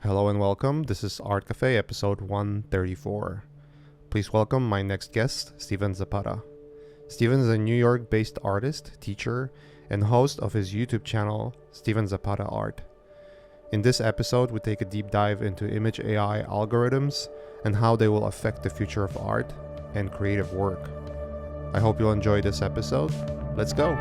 Hello and welcome. This is Art Cafe episode 134. Please welcome my next guest, Steven Zapata. Steven is a New York-based artist, teacher, and host of his YouTube channel, Steven Zapata Art. In this episode, we take a deep dive into image AI algorithms and how they will affect the future of art and creative work. I hope you'll enjoy this episode. Let's go!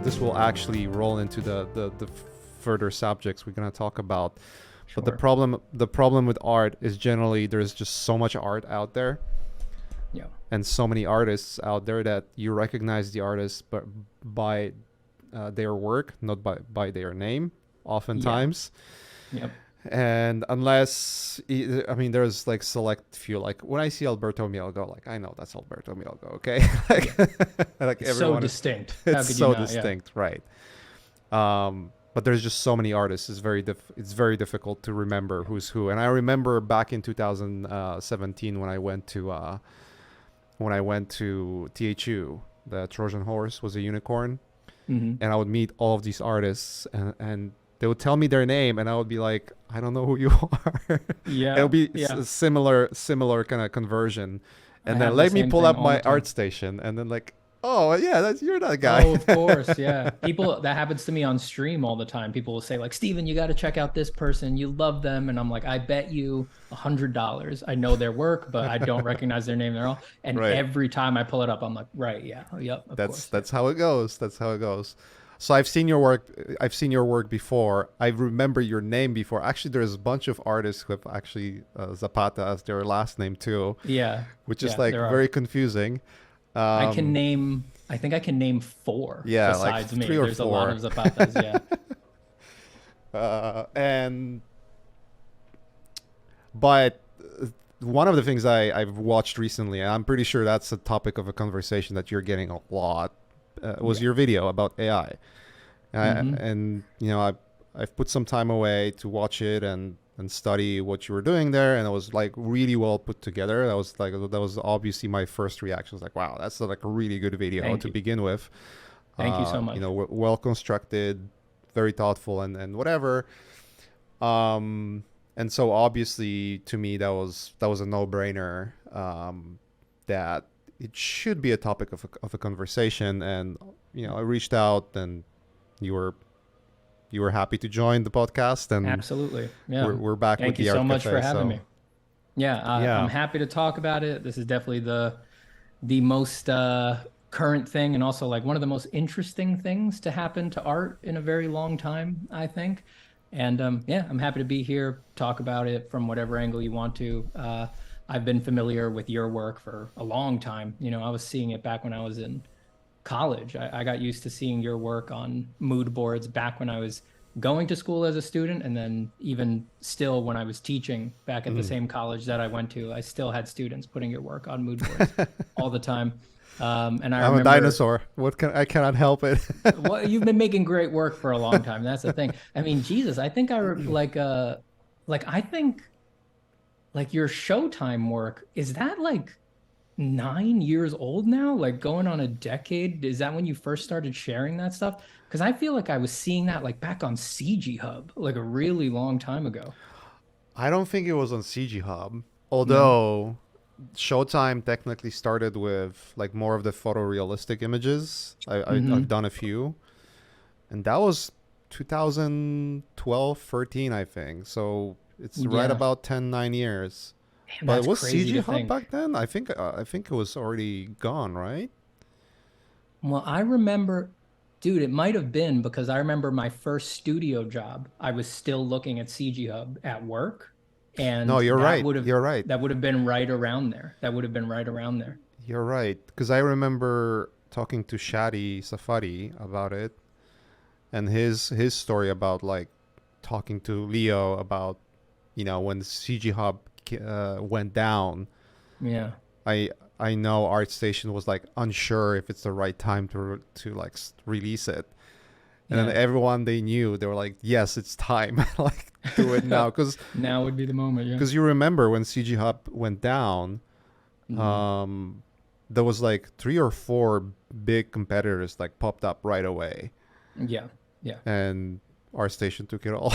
This will actually roll into the further subjects we're going to talk about. Sure. But the problem with art is generally there's just so much art out there. Yeah. And so many artists out there that you recognize the artist but by their work, not by their name oftentimes. Yep. And unless, I mean, there's like select few, like when I see Alberto Mielgo, like I know that's Alberto Mielgo, okay? Like It's everyone so distinct. It's How could so you not? distinct, right? But there's just so many artists. It's very difficult to remember who's who. And I remember back in 2017 when I went to THU, the Trojan horse was a unicorn, Mm-hmm. and I would meet all of these artists, and they would tell me their name, and I would be like, I don't know who you are. Yeah. It'll be yeah. a similar kind of conversion, and I then have let the me same pull thing up all my the time. art station, and then like, oh yeah, you're that guy. Oh, of course. Yeah. People, that happens to me on stream all the time. People will say like, Steven, you got to check out this person. You love them. And I'm like, I bet you $100. I know their work, but I don't recognize their name at all. And Right. every time I pull it up, I'm like, right. Yeah. Yep. Of course. That's how it goes. That's how it goes. So I've seen your work before. I remember your name before. Actually, there's a bunch of artists who have actually Zapata as their last name too, Yeah. which is Yeah, like there are. very confusing. I think I can name 4 Yeah, like besides me. 3 or There's a lot 4. of Zapatas. Yeah. But one of the things I've watched recently, and I'm pretty sure that's a topic of a conversation that you're getting a lot, was your video about AI. Mhm. And you know, I've put some time away to watch it and study what you were doing there, and it was like really well put together. That was obviously my first reaction. I was like, wow, that's like a really good video Thank to you. begin with. Thank you so much. You know, well constructed, very thoughtful, and whatever. And so obviously to me that was a no-brainer, that it should be a topic of a conversation. And you know, I reached out, and you were happy to join the podcast, and Absolutely. Yeah. we're back with Thank the you Art so much Cafe, for having so- me. Yeah, Yeah. I'm happy to talk about it. This is definitely the most current thing, and also like one of the most interesting things to happen to art in a very long time, I think. And yeah, I'm happy to be here, talk about it from whatever angle you want to. I've been familiar with your work for a long time. You know, I was seeing it back when I was in college. I got used to seeing your work on mood boards back when I was going to school as a student, and then even still when I was teaching back at the same college that I went to, I still had students putting your work on mood boards all the time. And I I'm remember, a dinosaur. I cannot help it. well, you've been making great work for a long time. That's the thing. I mean, Jesus, I think I think like your Showtime work, is that like 9 years old now? Like going on a decade? Is that when you first started sharing that stuff? Because I feel like I was seeing that like back on CG Hub, like a really long time ago. I don't think it was on CG Hub, although Showtime technically started with like more of the photorealistic images. I've done a few, and that was 2012, 13, I think. So it's right Yeah. about 9 years. Damn, But that's was crazy CG to Hub think. back then? I think it was already gone, right? Well, I remember, dude, it might have been because I remember my first studio job. I was still looking at CG Hub at work, and No, you're that right. would have You're right. that would have been right around there. That would have been right around there. You're right. Because I remember talking to Shadi Safari about it, and his story about like talking to Leo about when the CG Hub went down. Yeah. I I know ArtStation was like unsure if it's the right time to like release it, and then Yeah. everyone they knew they were like, yes, it's time, like do it now, Now would be the moment. Yeah. because you remember when CG Hub went down, Mhm. um, there was like 3 or 4 big competitors like popped up right away, Yeah. Yeah. and ArtStation took it all.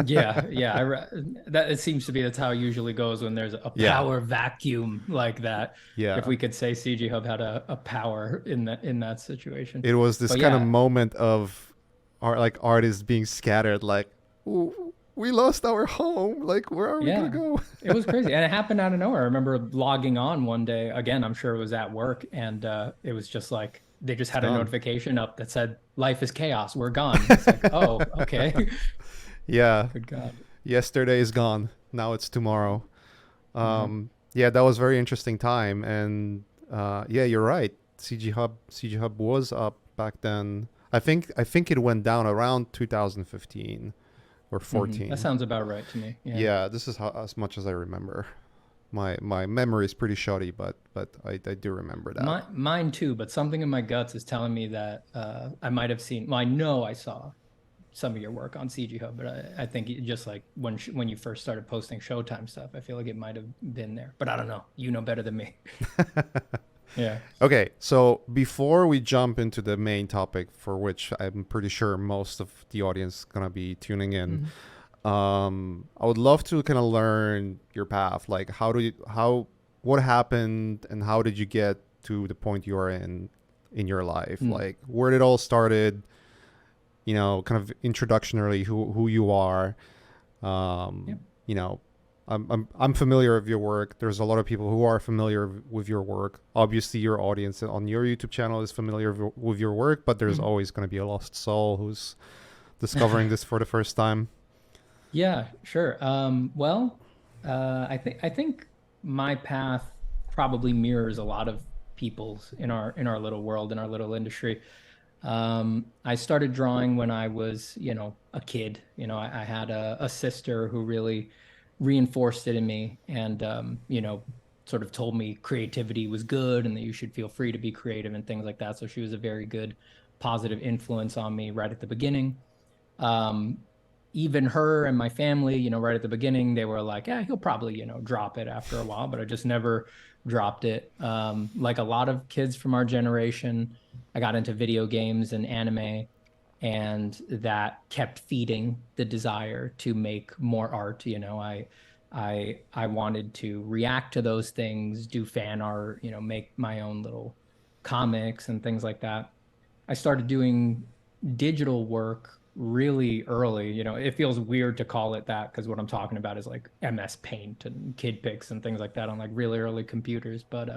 Yeah, yeah. That it seems to be that's how it usually goes when there's a Yeah, power vacuum like that. If yeah. we could say CG Hub had a power in that situation. It was this But kind of yeah, moment of art, like artists being scattered, like, we lost our home. Like, where are we gonna yeah. go? It was crazy. And it happened out of nowhere. I remember logging on one day, again, I'm sure it was at work, and it was just like they just It's had a gone. notification up that said, "Life is chaos. We're gone." It's like, oh, okay. Yeah, Good God. yesterday is gone. Now it's tomorrow. Hmm. Yeah, that was a very interesting time, and yeah, you're right. CG Hub was up back then. I think it went down around 2015 or That 14. sounds about right to me. Yeah. Yeah, this is as much as I remember. My memory is pretty shoddy, but I do remember that. Mine too, but something in my guts is telling me that I might have seen. Well, I know I saw some of your work on CG Hub, but I think just like when you first started posting Showtime stuff, I feel like it might have been there. But I don't know. You know better than me. Yeah. Okay, so before we jump into the main topic, for which I'm pretty sure most of the audience is gonna be tuning in, Mhm. I would love to kind of learn your path. Like, what happened, and how did you get to the point you are in your life? Mm. Like, where did it all started? Kind of introductionally, who you are. Yep. You know, I'm familiar with your work. There's a lot of people who are familiar with your work. Obviously, your audience on your YouTube channel is familiar with your work, but there's Mhm. always going to be a lost soul who's discovering this for the first time. Yeah, sure. Well, I think my path probably mirrors a lot of people's in our little world, in our little industry. I started drawing when I was, a kid. I had a sister who really reinforced it in me and, sort of told me creativity was good and that you should feel free to be creative and things like that. So she was a very good, positive influence on me right at the beginning. Um, Even her and my family, right at the beginning, they were like, yeah, he'll probably, drop it after a while, but I just never dropped it. Like a lot of kids from our generation, I got into video games and anime, and that kept feeding the desire to make more art. I wanted to react to those things, do fan art, make my own little comics and things like that. I started doing digital work really early. It feels weird to call it that because what I'm talking about is like MS Paint and Kid Pix and things like that on like really early computers. But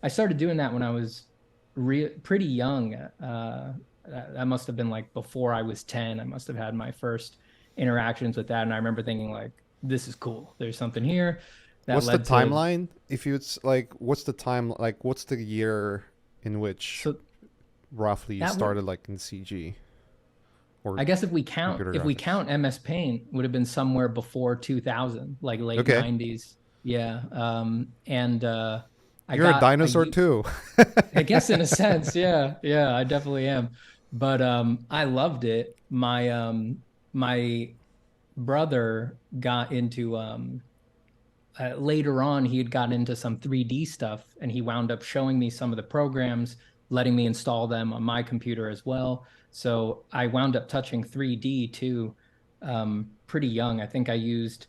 I started doing that when I was pretty young. That must have been like before I was 10. I must have had my first interactions with that. And I remember thinking like, this is cool. There's something here that What's the led to timeline? If you it's like, what's the time? Like, what's the year in which so roughly you that would started like in CG or I guess computer if we graphics? count MS Paint, would have been somewhere before 2000, like late Okay, 90s. Yeah. And I you're a got a dinosaur too. I guess in a sense, yeah. Yeah, I definitely am. But I loved it. My brother got into later on he had gotten into some 3D stuff and he wound up showing me some of the programs, letting me install them on my computer as well. So I wound up touching 3D too, pretty young. I think I used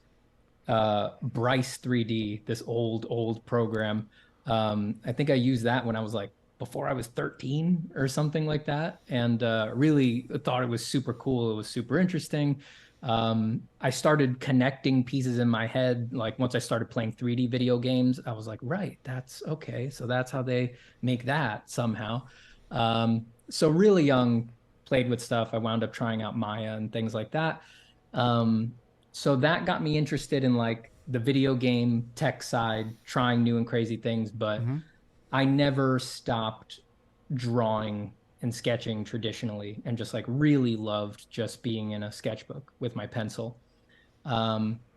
Bryce 3D, this old program. I think I used that when I was like before I was 13 or something like that, and really thought it was super cool. It was super interesting. I started connecting pieces in my head. Like once I started playing 3D video games, I was like, right, that's okay. So that's how they make that somehow. So really young, played with stuff. I wound up trying out Maya and things like that. Um, so that got me interested in like the video game tech side, trying new and crazy things, but Hmm. I never stopped drawing and sketching traditionally and just like really loved just being in a sketchbook with my pencil.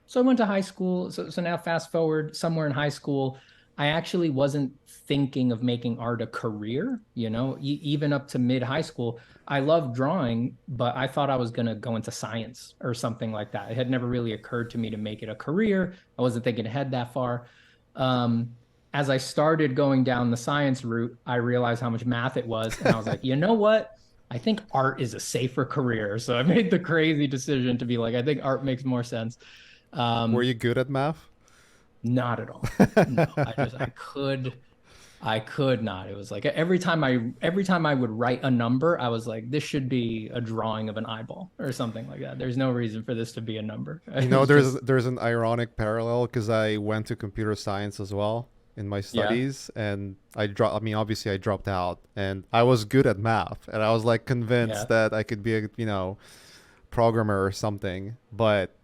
So I went to high school. So now fast forward somewhere in high school, I actually wasn't thinking of making art a career, even up to mid high school. I loved drawing, but I thought I was going to go into science or something like that. It had never really occurred to me to make it a career. I wasn't thinking ahead that far. Um, as I started going down the science route, I realized how much math it was. And I was like, you know what? I think art is a safer career. So I made the crazy decision to be like, I think art makes more sense. Were Um, you good at math? Not at all. No, I could not. It was like every time I would write a number, I was like, this should be a drawing of an eyeball or something like that. There's no reason for this to be a number. You It know, was just, there's an ironic parallel because I went to computer science as well in my yeah, studies, and I dropped. I mean, obviously, I dropped out, and I was good at math, and I was like convinced yeah, that I could be a programmer or something. But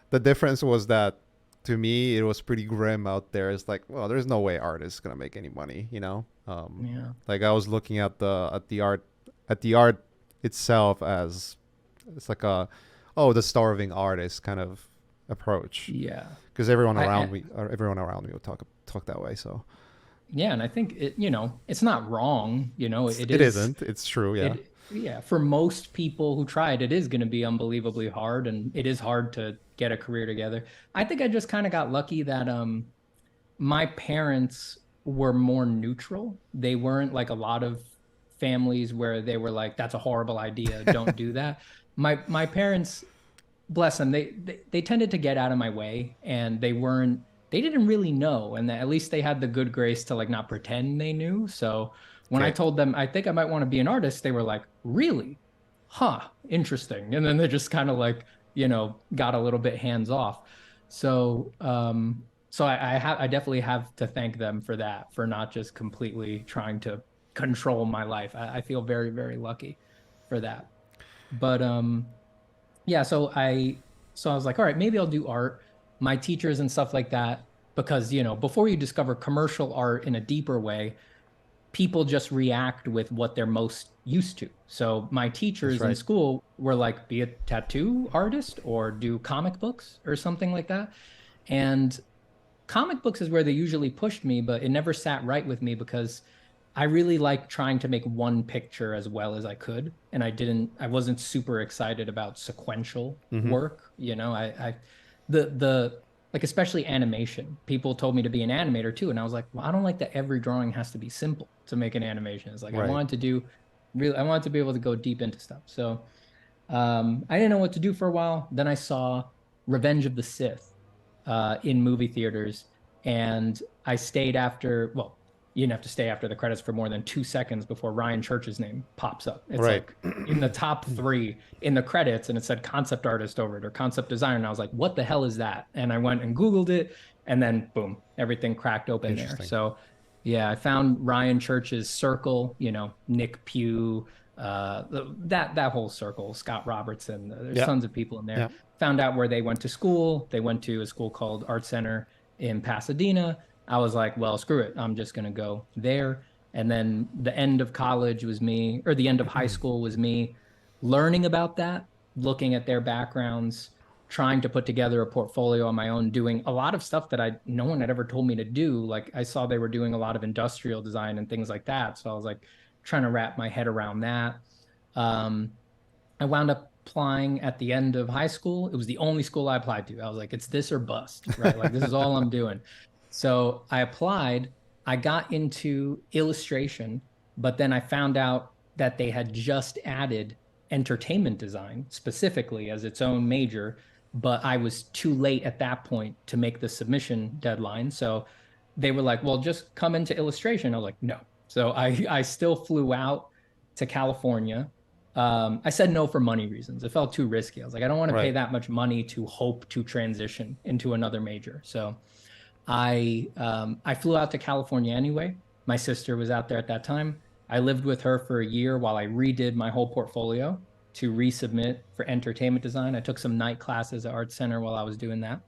the difference was that to me, it was pretty grim out there. It's like, well, there's no way art is gonna make any money, you know. yeah, Like I was looking at the art itself as it's like a the starving artist kind of approach yeah. because I everyone around me would talk that way. So Yeah, and I think it's not wrong. It it is. isn't. It's true. Yeah. Yeah, for most people who try it, it is going to be unbelievably hard, and it is hard to get a career together. I think I just kind of got lucky that my parents were more neutral. They weren't like a lot of families where they were like, "That's a horrible idea. Don't do that." My parents, bless them, they tended to get out of my way, and they didn't really know, and at least they had the good grace to like not pretend they knew. So when I Okay. told them I think I might want to be an artist, they were like, really? Huh, interesting. And then they just kind of like, got a little bit hands off. So I definitely have to thank them for that, for not just completely trying to control my life. I feel very, very lucky for that. But yeah, so I was like, all right, maybe I'll do art. My teachers and stuff like that, because before you discover commercial art in a deeper way, people just react with what they're most used to. So my That's teachers in right. school were like, be a tattoo artist or do comic books or something like that. And comic books is where they usually pushed me, but it never sat right with me because I really like trying to make one picture as well as I could. And I wasn't super excited about sequential Mm-hmm. work. The like, especially animation. People told me to be an animator too. And I was like, well, I don't like that every drawing has to be simple to make an animation. It's like, Right. I wanted to be able to go deep into stuff. So I didn't know what to do for a while. Then I saw Revenge of the Sith in movie theaters, and I stayed after. Well, you didn't have to stay after the credits for more than 2 seconds before Ryan Church's name pops up. It's Right. like in the top three in the credits, and it said concept artist over it or concept designer. And I was like, what the hell is that? And I went and Googled it, and then boom, everything cracked open there. Interesting. So yeah, I found Ryan Church's circle, Nick Pugh, that whole circle, Scott Robertson. There's Yeah. tons of people in there. Yeah. Found out where they went to school. They went to a school called Art Center in Pasadena. I was like, well, screw it. I'm just gonna go there. And then the end of college was me, or the end of high school was me learning about that, looking at their backgrounds, trying to put together a portfolio on my own, doing a lot of stuff that no one had ever told me to do. Like I saw they were doing a lot of industrial design and things like that. So I was like trying to wrap my head around that. Um, I wound up applying at the end of high school. It was the only school I applied to. I was like, it's this or bust, right? Like this is all I'm doing. So I applied. I got into illustration, but then I found out that they had just added entertainment design specifically as its own major, but I was too late at that point to make the submission deadline. So they were like, well, just come into illustration. I was like, no. So I still flew out to California. I said no for money reasons. It felt too risky. I was like, I don't want to pay Right. that much money to hope to transition into another major. So I flew out to California anyway. My sister was out there at that time. I lived with her for a year while I redid my whole portfolio to resubmit for entertainment design. I took some night classes at Art Center while I was doing that.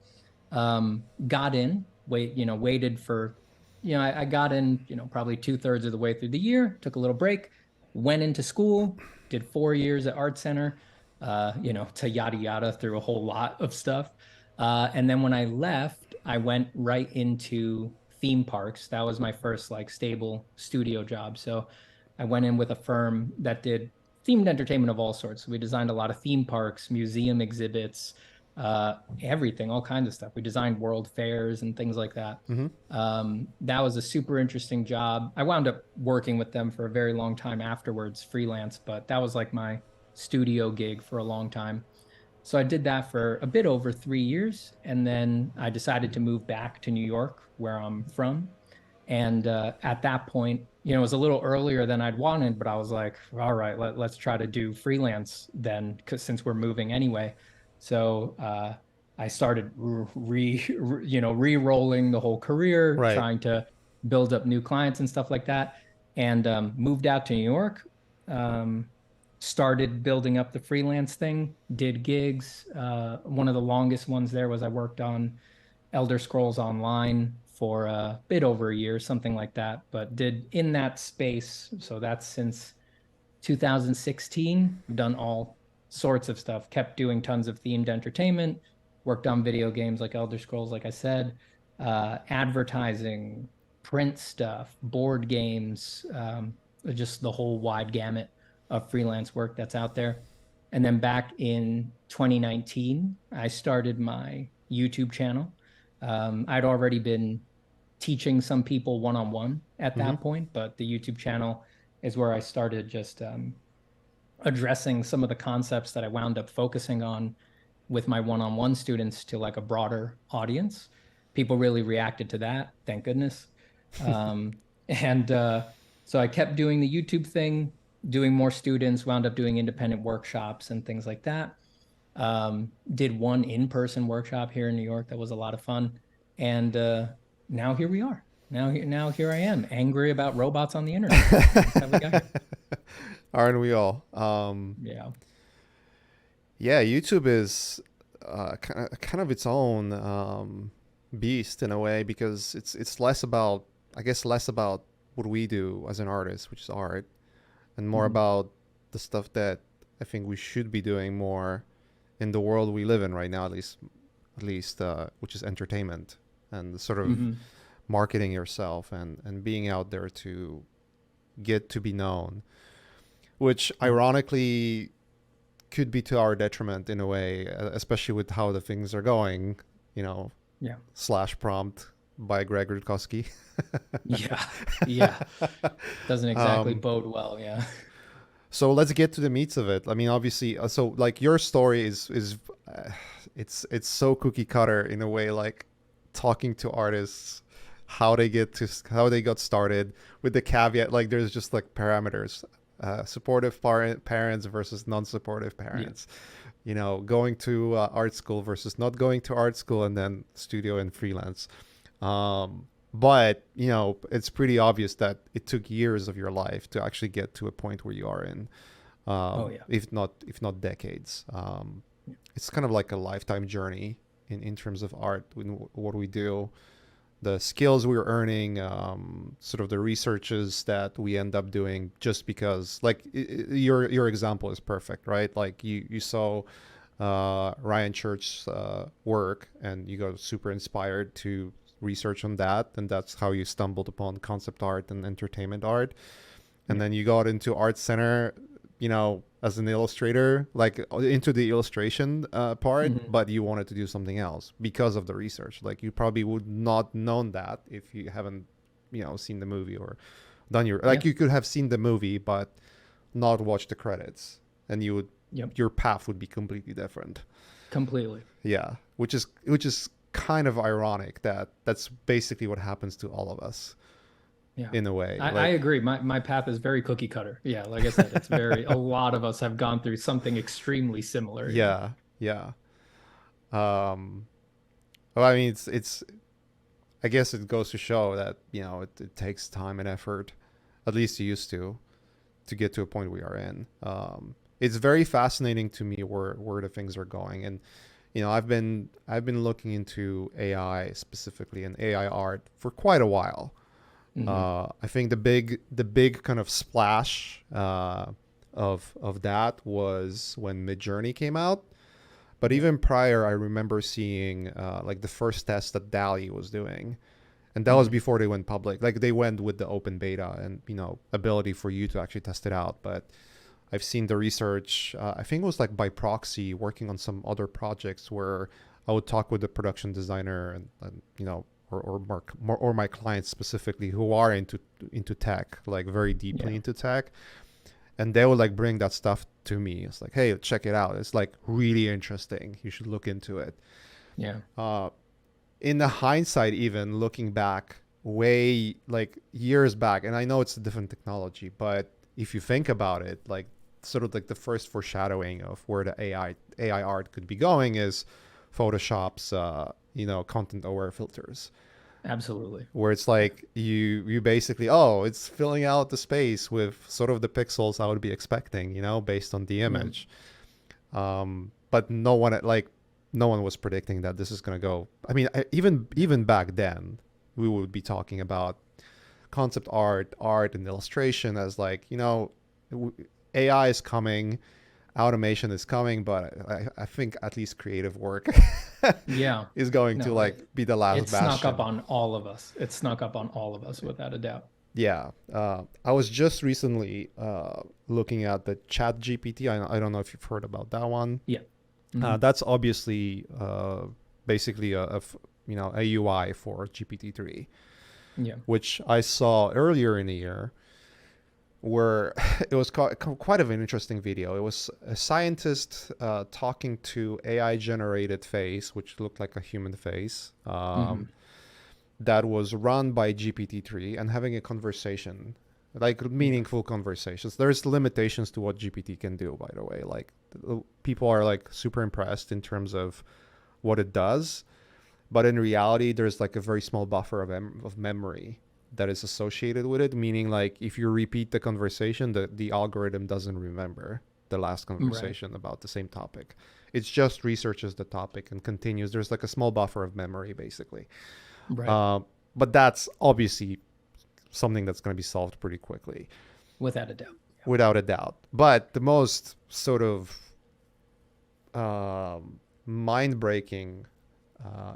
Got in, waited for I got in, probably 2/3 of the way through the year, took a little break, went into school, did 4 years at Art Center, to yada yada through a whole lot of stuff. And then when I left, I went right into theme parks. That was my first like stable studio job. So I went in with a firm that did themed entertainment of all sorts. So we designed a lot of theme parks, museum exhibits, everything, all kinds of stuff. We designed world fairs and things like that. Mm-hmm. That was a super interesting job. I wound up working with them for a very long time afterwards, freelance, but that was like my studio gig for a long time. So I did that for a bit over 3 years. And then I decided to move back to New York, where I'm from. And at that point, it was a little earlier than I'd wanted, but I was like, all right, let's try to do freelance then, because since we're moving anyway. So I started re-rolling the whole career, Right. trying to build up new clients and stuff like that, and moved out to New York. Um, Started building up the freelance thing, did gigs. One of the longest ones there was I worked on Elder Scrolls Online for a bit over a year, something like that, but did in that space. So that's since 2016. We've done all sorts of stuff, kept doing tons of themed entertainment, worked on video games like Elder Scrolls, like I said, advertising, print stuff, board games, just the whole wide gamut of freelance work that's out there. And then back in 2019, I started my YouTube channel. I'd already been teaching some people one-on-one at Mm-hmm. that point, but the YouTube channel is where I started just addressing some of the concepts that I wound up focusing on with my one-on-one students to like a broader audience. People really reacted to that, thank goodness. And so I kept doing the YouTube thing, doing more students, wound up doing independent workshops and things like that. Did one in-person workshop here in New York that was a lot of fun, and now here we are. Now here I am, angry about robots on the internet. That's how we got here. Aren't we all? Yeah. Yeah, YouTube is kind of its own beast in a way because it's less about, I guess, less about what we do as an artist, which is art, and more Mhm. about the stuff that I think we should be doing more in the world we live in right now, at least, which is entertainment and sort of Mhm. marketing yourself and being out there to get to be known, which ironically could be to our detriment in a way, especially with how the things are going, Yeah. slash prompt by Greg Rutkowski. Yeah. Yeah. Doesn't exactly um, bode well. Yeah. so let's get to the meats of it. I mean, obviously, so like your story is it's so cookie cutter in a way, like talking to artists, how they got started, with the caveat like there's just like parameters, supportive parents versus non-supportive Yeah. parents, going to art school versus not going to art school, and then studio and freelance. But it's pretty obvious that it took years of your life to actually get to a point where you are in, Oh yeah. if not decades. It's kind of like a lifetime journey in terms of art, in what we do, the skills we're earning, sort of the researches that we end up doing, just because, like, your example is perfect, right? Like you saw Ryan Church's work, and you got super inspired to research on that, and that's how you stumbled upon concept art and entertainment art. And Yeah. then you got into Art Center, as an illustrator, like into the illustration part, Mhm. but you wanted to do something else because of the research. Like you probably would not known that if you haven't, seen the movie or done Yeah. you could have seen the movie but not watched the credits, and Yep. your path would be completely different. Completely. Yeah, which is kind of ironic that that's basically what happens to all of us Yeah. in a way. I Like, agree. My path is very cookie cutter. Yeah. Like I said, it's very, a lot of us have gone through something extremely similar. Yeah. yeah, yeah. Um, well, I mean, it's. I guess it goes to show that it takes time and effort, at least it used to get to a point we are in. It's very fascinating to me where the things are going, and I've been looking into AI specifically and AI art for quite a while. Hmm. I think the big kind of splash of that was when Midjourney came out. But Yeah. even prior, I remember seeing like the first test that DALL-E was doing, and that was Hmm. before they went public. Like they went with the open beta and ability for you to actually test it out. But I've seen the research. I think it was like by proxy, working on some other projects where I would talk with the production designer and or my clients specifically who are into tech, like very deeply Yeah. into tech, and they would like bring that stuff to me. It's like, hey, check it out. It's like really interesting. You should look into it. Yeah. Uh, in the hindsight, even looking back, way like years back, and I know it's a different technology, but if you think about it, like sort of like the first foreshadowing of where the AI art could be going is Photoshop's content aware filters, Absolutely. where it's Yeah. like you basically, oh, it's filling out the space with sort of the pixels I would be expecting, based on the Yeah. image. But no one was predicting that this is going to go. I mean, even back then, we would be talking about concept art and illustration as like, AI is coming, automation is coming, but I think at least creative work Yeah. is going to No, like be the last it snuck up bastion. on all of us. It snuck up on all of us without a doubt. Yeah, I was just recently looking at the Chat GPT. I don't know if you've heard about that one. Yeah. Hmm. That's obviously basically a UI for GPT-3, Yeah. which I saw earlier in the year, where it was quite of an interesting video. It was a scientist talking to AI generated face, which looked like a human face, Hmm. that was run by GPT-3 and having a conversation, like Yeah. meaningful conversations. There's limitations to what GPT can do, by the way. Like people are like super impressed in terms of what it does, but in reality, there's like a very small buffer of memory that is associated with it. Meaning, like if you repeat the conversation, the algorithm doesn't remember the last Right. conversation about the same topic. It's just researches the topic and continues. There's like a small buffer of memory, basically. Right. Uh, but that's obviously something that's going to be solved pretty quickly, Without a doubt. without a doubt. But the most sort of mind breaking,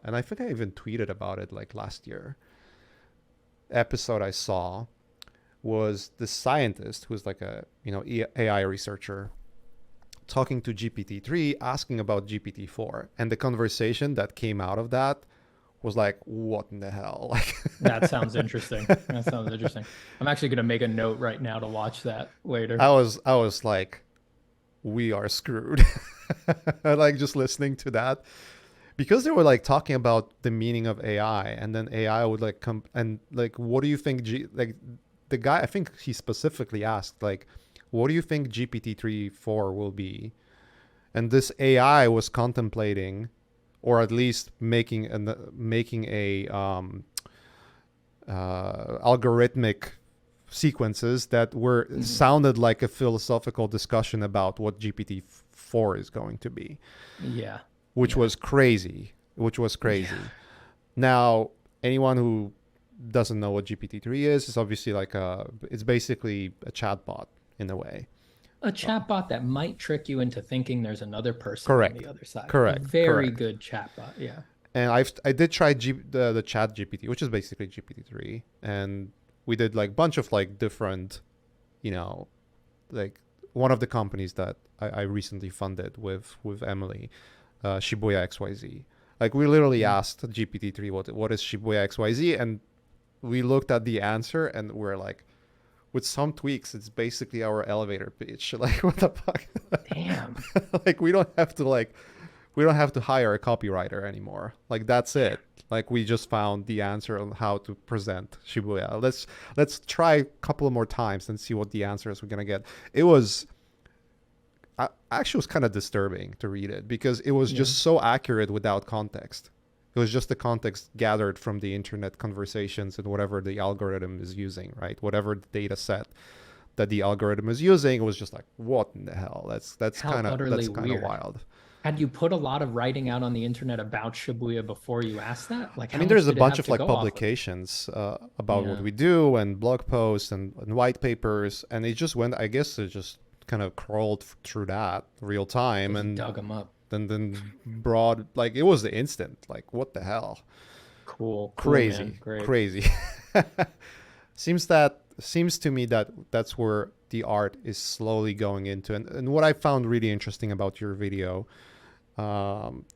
and I think I even tweeted about it like last year, episode I saw was the scientist who's like a AI researcher talking to GPT-3, asking about GPT-4, and the conversation that came out of that was like, what in the hell? Like, That sounds interesting. That sounds interesting. I'm actually going to make a note right now to watch that I later. was I was like, we are screwed. Like just listening to that, because they were like talking about the meaning of AI, and then AI would like come and like, what do you think? Like the guy, I think he specifically asked like, what do you think GPT-3 4 will be? And this AI was contemplating, or at least making a algorithmic sequences that were Hmm. sounded like a philosophical discussion about what GPT-4 is going to be, Yeah. which Yeah. was crazy. Which was Yeah. crazy. Now, anyone who doesn't know what GPT-3 is, it's obviously like it's basically a chatbot in a way. A chatbot that might trick you into thinking there's another person on Correct, the other side. A correct, very correct. good chatbot. Yeah. And I did try the Chat GPT, which is basically GPT-3, and we did like bunch of like different, you know, like one of the companies that I recently funded with Emily, Shibuya XYZ. Like we literally Mhm. asked GPT-3 what is Shibuya XYZ, and we looked at the answer and we're like, with some tweaks, it's basically our elevator pitch. Like what the fuck? Damn. Like we don't have to hire a copywriter anymore. Like that's Yeah. it. Like we just found the answer on how to present Shibuya. Let's try a couple of more times and see what the answers we're gonna get. It was actually was kind of disturbing to read it because it was Yeah. just so accurate without context. It was just the context gathered from the internet conversations and whatever the algorithm is using, right? Whatever the data set that the algorithm is using, it was just like, what in the hell? That's How kind of utterly that's kind of weird. wild. Had you put a lot of writing out on the internet about Shibuya before you asked that? Like, I how mean, much there's a did it bunch have of to like go off of? publications about what Yeah, we do and blog posts and white papers, and it just went. I guess it just kind of crawled through that real time, just and dug them up. then brought like it was the instant. Like what the hell? Cool, cool, man. Crazy, Great. crazy. Seems to me that that's where the art is slowly going into, and what I found really interesting about your video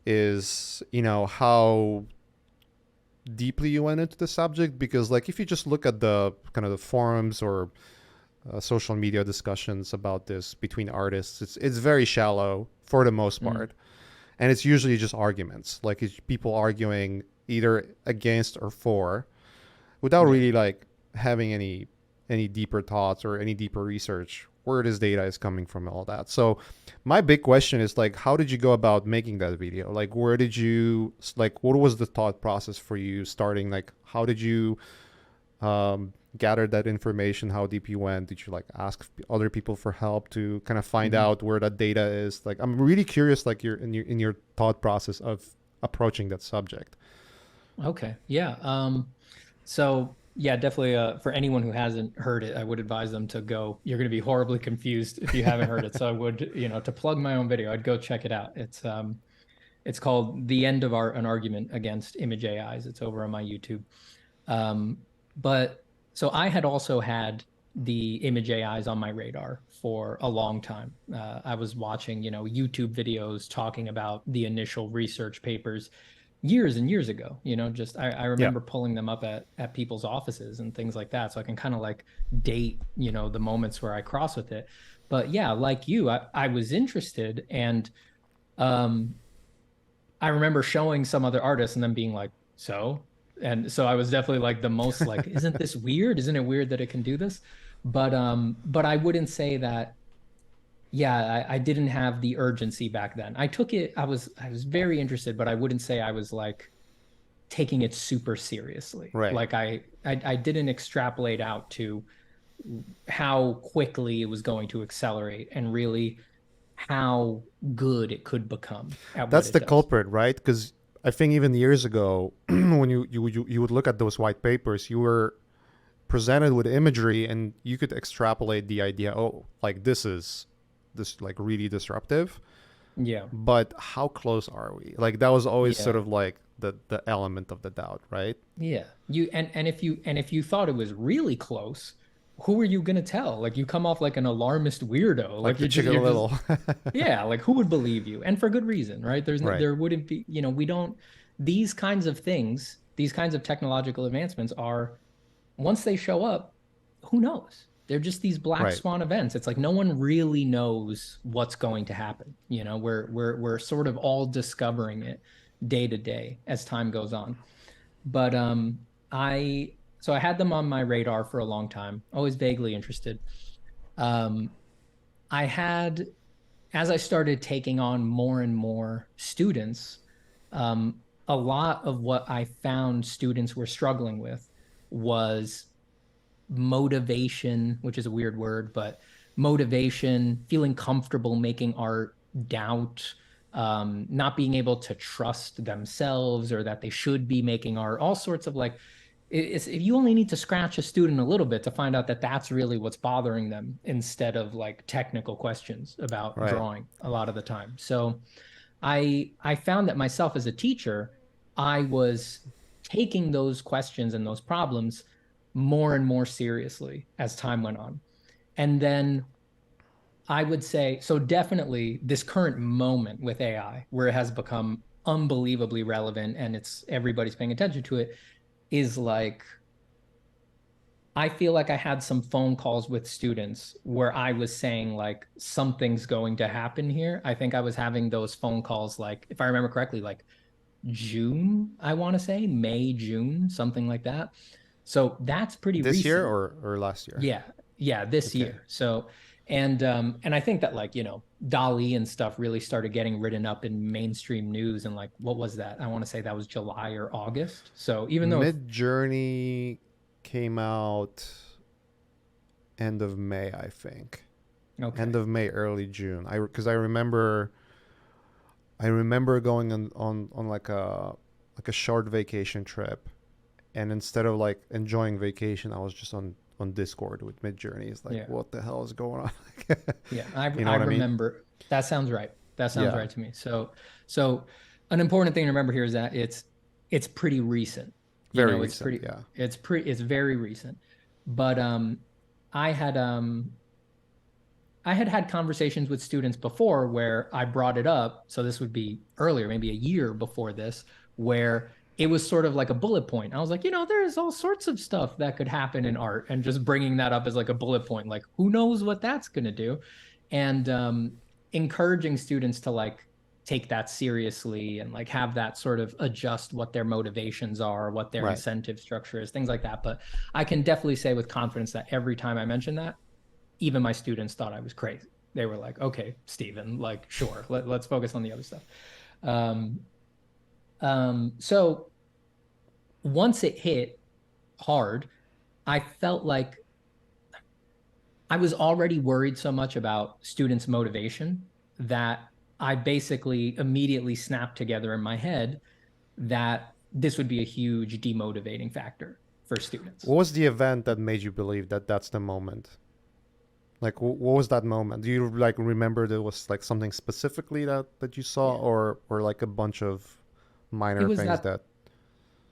is how deeply you went into the subject, because like if you just look at the kind of the forums or social media discussions about this between artists, it's very shallow for the most Mm, part, and it's usually just arguments, like it's people arguing either against or for, without yeah. really like having any deeper thoughts or any deeper research where this data is coming from and all that. So my big question is like, how did you go about making that video? Like, where did you like, what was the thought process for you starting? Like, how did you gather that information? How deep you went? Did you like ask other people for help to kind of find Hmm. out where that data is? Like, I'm really curious, like your thought process of approaching that subject. Okay. Yeah. So yeah, definitely for anyone who hasn't heard it, I would advise them to go. You're going to be horribly confused if you haven't heard it. So I would, to plug my own video, I'd go check it out. It's called The End of Art, an Argument Against Image AIs. It's over on my YouTube. Um, but so I had also had the image AIs on my radar for a long time. I was watching, YouTube videos talking about the initial research papers years and years ago. Just I Yeah, remember pulling them up at people's offices and things like that. So I can kind of like date, the moments where I cross with it. But yeah, like you, I was interested, and um I remember showing some other artists and them being like, so? And so I was definitely like the most like, isn't this weird? Isn't it weird that it can do this? But I wouldn't say that, yeah, I didn't have the urgency back then. I took it, I was very interested, but I wouldn't say I was like taking it super seriously. right. Like I didn't extrapolate out to how quickly it was going to accelerate and really how good it could become at what That's it the does. culprit, right? Because I think even years ago, when you would look at those white papers, you were presented with imagery, and you could extrapolate the idea. Oh, like this like really disruptive. Yeah. But how close are we? Like that was always sort Yeah. of like the element of the doubt, right? Yeah. And if you thought it was really close, who are you gonna tell? Like you come off like an alarmist weirdo. Like Like the Chicken you're just Little, yeah, like who would believe you? And for good reason, right? right? There wouldn't be, we don't these kinds of things, these kinds of technological advancements are once they show up, who knows? They're just these black Right. swan events. It's like no one really knows what's going to happen. We're sort of all discovering it day to day as time goes on. But I so I had them on my radar for a long time, always vaguely interested. Um, I had as I started taking on more and more students, a lot of what I found students were struggling with was motivation, which is a weird word, but motivation, feeling comfortable making art, doubt, not being able to trust themselves or that they should be making art, all sorts of like, if you only need to scratch a student a little bit to find out that that's really what's bothering them instead of like technical questions about Right. drawing a lot of the time. So I found that myself as a teacher, I was taking those questions and those problems more and more seriously as time went on. And then I would say, so definitely this current moment with AI, where it has become unbelievably relevant and it's everybody's paying attention to it, is like I feel like I had some phone calls with students where I was saying like something's going to happen here. I think I was having those phone calls like if I remember correctly like June, I want to say May, June, something like that. So that's pretty This year recent. or last year? Yeah. Yeah, this Okay. year. So and I think that like, Dali and stuff really started getting written up in mainstream news and like what was that? I want to say that was July or August. So even though Mid Journey came out end of May, I think. okay. End of May, early June. I Because I remember I remember going on like a short vacation trip, and instead of like enjoying vacation, I was just on Discord with Midjourney. It's like, Yeah. what the hell is going on? Yeah, I You know I what I mean? remember. That sounds right. That sounds Yeah, right to me. So an important thing to remember here is that it's pretty recent. You very know, it's recent. pretty Yeah. it's very recent. But I had um I had had conversations with students before where I brought it up. So this would be earlier, maybe a year before this, where it was sort of like a bullet point. I was like, there's all sorts of stuff that could happen in art, and just bringing that up as like a bullet point, like who knows what that's going to do, and encouraging students to like take that seriously and like have that sort of adjust what their motivations are, what their Right. incentive structure is, things like that. But I can definitely say with confidence that every time I mention that, even my students thought I was crazy. They were like, okay, Stephen, like, sure, let's focus on the other stuff. Um, so once it hit hard, I felt like I was already worried so much about students' motivation that I basically immediately snapped together in my head that this would be a huge demotivating factor for students. What was the event that made you believe that that's the moment? Like, what was that moment? Do you like remember there was like something specifically that you saw, Yeah. or like a bunch of It minor was things that that?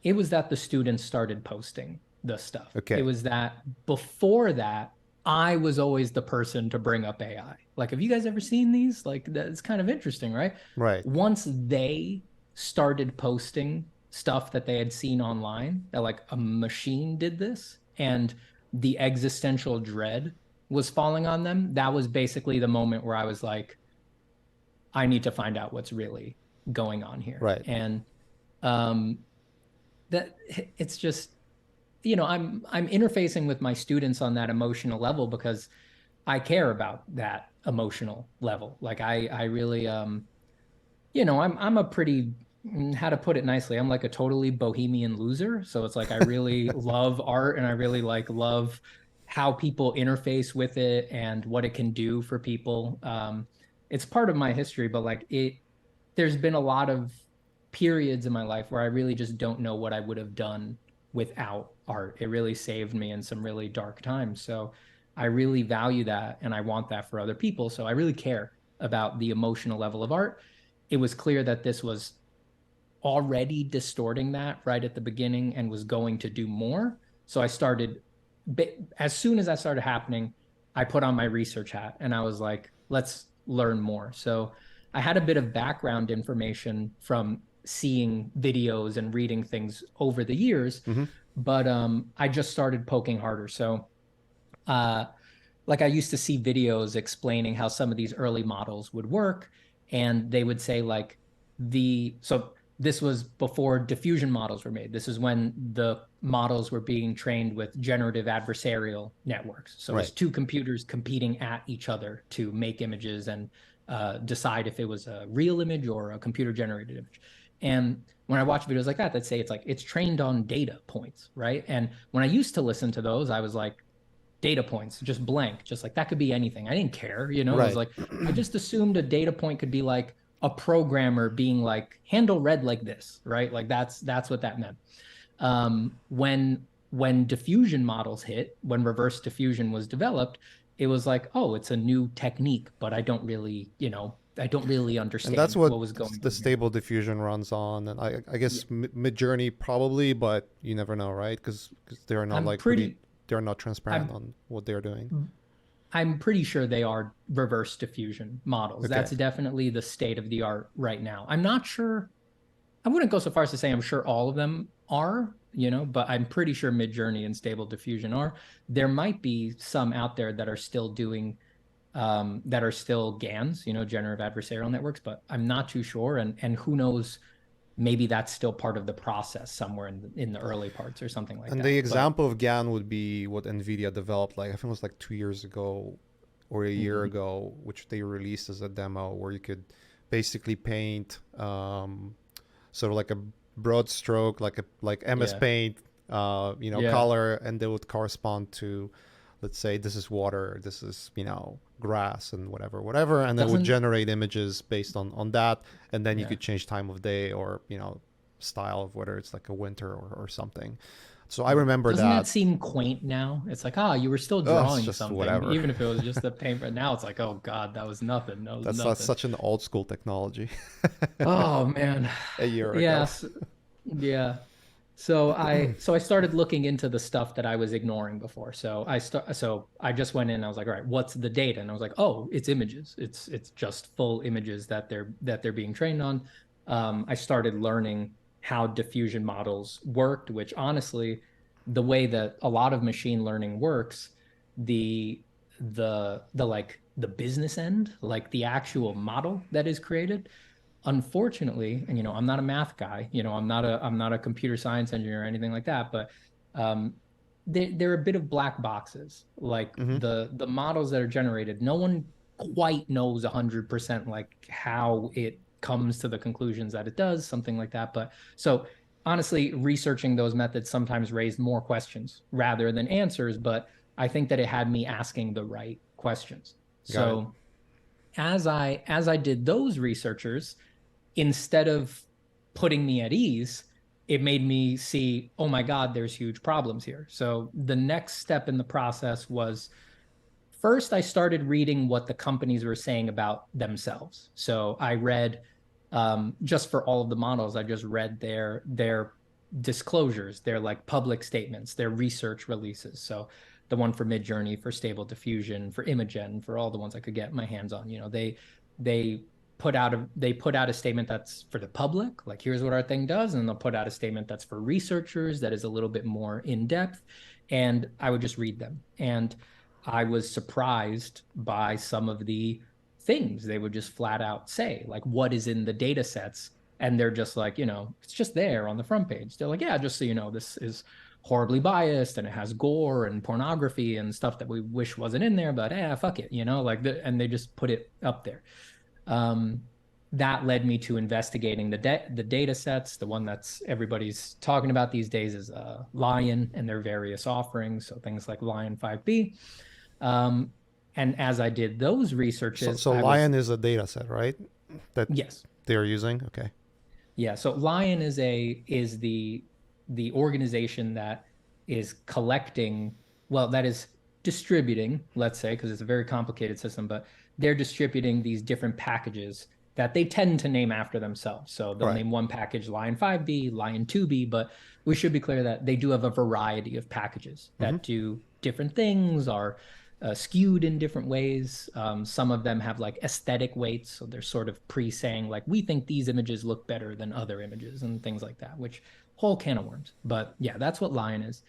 it was that the students started posting the stuff. It Okay. was that before that, I was always the person to bring up AI. Like, have you guys ever seen these? Like, that's kind of interesting, right? Right. Once they started posting stuff that they had seen online, that like a machine did this, and the existential dread was falling on them, that was basically the moment where I was like, I need to find out what's really going on here. Right. And um, that it's just I'm interfacing with my students on that emotional level because I care about that emotional level. Like I really I'm a pretty, how to put it nicely, I'm like a totally bohemian loser. So it's like I really love art, and I really like love how people interface with it and what it can do for people. It's part of my history, but like there's been a lot of periods in my life where I really just don't know what I would have done without art. It really saved me in some really dark times. So I really value that, and I want that for other people. So I really care about the emotional level of art. It was clear that this was already distorting that right at the beginning and was going to do more. So I started, as soon as that started happening, I put on my research hat and I was like, let's learn more. So I had a bit of background information from seeing videos and reading things over the years, Mm-hmm. but I just started poking harder. So uh, like I used to see videos explaining how some of these early models would work, and they would say like so this was before diffusion models were made. This is when the models were being trained with generative adversarial networks. So it was Right. two computers competing at each other to make images and decide if it was a real image or a computer generated image. And when I watch videos like that say it's trained on data points, right? And when I used to listen to those, I was like, data points, just blank, just like that could be anything. I didn't care, It was Right. like I just assumed a data point could be like a programmer being like handle read like this, right? Like that's what that meant. When diffusion models hit, when reverse diffusion was developed, it was like, oh, it's a new technique, but I don't really And that's understand what what was going the on here. Stable Diffusion runs on, and I guess Yeah. Midjourney probably, but you never know, right? Because they are not I'm like pretty, pretty they're not transparent I'm on what they're doing. I'm pretty sure they are reverse diffusion models. Okay. That's definitely the state of the art right now. I'm not sure. I wouldn't go so far as to say I'm sure all of them are, but I'm pretty sure Midjourney and Stable Diffusion are. There might be some out there that are still doing that are still GANs, generative adversarial networks, but I'm not too sure. And who knows, maybe that's still part of the process somewhere in the early parts or something like And the that. But example of GAN would be what NVIDIA developed, like I think it was like 2 years ago or a year mhm, ago, which they released as a demo where you could basically paint sort of like a broad stroke, like MS yeah, Paint, yeah, color, and they would correspond to, let's say, this is water, this is grass and whatever, and it would Doesn't generate images based on that, and then you yeah. could change time of day or style of whether it's like a winter or something. So I remember Doesn't that that. seem quaint now? It's like, you were still Oh, it's drawing just something, whatever. even if it was just a paint. But now it's like, oh God, that was nothing. That was That's nothing. such an old school technology. Oh man. A year ago. Yes. Yeah. So I started looking into the stuff that I was ignoring before. So I just went in and I was like, all right, what's the data? And I was like, oh, it's images. It's just full images that they're being trained on. I started learning how diffusion models worked, which honestly, the way that a lot of machine learning works, the the business end, like the actual model that is created, unfortunately, and I'm not a math guy, I'm not a computer science engineer or anything like that, but um, they're a bit of black boxes. Like Hmm. the models that are generated, no one quite knows 100% like how it comes to the conclusions that it does, something like that. But so honestly, researching those methods sometimes raised more questions rather than answers, but I think that it had me asking the right questions. Got it. So as I did those researchers, instead of putting me at ease, it made me see, oh my God, there's huge problems here. So the next step in the process was, first I started reading what the companies were saying about themselves. So I read, just for all of the models, I just read their disclosures, their like public statements, their research releases. So the one for Midjourney, for Stable Diffusion, for Imagen, for all the ones I could get my hands on, they they put out a statement that's for the public, like here's what our thing does, and they'll put out a statement that's for researchers that is a little bit more in depth, and I would just read them. And I was surprised by some of the things they would just flat out say, like what is in the data sets. And they're just like, it's just there on the front page. They're like, yeah, just so you know, this is horribly biased and it has gore and pornography and stuff that we wish wasn't in there, but fuck it, and they just put it up there. Um, that led me to investigating the data sets. The one that's everybody's talking about these days is Lion and their various offerings. So things like Lion 5B. Um, and as I did those So, researches, so I was, Lion is a data set, right? That yes, they're using. Okay. yeah. So Lion is the organization that is collecting, well, that is distributing, let's say, because it's a very complicated system, but they're distributing these different packages that they tend to name after themselves. So they'll Right. name one package Lion 5B, Lion 2B, but we should be clear that they do have a variety of packages Mm-hmm. that do different things, are skewed in different ways. Some of them have like aesthetic weights. So they're sort of pre saying, like, we think these images look better than other images and things like that, which whole can of worms. But yeah, that's what Lion is.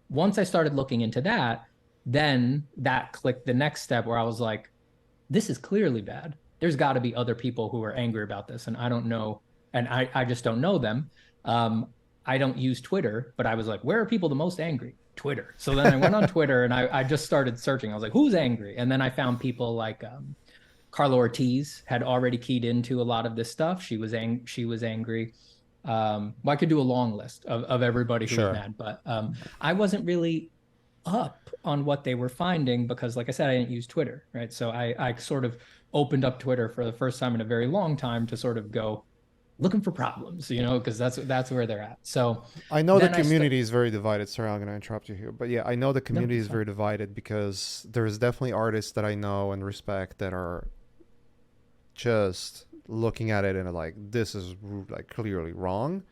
Once I started looking into that, then that clicked the next step where I was like, this is clearly bad. There's got to be other people who are angry about this. And I don't know. And I just don't know them. I don't use Twitter, but I was like, where are people the most angry? Twitter. So then I went on Twitter and I just started searching. I was like, who's angry? And then I found people like Carla Ortiz had already keyed into a lot of this stuff. She was angry. Well, I could do a long list of everybody who was Sure. mad, but I wasn't really up on what they were finding because, like I said, I didn't use Twitter, right? So I sort of opened up Twitter for the first time in a very long time to sort of go looking for problems, because that's where they're at. So I know the then I st- community is very divided. Sorry, I'm going to interrupt you here. But yeah, I know the no, community it's is fine. very divided because there's definitely artists that I know and respect that are just looking at it and like, this is like clearly wrong.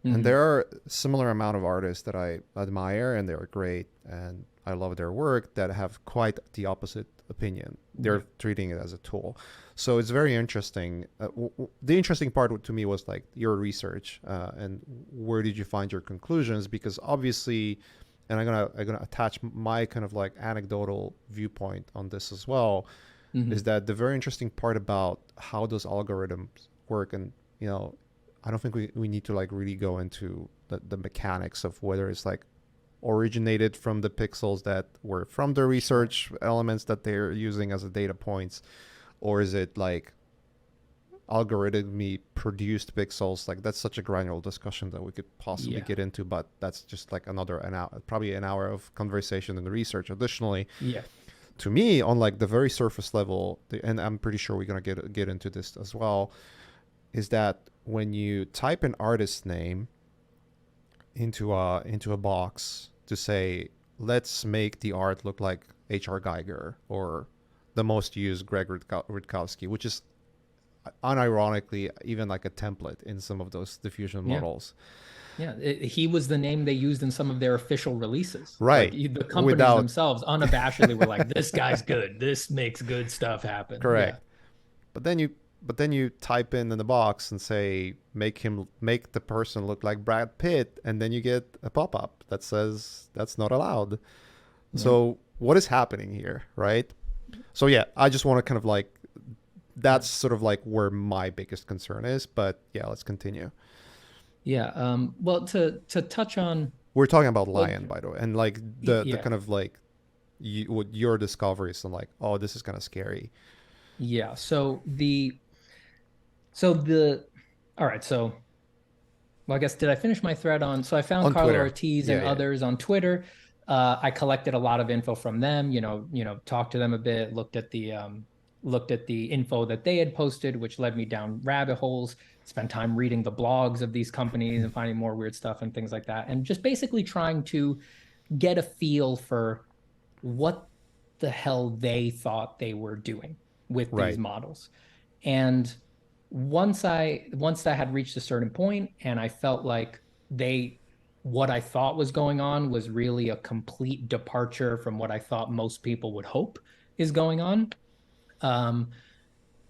And Mm-hmm. there are similar amount of artists that I admire and they're great and I love their work that have quite the opposite opinion. Yeah. They're treating it as a tool. So it's very interesting. The interesting part to me was like your research and where did you find your conclusions? Because obviously, and I'm gonna attach my kind of like anecdotal viewpoint on this as well, is Mm-hmm. that the very interesting part about how those algorithms work, and I don't think we need to like really go into the mechanics of whether it's like originated from the pixels that were from the Sure. research elements that they're using as a data points, or is it like algorithmically produced pixels. Like that's such a granular discussion that we could possibly Yeah. get into, but that's just like another an hour, probably an hour of conversation and research additionally. Yeah. to me, on like the very surface level, and I'm pretty sure we're gonna get into this as well, is that when you type an artist's name into a box to say, let's make the art look like H.R. Geiger or the most used Greg Rutkowski, which is unironically even like a template in some of those diffusion Yeah. models. Yeah, he was the name they used in some of their official releases. Like Right. the companies Without themselves unabashedly were like, "This guy's good. This makes good stuff happen." Yeah, correct. But then you type in the box and say make the person look like Brad Pitt, and then you get a pop-up that says that's not allowed. yeah, So what is happening here, right? So yeah, I just want to kind of like that's sort of like where my biggest concern is. But yeah, let's continue. yeah. Well, to touch on, We're talking about well, Lion, by the way, and like the yeah, kind of like what your discoveries and like, oh, this is kind of scary yeah. So the all right. So well, I guess did I finish my thread on? So I found on Carlo Twitter. Ortiz and Yeah, yeah. others on Twitter. I collected a lot of info from them. Talked to them a bit. Looked at the info that they had posted, which led me down rabbit holes. Spent time reading the blogs of these companies and finding more weird stuff and things like that, and just basically trying to get a feel for what the hell they thought they were doing with these Right. models. And once I had reached a certain point and I felt like they what I thought was going on was really a complete departure from what I thought most people would hope is going on. Um,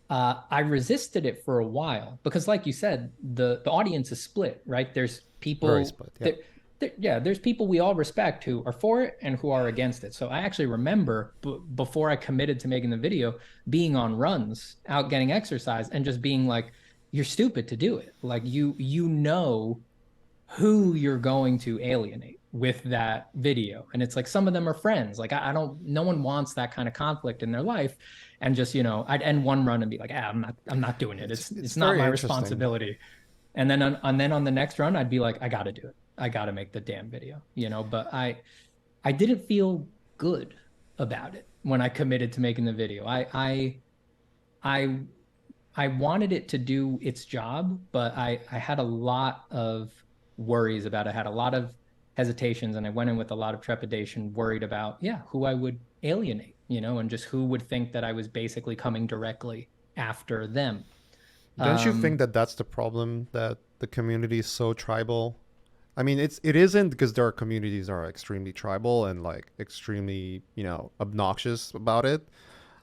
I resisted it for a while because, like you said, the audience is split, right? There's Very people split. Yeah. that, yeah, there's people we all respect who are for it and who are against it. So I actually remember before I committed to making the video, being on runs, out getting exercise, and just being like, "You're stupid to do it. Like you know who you're going to alienate with that video." And it's like some of them are friends. Like I don't, no one wants that kind of conflict in their life. And just, I'd end one run and be like, I'm not doing it. It's It's not very my interesting. responsibility. And then on the next run, I'd be like, I got to do it. I got to make the damn video. But I didn't feel good about it when I committed to making the video. I I wanted it to do its job, but I had a lot of worries about it. I had a lot of hesitations, and I went in with a lot of trepidation, worried about, yeah, who I would alienate, and just who would think that I was basically coming directly after them. Don't you think Um, that that's the problem, that the community is so tribal? I mean, it isn't because there are communities that are extremely tribal and like extremely, obnoxious about it.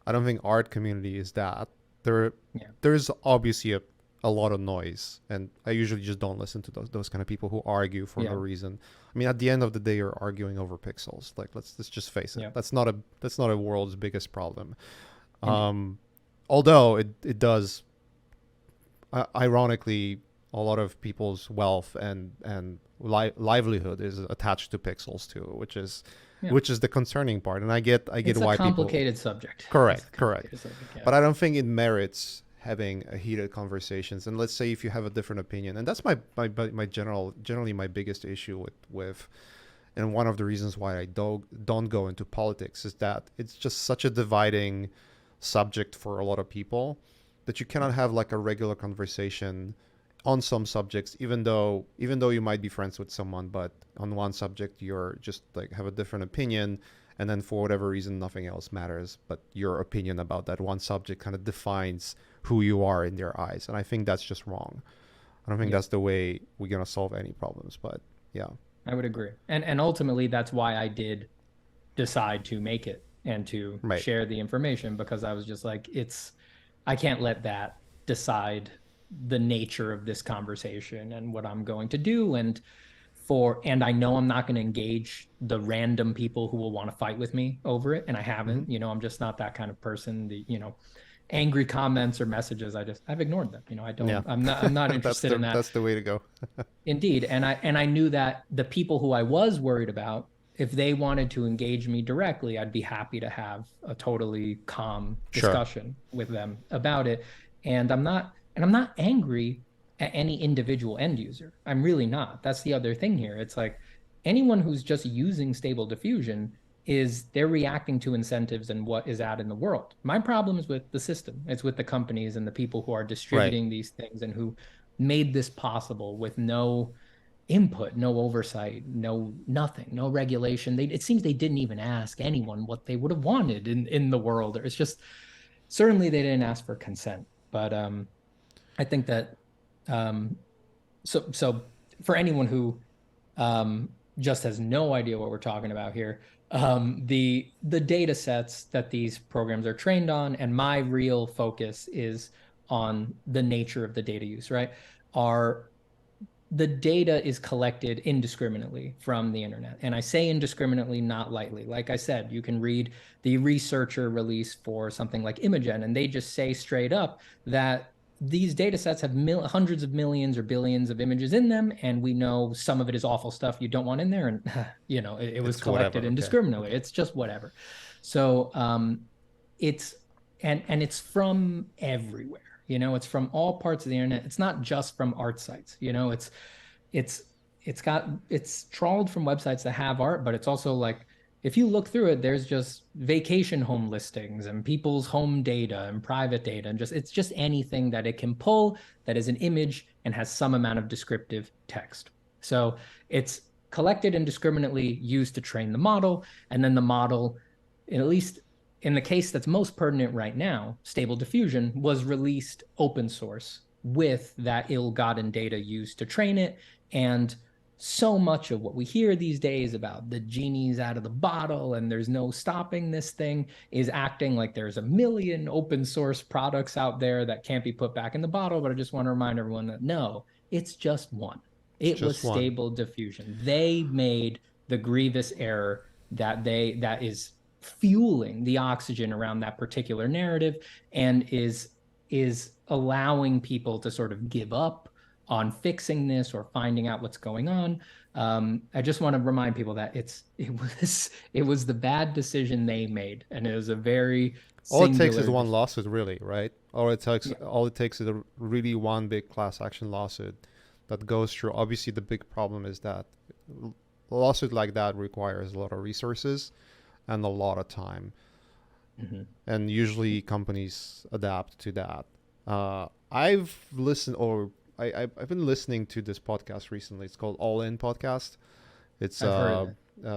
I don't think art community is that. There yeah, there's obviously a lot of noise, and I usually just don't listen to those kind of people who argue for no yeah, reason. I mean, at the end of the day, you're arguing over pixels. Like let's just face it. yeah, That's not a world's biggest problem. indeed. Um, although it does, ironically, a lot of people's wealth and livelihood is attached to pixels too, Yeah, which is the concerning part. And I get it's a why people. complicated subject. It's a Correct. complicated subject. Yeah, But I don't think it merits having a heated conversations. And let's say if you have a different opinion, and that's my generally my biggest issue with, and one of the reasons why I don't go into politics is that it's just such a dividing subject for a lot of people that you yeah, cannot have like a regular conversation on some subjects, even though you might be friends with someone, but on one subject you're just like have a different opinion, and then for whatever reason nothing else matters, but your opinion about that one subject kind of defines who you are in their eyes, and I think that's just wrong. I don't think yeah. that's the way we're gonna solve any problems, but yeah. I would agree. And ultimately, that's why I did decide to make it and to Right. share the information, because I was just like, I can't let that decide the nature of this conversation and what I'm going to do. And I know I'm not going to engage the random people who will want to fight with me over it. And I Mm-hmm. haven't, I'm just not that kind of person. Angry comments or messages, I've ignored them. I Yeah. don't, I'm not that's interested the in that. that's the way to go. Indeed. And I knew that the people who I was worried about, if they wanted to engage me directly, I'd be happy to have a totally calm Sure. discussion with them about it. And I'm not angry at any individual end user. I'm really not. That's the other thing here. It's like anyone who's just using Stable Diffusion, is they're reacting to incentives and what is out in the world. My problem is with the system. It's with the companies and the people who are Right. distributing these things and who made this possible with no input, no oversight, no nothing, no regulation. It seems they didn't even ask anyone what they would have wanted in the world. It's just certainly they didn't ask for consent. But I think that um, so for anyone who just has no idea what we're talking about here, the data sets that these programs are trained on, and my real focus is on the nature of the data use, right? Are the data is collected indiscriminately from the internet. And I say indiscriminately, not lightly. Like I said, you can read the researcher release for something like Imagen, and they just say straight up that these data sets have hundreds of millions or billions of images in them, and we know some of it is awful stuff you don't want in there. And, it was It's collected whatever. Okay. indiscriminately. Okay. It's just whatever. So it's, and it's from everywhere. It's from all parts of the internet. It's not just from art sites. It's it's trawled from websites that have art, but it's also like if you look through it, there's just vacation home listings and people's home data and private data, and it's just anything that it can pull that is an image and has some amount of descriptive text. So it's collected indiscriminately, used to train the model, and then the model, at least in the case that's most pertinent right now, Stable Diffusion was released open source with that ill-gotten data used to train it. And so much of what we hear these days about the genie's out of the bottle and there's no stopping this thing is acting like there's a million open source products out there that can't be put back in the bottle. But I just want to remind everyone that no, it's just one. It's It was just one. Stable Diffusion. They made the grievous error that is fueling the oxygen around that particular narrative and is allowing people to sort of give up on fixing this or finding out what's going on. I just want to remind people that it was the bad decision they made, and it was a very All it takes is singular. one lawsuit, really, right? Yeah. All it takes is a really one big class action lawsuit that goes through. Obviously, the big problem is that a lawsuit like that requires a lot of resources and a lot of time, Mm-hmm. and usually companies adapt to that. I've listened, or I've been listening to this podcast recently. It's called All In Podcast. It's I've heard of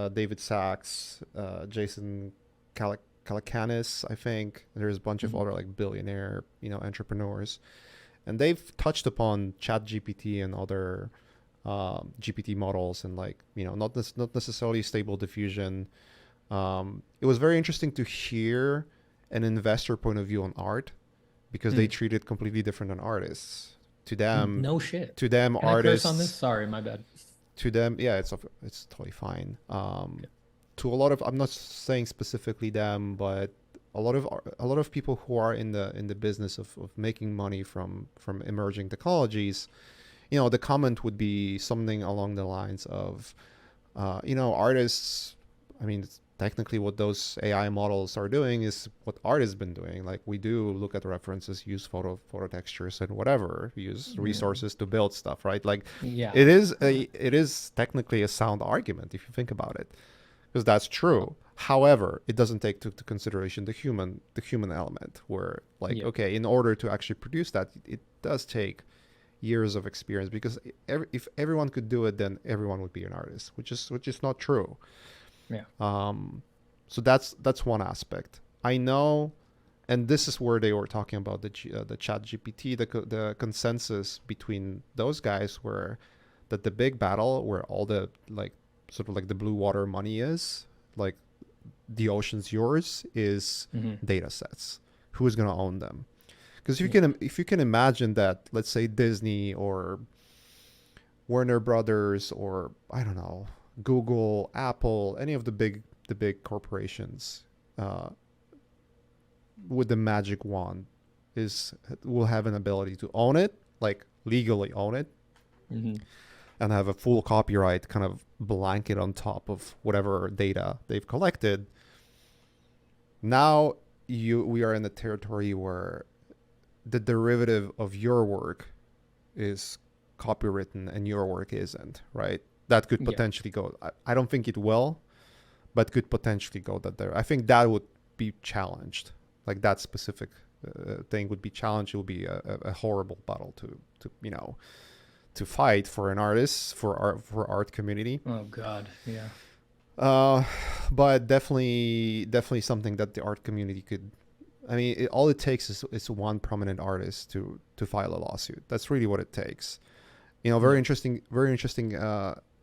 it. David Sachs, Jason Calacanis, I think. There's a bunch of Mm-hmm. other like billionaire, entrepreneurs, and they've touched upon Chat GPT and other GPT models, and like not necessarily Stable Diffusion. It was very interesting to hear an investor point of view on art because they treat it completely different than artists. To them, No shit. to them, Can I curse on this? artists, Sorry, my bad. to them, yeah, it's totally fine. To a lot of, I'm not saying specifically them, but a lot of people who are in the business of making money from emerging technologies, the comment would be something along the lines of, artists. I mean, technically, what those AI models are doing is what art has been doing. Like we do look at references, use photo textures and whatever, use resources to build stuff, right? Like Yeah. it is technically a sound argument if you think about it, because that's true. However, it doesn't take to consideration the human element, where like, Yeah. okay, in order to actually produce that, it does take years of experience, because if everyone could do it, then everyone would be an artist, which is not true. Yeah. So that's one aspect. I know, and this is where they were talking about the Chat GPT, the consensus between those guys were that the big battle, where all the like sort of like the blue water money is, like the ocean's yours, is Mm-hmm. data sets. Who's gonna own them? Because Yeah. if you can imagine that, let's say Disney or Warner Brothers, or I don't know, Google, Apple, any of the big corporations, uh, with the magic wand, will have an ability to own it, like legally own it, Mm-hmm. and have a full copyright kind of blanket on top of whatever data they've collected. Now we are in a territory where the derivative of your work is copywritten and your work isn't, right? That could Yeah. potentially go. I don't think it will, but could potentially go that there. I think that would be challenged. Like that specific thing would be challenged. It would be a horrible battle to to fight for an artist for art community. Oh God, yeah. But definitely something that the art community could. I mean, all it takes is one prominent artist to file a lawsuit. That's really what it takes. Very interesting, very interesting.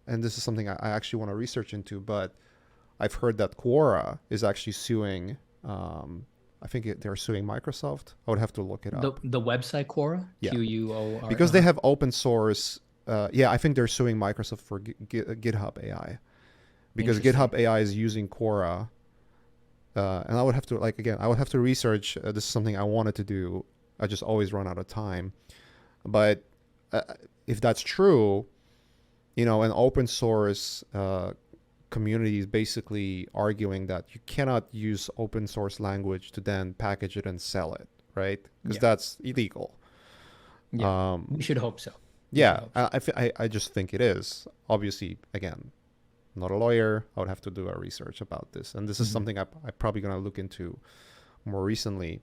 And this is something I actually want to research into. But I've heard that Quora is actually suing. I think they're suing Microsoft. I would have to look it up. The website Quora, Yeah. Quora, Because they have open source. I think they're suing Microsoft for GitHub AI, because GitHub AI is using Quora. And I would have to I would have to research. This is something I wanted to do. I just always run out of time. But if that's true, an open source community is basically arguing that you cannot use open source language to then package it and sell it, right? Because that's illegal. Yeah, we should hope so. I just think it is. Obviously, again, not a lawyer. I would have to do a research about this. And this is something I'm probably going to look into more recently.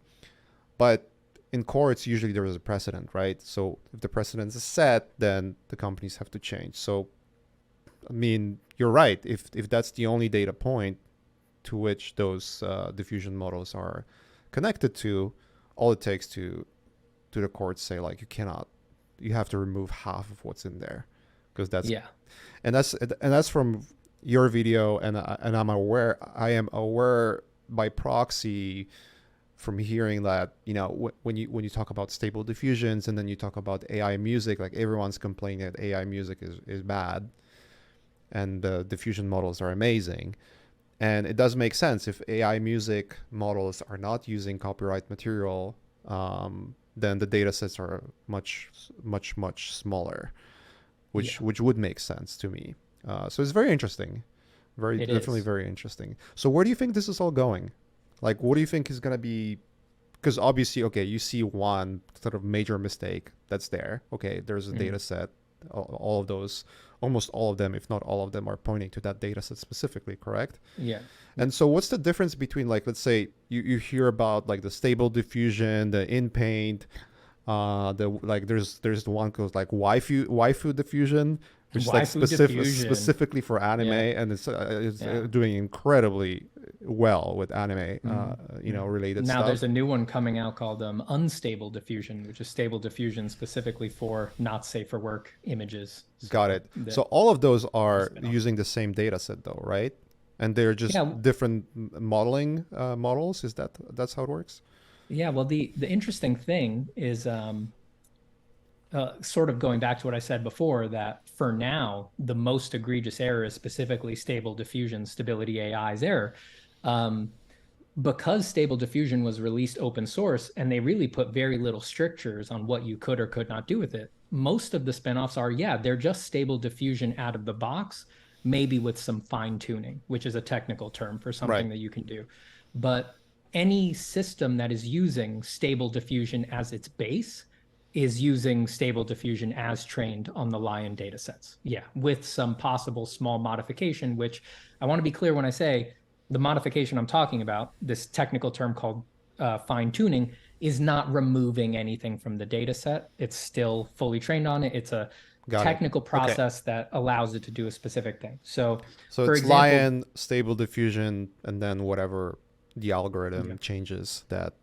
But in courts, usually there is a precedent, right? So if the precedent is set, then the companies have to change. So, I mean, you're right. If that's the only data point to which those diffusion models are connected to, all it takes to the courts say, like, you have to remove half of what's in there. Because that's from your video, and I am aware by proxy from hearing that when you talk about stable diffusions and then you talk about AI music, like everyone's complaining that AI music is bad, and the diffusion models are amazing, and it does make sense. If AI music models are not using copyright material, then the data sets are much smaller, which would make sense to me. So it's very interesting. Definitely very interesting. So where do you think this is all going? Like, what do you think is going to be? Because obviously, okay, you see one sort of major mistake that's there. Okay, there's a data set. All of those, almost all of them, if not all of them, are pointing to that data set specifically, correct? Yeah. And so what's the difference between, like, let's say you hear about like the stable diffusion, the in paint, there's the one called like waifu diffusion, which is like specifically for anime, and it's doing incredibly well with anime, related stuff. Now there's a new one coming out called unstable diffusion, which is stable diffusion specifically for not safe for work images. Got it. So all of those are using the same data set, though, right? And they're just different modeling models. That's how it works? Yeah. Well, the interesting thing is sort of going back to what I said before, that for now, the most egregious error is specifically stable diffusion, stability AI's error. Because stable diffusion was released open source and they really put very little strictures on what you could or could not do with it, most of the spinoffs are, they're just stable diffusion out of the box, maybe with some fine tuning, which is a technical term for something that you can do. But any system that is using stable diffusion as its base is using stable diffusion as trained on the Lion data sets. With some possible small modification, which I want to be clear when I say the modification I'm talking about, this technical term called fine tuning, is not removing anything from the data set. It's still fully trained on it. It's a technical process that allows it to do a specific thing. So for it's example, Lion, stable diffusion, and then whatever the algorithm changes that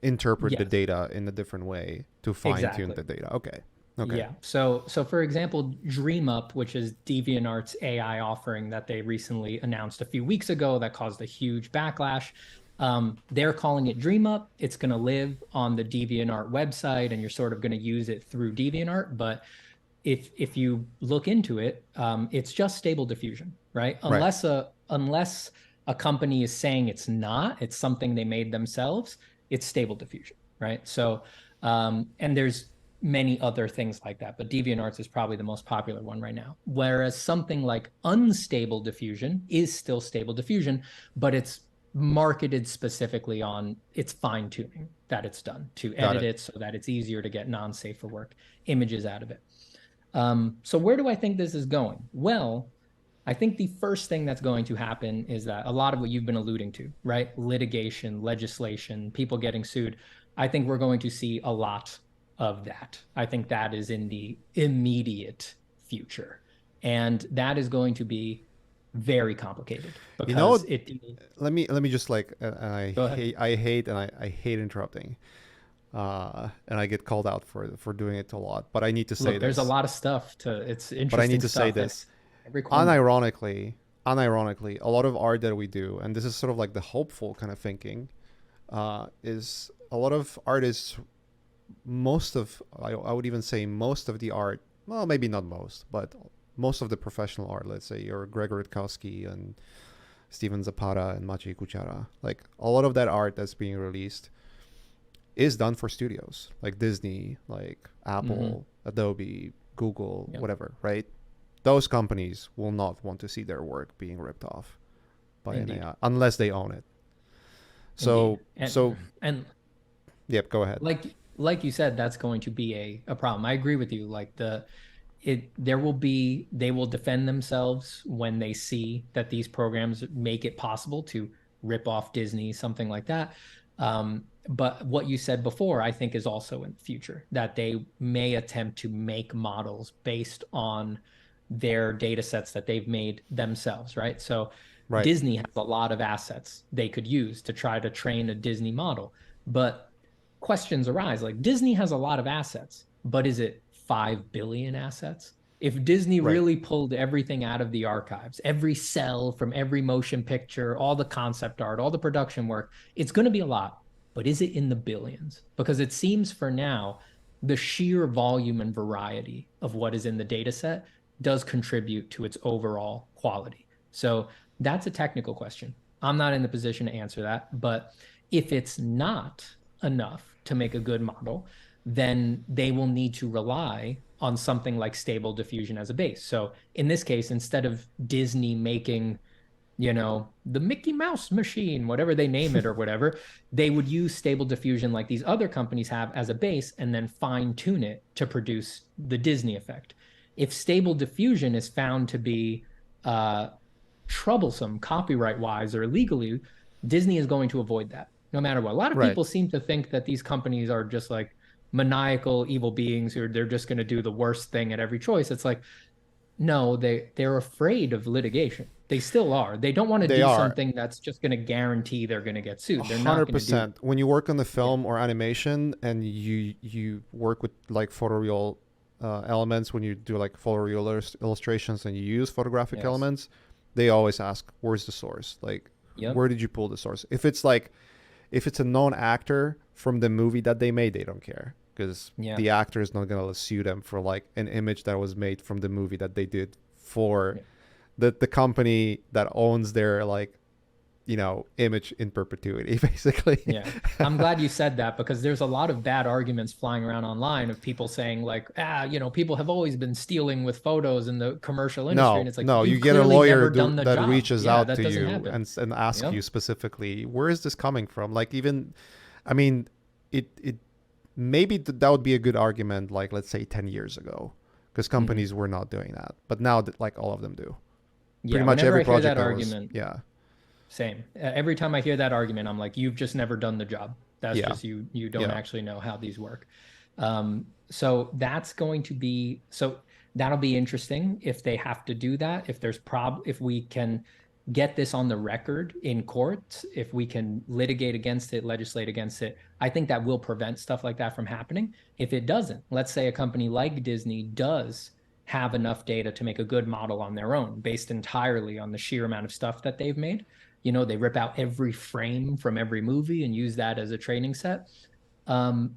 interpret the data in a different way to fine-tune the data. Okay. Yeah. So for example, DreamUp, which is DeviantArt's AI offering that they recently announced a few weeks ago that caused a huge backlash. They're calling it DreamUp. It's going to live on the DeviantArt website, and you're sort of going to use it through DeviantArt. But if you look into it, it's just stable diffusion, right? Unless a company is saying it's not, it's something they made themselves, it's stable diffusion, right? So, and there's many other things like that, but DeviantArts is probably the most popular one right now. Whereas something like unstable diffusion is still stable diffusion, but it's marketed specifically on its fine tuning that it's done to edit it so that it's easier to get non-safe for work images out of it. So where do I think this is going? Well, I think the first thing that's going to happen is that a lot of what you've been alluding to, right? Litigation, legislation, people getting sued. I think we're going to see a lot of that. I think that is in the immediate future. And that is going to be very complicated You know, because it. let me just like, and Go ahead. I hate interrupting, and I get called out for doing it a lot. But I need to say Look, there's a this. lot of stuff to, it's But I need interesting to say stuff in this. every corner. Unironically, unironically, a lot of art that we do, and this is sort of like the hopeful kind of thinking, is a lot of artists. Most of I would even say most of the art. Well, maybe not most, but most of the professional art. Let's say your Gregor Rutkowski and Steven Zapata and Maciej Kuchara. Like a lot of that art that's being released is done for studios like Disney, like Mm-hmm. Apple, Adobe, Google, Yep. whatever, right? Those companies will not want to see their work being ripped off by an Indeed. AI unless they own it. Indeed. So, so And yep, go ahead. like you said, that's going to be a problem. I agree with you. Like there will be, they will defend themselves when they see that these programs make it possible to rip off Disney, something like that. But what you said before, I think, is also in the future that they may attempt to make models based on their data sets that they've made themselves, right? So Right, Disney has a lot of assets they could use to try to train a Disney model. But questions arise like Disney has a lot of assets, but is it 5 billion assets? If Disney right. really pulled everything out of the archives, every cell from every motion picture, all the concept art, all the production work, it's going to be a lot. But is it in the billions? Because it seems for now, the sheer volume and variety of what is in the data set does contribute to its overall quality. So that's a technical question. I'm not in the position to answer that. But if it's not enough to make a good model, then they will need to rely on something like Stable Diffusion as a base. So in this case, instead of Disney making, the Mickey Mouse machine, whatever they name it or whatever, they would use Stable Diffusion like these other companies have as a base and then fine tune it to produce the Disney effect. If Stable Diffusion is found to be uh, troublesome copyright wise or legally, Disney is going to avoid that no matter what. A lot of Right. people seem to think that these companies are just like maniacal evil beings who they're just going to do the worst thing at every choice. It's like, no, they're afraid of litigation. They still are. They don't want to They do are something that's just going to guarantee they're going to get a sued. They're not hundred going to do that. percent. When you work on the Yeah. film or animation, and you work with like photoreal elements, when you do like photoreal illustrations and you use photographic Yes. elements, they always ask, "Where's the source? Like, Yep. where did you pull the source?" If it's a known actor from the movie that they made, they don't care because Yeah. the actor is not gonna sue them for like an image that was made from the movie that they did for Yeah. the company that owns their like image in perpetuity basically. Yeah. I'm glad you said that because there's a lot of bad arguments flying around online of people saying like, people have always been stealing with photos in the commercial industry. And No, it's like, no, you you've get a clearly lawyer never done the that job. reaches Yeah, out that to doesn't you happen. and ask you Yep. specifically, where is this coming from? Like, even, I mean, it maybe that would be a good argument, like, let's say 10 years ago, because Hmm. companies were not doing that, but now that, like, all of them do. Pretty Yeah. much Whenever every I hear project that that was, argument, yeah. same. Every time I hear that argument, I'm like, you've just never done the job. That's Yeah. just you. You don't Yeah. actually know how these work. So that's going to be so that'll be interesting if they have to do that. If we can get this on the record in court, if we can litigate against it, legislate against it, I think that will prevent stuff like that from happening. If it doesn't, let's say a company like Disney does have enough data to make a good model on their own based entirely on the sheer amount of stuff that they've made. They rip out every frame from every movie and use that as a training set. Um,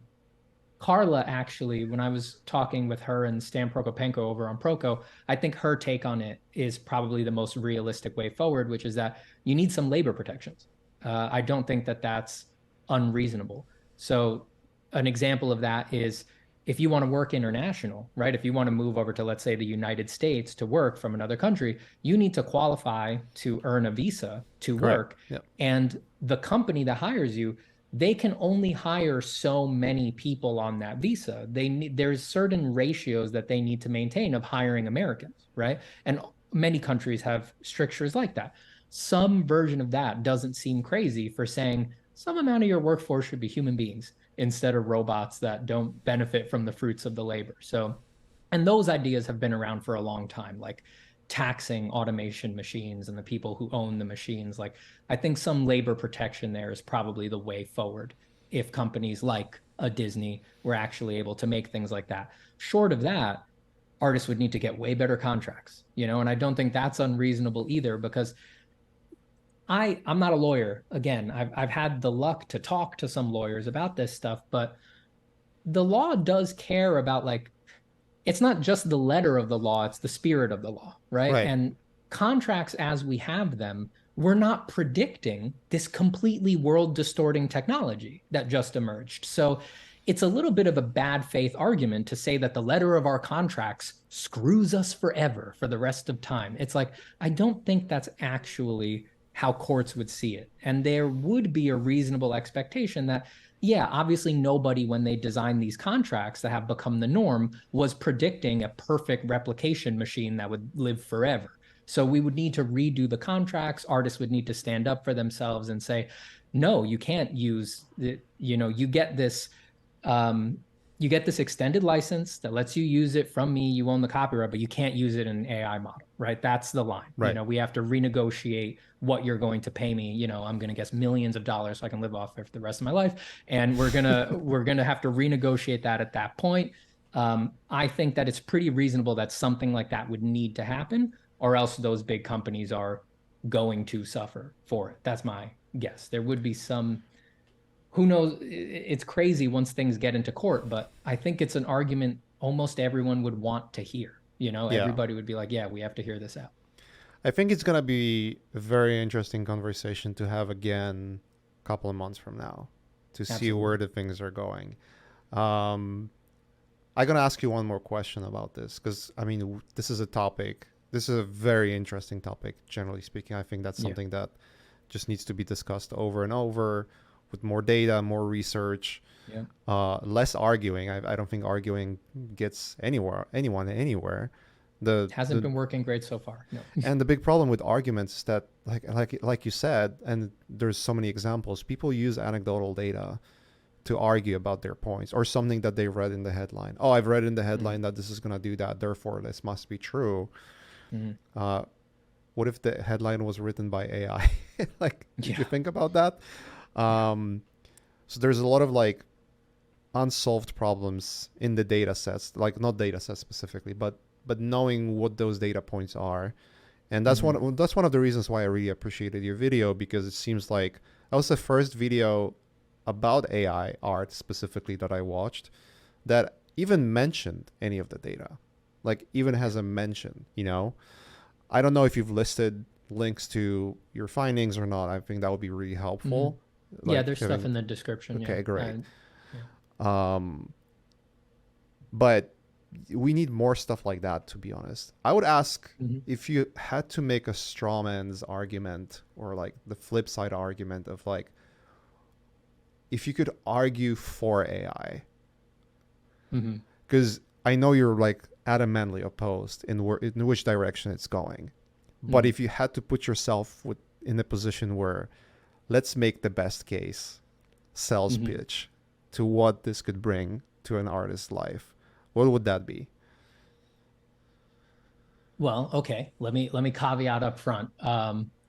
Carla, actually, when I was talking with her and Stan Prokopenko over on Proco, I think her take on it is probably the most realistic way forward, which is that you need some labor protections. I don't think that that's unreasonable. So, an example of that is if you want to work international, right? If you want to move over to, let's say, the United States to work from another country, you need to qualify to earn a visa to Correct. work. Yeah. And the company that hires you, they can only hire so many people on that visa. There's certain ratios that they need to maintain of hiring Americans, right? And many countries have strictures like that. Some version of that doesn't seem crazy for saying some amount of your workforce should be human beings instead of robots that don't benefit from the fruits of the labor. So, and those ideas have been around for a long time, like taxing automation machines and the people who own the machines. Like, I think some labor protection there is probably the way forward if companies like a Disney were actually able to make things like that. Short of that, artists would need to get way better contracts, and I don't think that's unreasonable either, because I'm not a lawyer. Again, I've had the luck to talk to some lawyers about this stuff, but the law does care about, like, it's not just the letter of the law, it's the spirit of the law, right? Right. And contracts as we have them, we're not predicting this completely world distorting technology that just emerged. So it's a little bit of a bad faith argument to say that the letter of our contracts screws us forever for the rest of time. It's like, I don't think that's actually how courts would see it. And there would be a reasonable expectation that, yeah, obviously nobody, when they designed these contracts that have become the norm, was predicting a perfect replication machine that would live forever. So we would need to redo the contracts. Artists would need to stand up for themselves and say, no, you can't use the, you get this extended license that lets you use it from me. You own the copyright, but you can't use it in an AI model, right? That's the line. Right. We have to renegotiate what you're going to pay me. I'm going to guess millions of dollars so I can live off it for the rest of my life. And we're gonna have to renegotiate that at that point. I think that it's pretty reasonable that something like that would need to happen, or else those big companies are going to suffer for it. That's my guess. There would be some, who knows, it's crazy once things get into court, but I think it's an argument almost everyone would want to hear. Everybody would be like, yeah, we have to hear this out. I think it's going to be a very interesting conversation to have again a couple of months from now to see where the things are going. I'm going to ask you one more question about this, because, I mean, this is a very interesting topic, generally speaking. I think that's something that just needs to be discussed over and over with more data, more research, less arguing. I don't think arguing gets anyone anywhere. It hasn't been working great so far. No. And the big problem with arguments is that, like you said, and there's so many examples, people use anecdotal data to argue about their points, or something that they read in the headline. Oh, I've read in the headline that this is going to do that, therefore this must be true. What if the headline was written by AI? Did you think about that? So there's a lot of unsolved problems in the data sets, not data sets specifically, but knowing what those data points are. And that's one of the reasons why I really appreciated your video, because it seems like that was the first video about AI art specifically that I watched that even mentioned any of the data, even has a mention. I don't know if you've listed links to your findings or not. I think that would be really helpful. There's stuff in the description. Okay, great. But we need more stuff like that, to be honest. I would ask if you had to make a straw man's argument, or the flip side argument of if you could argue for AI, because I know you're adamantly opposed in which direction it's going. But if you had to put yourself in a position where, let's make the best case sales pitch to what this could bring to an artist's life, what would that be? Well, okay. Let me caveat up front.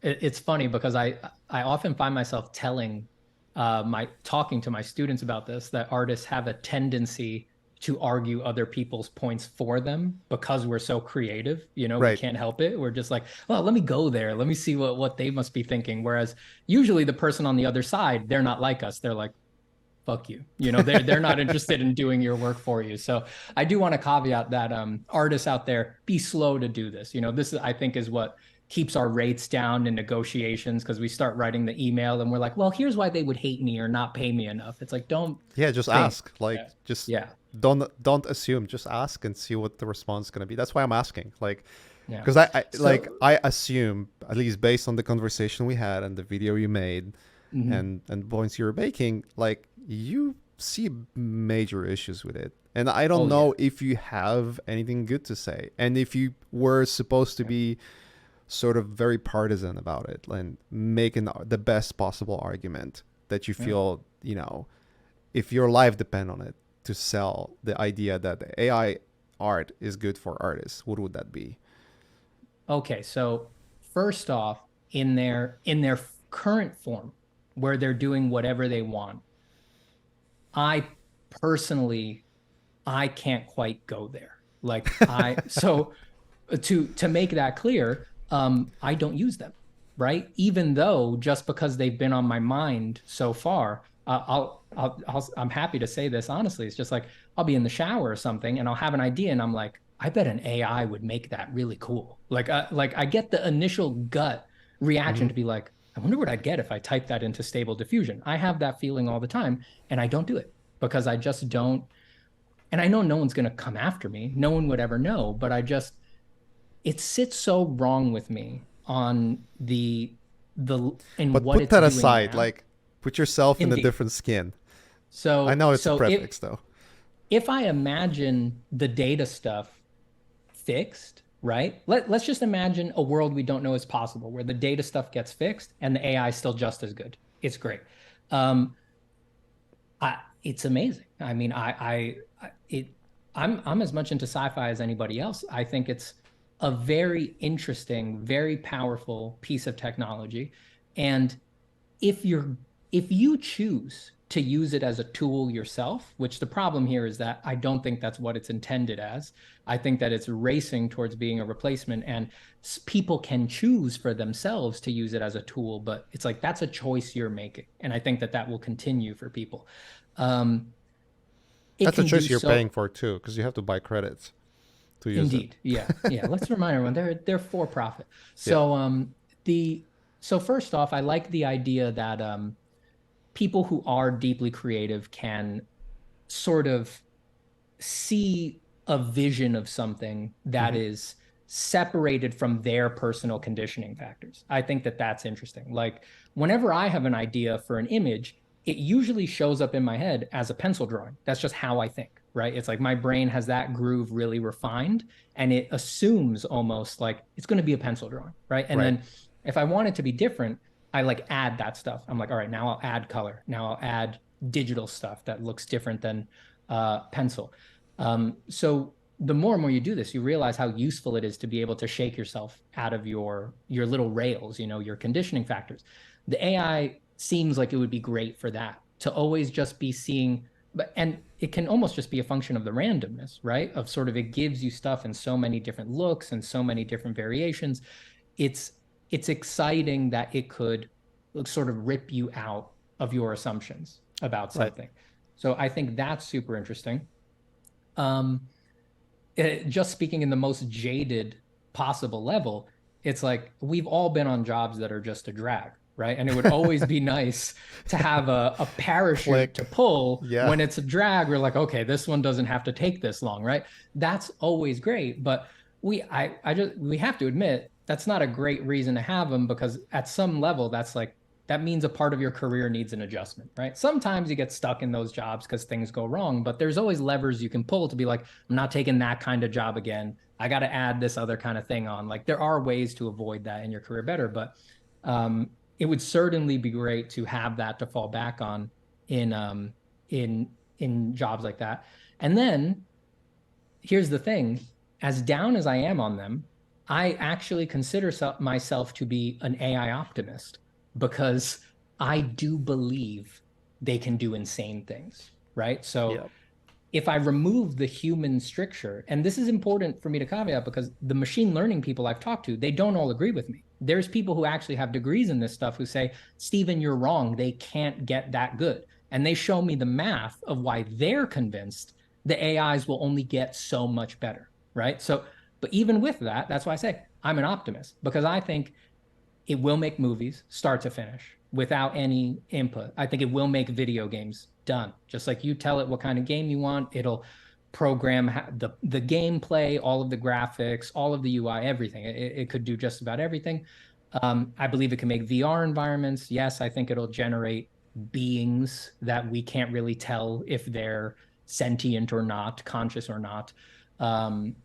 It's funny because I often find myself talking to my students about this, that artists have a tendency to argue other people's points for them because we're so creative. We can't help it. We're just like, well, let me go there. Let me see what they must be thinking. Whereas usually the person on the other side, they're not like us. They're like, fuck you. They're not interested in doing your work for you. So I do want to caveat that artists out there, be slow to do this. This is, I think, is what keeps our rates down in negotiations, because we start writing the email and we're like, well, here's why they would hate me or not pay me enough. It's like, don't. Yeah, just ask. Don't assume. Just ask and see what the response is going to be. That's why I'm asking. Because I assume, at least based on the conversation we had and the video you made, and points you were making, you see major issues with it. And I don't Oh yeah. know if you have anything good to say. And if you were supposed to be sort of very partisan about it and making the best possible argument that you Yeah. feel, if your life depend on it to sell the idea that the AI art is good for artists, what would that be? Okay, so first off, in their current form, where they're doing whatever they want, I personally I can't quite go there. Like I so to make that clear, I don't use them, right? Even though just because they've been on my mind so far, I'm happy to say this honestly. It's just like I'll be in the shower or something, and I'll have an idea, and I'm like, I bet an AI would make that really cool. Like I get the initial gut reaction Mm-hmm. to be like, I wonder what I'd get if I type that into Stable Diffusion. I have that feeling all the time, and I don't do it because I just don't. And I know no one's going to come after me. No one would ever know, but it sits so wrong with me on the in But what put it's that doing aside, now. like put yourself in a Indeed. different skin. I So know it's a so if prefix though. if I imagine the data stuff fixed, right? Let's just imagine a world we don't know is possible where the data stuff gets fixed and the AI is still just as good. It's great. Um, it's amazing. I mean, I'm as much into sci-fi as anybody else. I think it's a very interesting, very powerful piece of technology. And if you're if you choose to use it as a tool yourself, which the problem here is that I don't think that's what it's intended as. I think that it's racing towards being a replacement, and people can choose for themselves to use it as a tool, but it's like that's a choice you're making, and I think that that will continue for people. Um, it That's a can do choice you're paying so. for too, because you have to buy credits to use it. Indeed. Yeah. Yeah. Let's remind everyone they're for profit. Yeah. The so first off, I like the idea that people who are deeply creative can sort of see a vision of something that Mm-hmm. is separated from their personal conditioning factors. I think that that's interesting. Like whenever I have an idea for an image, it usually shows up in my head as a pencil drawing. That's just how I think, right? It's like my brain has that groove really refined and it assumes almost like it's going to be a pencil drawing, right? And Right. then if I want it to be different, I like add that stuff. I'm like, all right, now I'll add color. Now I'll add digital stuff that looks different than pencil. So the more and more you do this, you realize how useful it is to be able to shake yourself out of your little rails, your conditioning factors. The AI seems like it would be great for that, to always just be seeing, and it can almost just be a function of the randomness, right? Of sort of it gives you stuff in so many different looks and so many different variations. It's it's exciting that it could sort of rip you out of your assumptions about Right. something. So I think that's super interesting. Um, just speaking in the most jaded possible level, it's like we've all been on jobs that are just a drag, right? And it would always be nice to have a parachute Click. to pull Yeah. when it's a drag. We're like, okay, this one doesn't have to take this long, right? That's always great, but we have to admit that's not a great reason to have them because at some level that's like that means a part of your career needs an adjustment, right? Sometimes you get stuck in those jobs because things go wrong, but there's always levers you can pull to be like, I'm not taking that kind of job again. I got to add this other kind of thing on. Like there are ways to avoid that in your career better, but it would certainly be great to have that to fall back on in in jobs like that. And then here's the thing: as down as I am on them, I actually consider myself to be an AI optimist because I do believe they can do insane things, right? So Yeah. if I remove the human stricture, and this is important for me to caveat because the machine learning people I've talked to, they don't all agree with me. There's people who actually have degrees in this stuff who say, Stephen, you're wrong. They can't get that good. And they show me the math of why they're convinced the AIs will only get so much better, right? So, but even with that, that's why I say I'm an optimist because I think it will make movies start to finish without any input. I think it will make video games done. Just like you tell it what kind of game you want, it'll program the gameplay, all of the graphics, all of the UI, everything. It could do just about everything. I believe it can make VR environments. Yes, I think it'll generate beings that we can't really tell if they're sentient or not, conscious or not. Um,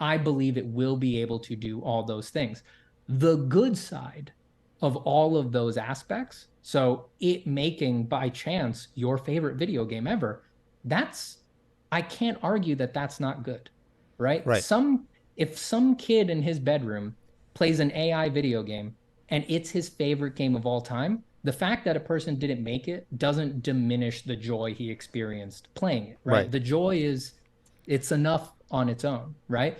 I believe it will be able to do all those things. The good side of all of those aspects, so it making by chance your favorite video game ever, that's, I can't argue that that's not good, right? Right. If some kid in his bedroom plays an AI video game and it's his favorite game of all time, the fact that a person didn't make it doesn't diminish the joy he experienced playing it, right? Right. The joy is, it's enough on its own, right?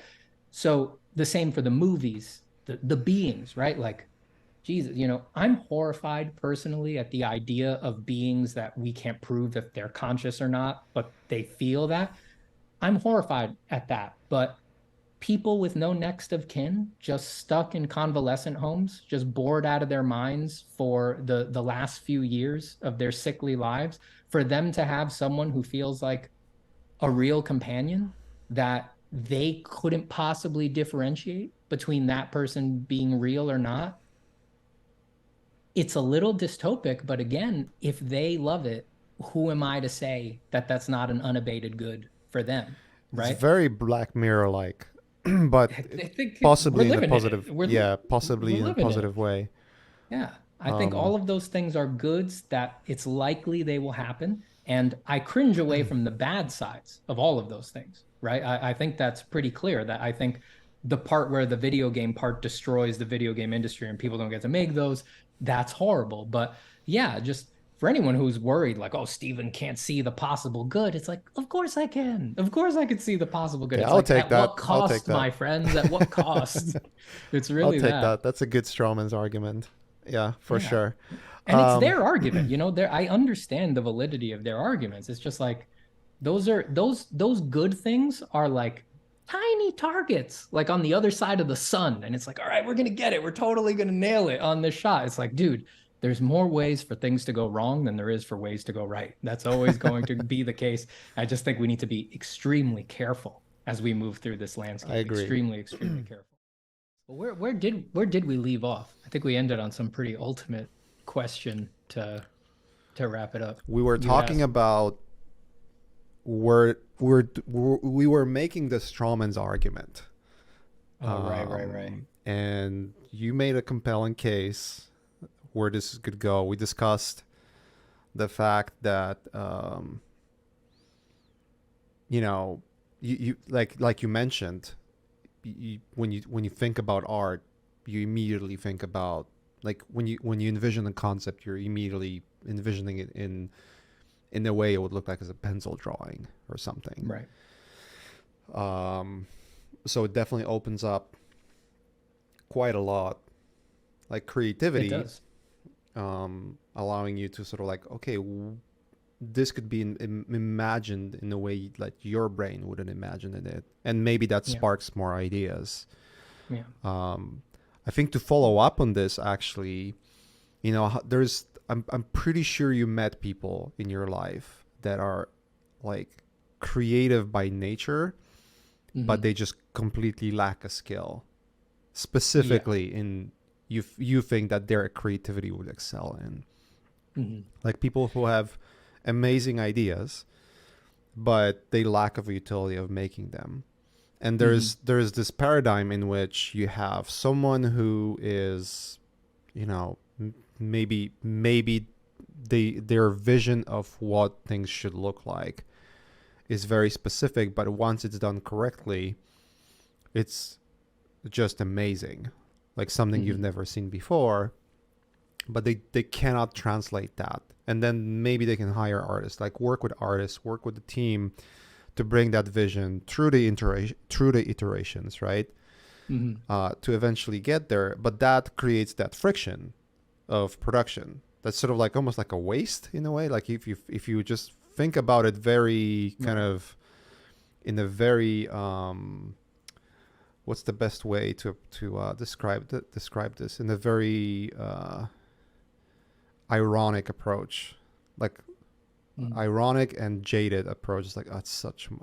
So the same for the movies, the beings, right? Like, Jesus, I'm horrified personally at the idea of beings that we can't prove if they're conscious or not, but they feel that. I'm horrified at that. But people with no next of kin, just stuck in convalescent homes, just bored out of their minds for the last few years of their sickly lives, for them to have someone who feels like a real companion that they couldn't possibly differentiate between that person being real or not, it's a little dystopic. But again, if they love it, who am I to say that that's not an unabated good for them, It's right? very Black Mirror like, but I think we're possibly in a living in positive, it. yeah, We're possibly in a living in it. positive way. Yeah, I think Um, all of those things are goods that it's likely they will happen. And I cringe away from the bad sides of all of those things, right? I think that's pretty clear that I think the part where the video game part destroys the video game industry and people don't get to make those, that's horrible. But yeah, just for anyone who's worried, like, oh, Steven can't see the possible good, it's like, of course I can. Of course I can see the possible good. yeah, It's I'll like, take at that. what I'll take cost, that. my friends? At what cost? It's I'll really take that. that. That's a good strawman's argument. Yeah, for Yeah. sure. And it's Um, their argument, I understand the validity of their arguments. It's just like those good things are like tiny targets, like on the other side of the sun. And it's like, all right, we're gonna get it. We're totally gonna nail it on this shot. It's like, dude, there's more ways for things to go wrong than there is for ways to go right. That's always going to be the case. I just think we need to be extremely careful as we move through this I landscape. agree. Extremely, extremely careful. Well, where did we leave off? I think we ended on some pretty ultimate question to wrap it up. We were You talking asked. about we were making the strawman's argument, Oh, right. and you made a compelling case where this could go. We discussed the fact that you know you like you mentioned, when you think about art, you immediately think about, like, when you envision a concept, you're immediately envisioning it in the way it would look like as a pencil drawing or something. Right. So it definitely opens up quite a lot, like It creativity, does. allowing you to sort of like, okay, this could be imagined in a way like your brain wouldn't imagine it, and maybe that Yeah. sparks more ideas. Yeah. I think to follow up on this, actually, I'm pretty sure you met people in your life that are like creative by nature, but Mm-hmm. they just completely lack a skill, Yeah. specifically in you think that their creativity would excel in, Mm-hmm. like people who have amazing ideas, but they lack of utility of making them. And Mm-hmm. there's this paradigm in which you have someone who is, maybe their vision of what things should look like is very specific, but once it's done correctly, it's just amazing, like something you've Mm-hmm. never seen before. But they cannot translate that, and then maybe they can hire artists, like work with artists, work with the team to bring that vision through the iterations, right? Mm-hmm. To eventually get there. But that creates that friction of production. That's sort of like almost like a waste in a way. Like if you just think about it very kind Right. of in a very what's the best way to describe this, in a very ironic approach, like Mm-hmm. ironic and jaded approach. It's like, oh, it's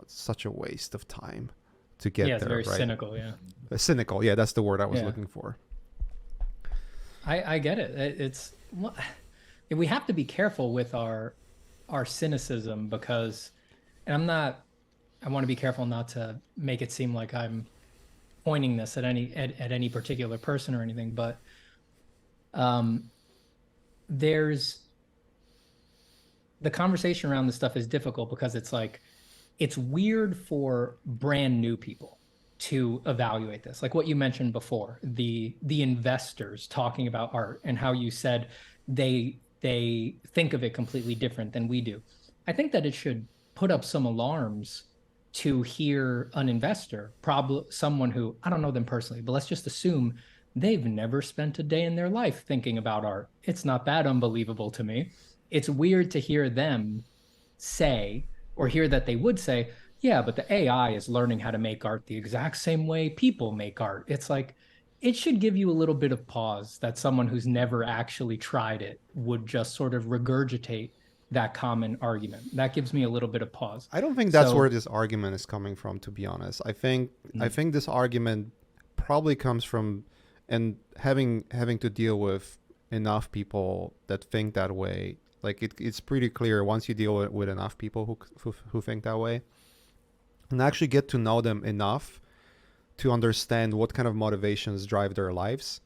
such a waste of time to Yeah, get it's there, very right? cynical. Yeah. Cynical, yeah, that's the word I was Yeah. looking for. I get it. It's we have to be careful with our cynicism because, and I'm not, I want to be careful not to make it seem like I'm pointing this at any particular person or anything, but um, there's the conversation around this stuff is difficult because it's like it's weird for brand new people to evaluate this. Like what you mentioned before, the investors talking about art and how you said they think of it completely different than we do. I think that it should put up some alarms to hear an investor, probably someone who I don't know them personally, but let's just assume they've never spent a day in their life thinking about art. It's not that unbelievable to me. It's weird to hear them say or hear that they would say, yeah, but the AI is learning how to make art the exact same way people make art. It's like, it should give you a little bit of pause that someone who's never actually tried it would just sort of regurgitate that common argument. That gives me a little bit of pause. I don't think that's where So, this argument is coming from, to be honest. I mm, think this argument probably comes from and having to deal with enough people that think that way. Like it's pretty clear once you deal with enough people who think that way and actually get to know them enough to understand what kind of motivations drive their lives.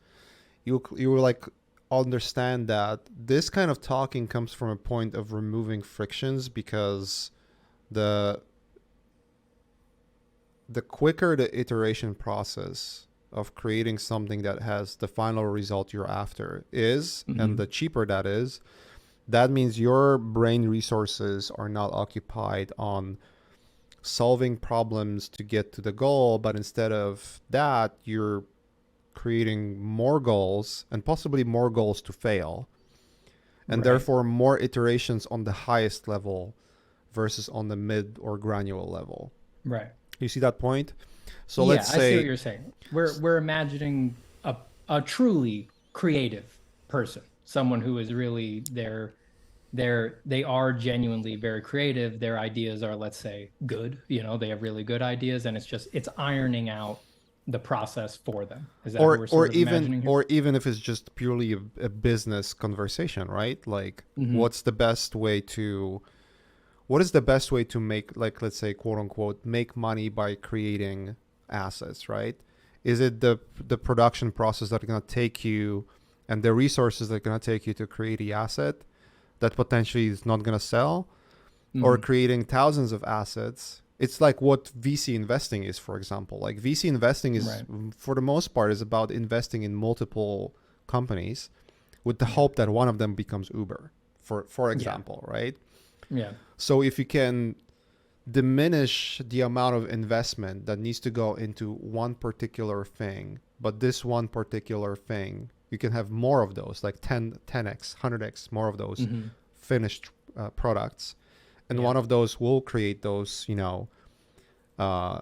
You will like understand that this kind of talking comes from a point of removing frictions because the the quicker the iteration process of creating something that has the final result you're after is, and the mhm, cheaper that is, that means your brain resources are not occupied on solving problems to get to the goal, but instead of that, you're creating more goals and possibly more goals to fail, and right. therefore more iterations on the highest level versus on the mid or granular level. Right. You see that point? So let's Yeah, I see what say, you're saying. We're imagining a truly creative person, someone who is really they are genuinely very creative. Their ideas are, let's say, good. They have really good ideas, and it's ironing out the process for them. Is that who we're or sort of even imagining here? or even if it's just purely a business conversation, right? Like, Hmm. what is the best way to make, like, let's say, quote unquote, make money by creating assets, right? Is it the production process that are going to take you and the resources that are going to take you to create the asset that potentially is not going to sell, or Hmm. creating thousands of assets? It's like what VC investing is, for example. Like VC investing is, Right. for the most part, is about investing in multiple companies with the Yeah. hope that one of them becomes Uber, for Yeah. example, right? Yeah. So if you can diminish the amount of investment that needs to go into one particular thing, but this one particular thing, you can have more of those, like 10x, 100x, more of those Hmm. finished products. And Yeah. one of those will create those, uh,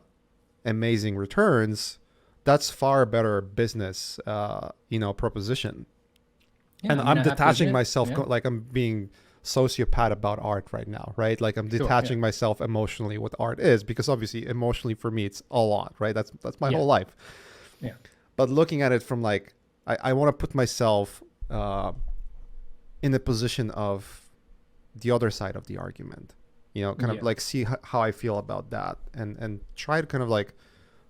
amazing returns. That's far better business, proposition. Yeah. And I mean, I'm I have to detaching admit. myself, Yeah. like I'm being sociopath about art right now, right? Like I'm Sure. Yeah. detaching myself emotionally what art is, because obviously emotionally for me it's a lot, right? That's my Yeah. whole life. Yeah. But looking at it from like, I want to put myself in a position of the other side of the argument, kind of Yeah. like see how I feel about that, and try to kind of like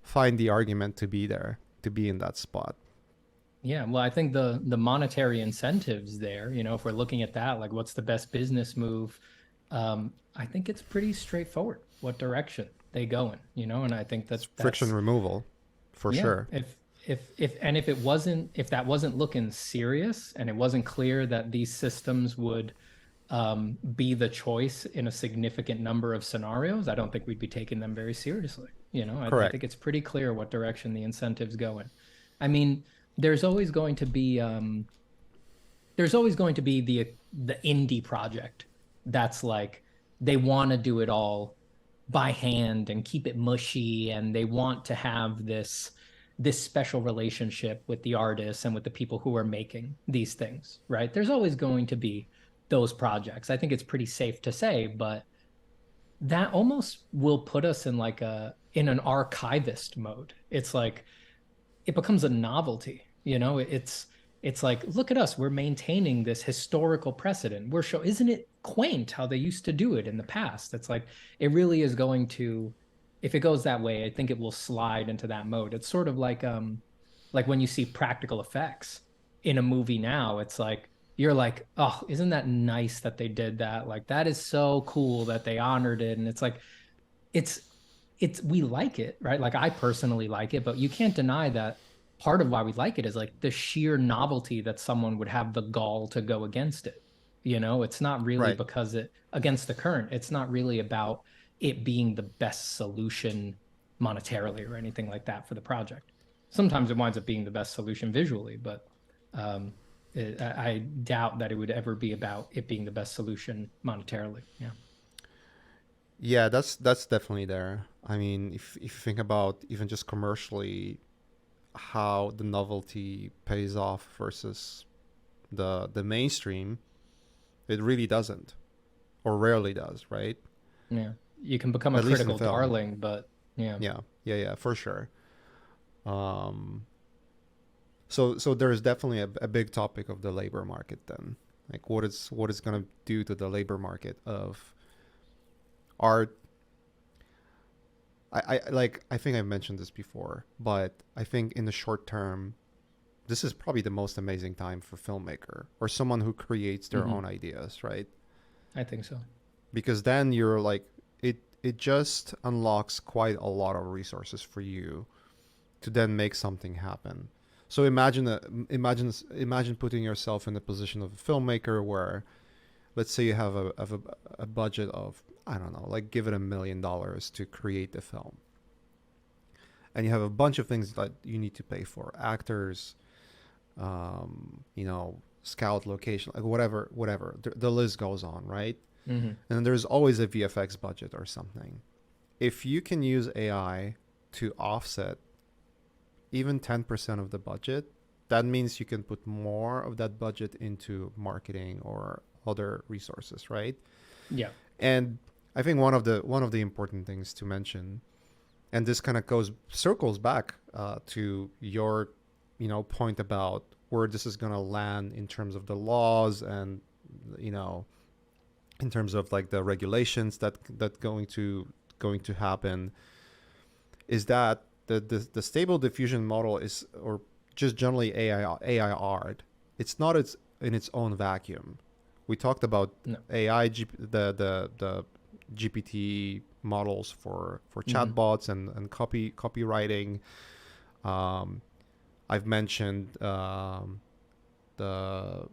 find the argument to be there, to be in that spot. Yeah, well, I think the monetary incentives there, if we're looking at that, like what's the best business move? I think it's pretty straightforward what direction they go in, and I think It's that friction that's removal, for yeah, sure. if that wasn't looking serious and it wasn't clear that these systems would be the choice in a significant number of scenarios, I don't think we'd be taking them very seriously. I Correct. think it's pretty clear what direction the incentives go in. I mean, there's always going to be there's always going to be the indie project that's like they want to do it all by hand and keep it mushy, and they want to have this special relationship with the artists and with the people who are making these things, right? There's always going to be those projects. I think it's pretty safe to say, but that almost will put us in like a in an archivist mode. It's like it becomes a novelty. It's it's like, look at us, we're maintaining this historical precedent. Isn't it quaint how they used to do it in the past? It's like, it really is going to, if it goes that way, I think it will slide into that mode. It's sort of like when you see practical effects in a movie now, it's like, you're like, oh, isn't that nice that they did that? Like, that is so cool that they honored it. And it's like, it's we like it, right? Like, I personally like it, but you can't deny that part of why we like it is like the sheer novelty that someone would have the gall to go against it. It's not really Right. because it against the current. It's not really about it being the best solution monetarily or anything like that for the project. Sometimes it winds up being the best solution visually, but um, I doubt that it would ever be about it being the best solution monetarily. Yeah. Yeah, that's definitely there. I mean, if you think about even just commercially how the novelty pays off versus the mainstream, it really doesn't, or rarely does, right? Yeah. You can become a At least in critical film. darling, but yeah. Yeah, yeah, yeah, for sure. Um, so there is definitely a big topic of the labor market then. Like what is gonna do to the labor market of art. I think I've mentioned this before, but I think in the short term, this is probably the most amazing time for filmmaker or someone who creates their Hmm. own ideas, right? I think so. Because then you're like it just unlocks quite a lot of resources for you to then make something happen. So imagine putting yourself in the position of a filmmaker where let's say you have a budget of I don't know, like give it $1 million to create the film. And you have a bunch of things that you need to pay for actors, scout location, like whatever. The list goes on, right? Hmm. And then there's always a VFX budget or something. If you can use AI to offset even 10% of the budget, that means you can put more of that budget into marketing or other resources, right? Yeah. And I think one of the important things to mention, and this kind of goes circles back to your point about where this is going to land in terms of the laws and you know in terms of like the regulations that going to happen is that the stable diffusion model is or just generally AI art. It's not in its own vacuum. We talked about No. the GPT models for Hmm. chatbots and copywriting. Um, I've mentioned the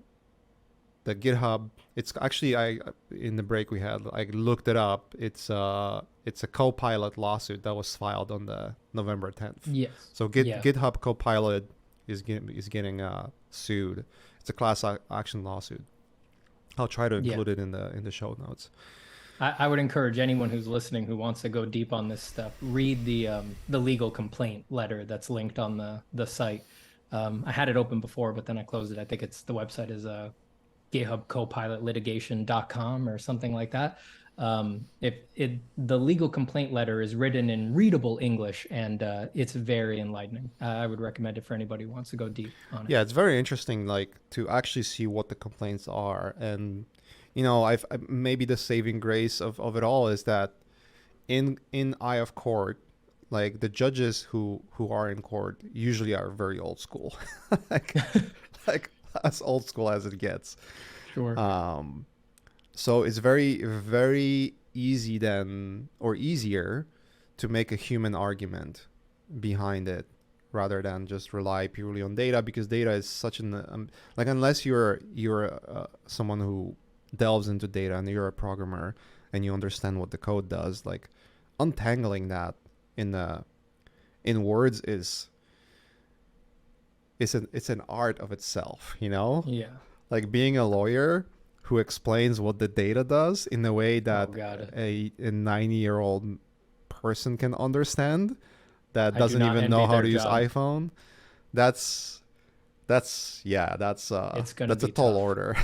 the GitHub. It's actually I in the break we had I looked it up. It's a Copilot lawsuit that was filed on the November 10th. Yes. So Yeah. GitHub Copilot is getting sued. It's a class action lawsuit. I'll try to Yeah. include it in the show notes. I would encourage anyone who's listening who wants to go deep on this stuff, read the legal complaint letter that's linked on the site. I had it open before, but then I closed it. I think it's the website is GitHub Copilot Litigation.com or something like that. If it the legal complaint letter is written in readable English and it's very enlightening. I would recommend it for anybody who wants to go deep on it. Yeah, it's very interesting, like to actually see what the complaints are, and maybe the saving grace of it all is that in eye of court, like the judges who are in court usually are very old school, like like as old school as it gets. Sure. Um, so it's very very easy then or easier to make a human argument behind it rather than just rely purely on data because data is such an like unless you're someone who delves into data and you're a programmer and you understand what the code does, like untangling that in the in words it's an art of itself, Yeah. like being a lawyer who explains what the data does in a way Oh, that got it. a 90-year-old person can understand that I do doesn't not even envy know how their to use job. iPhone. That's yeah, that's It's going to that's a be tall tough. order.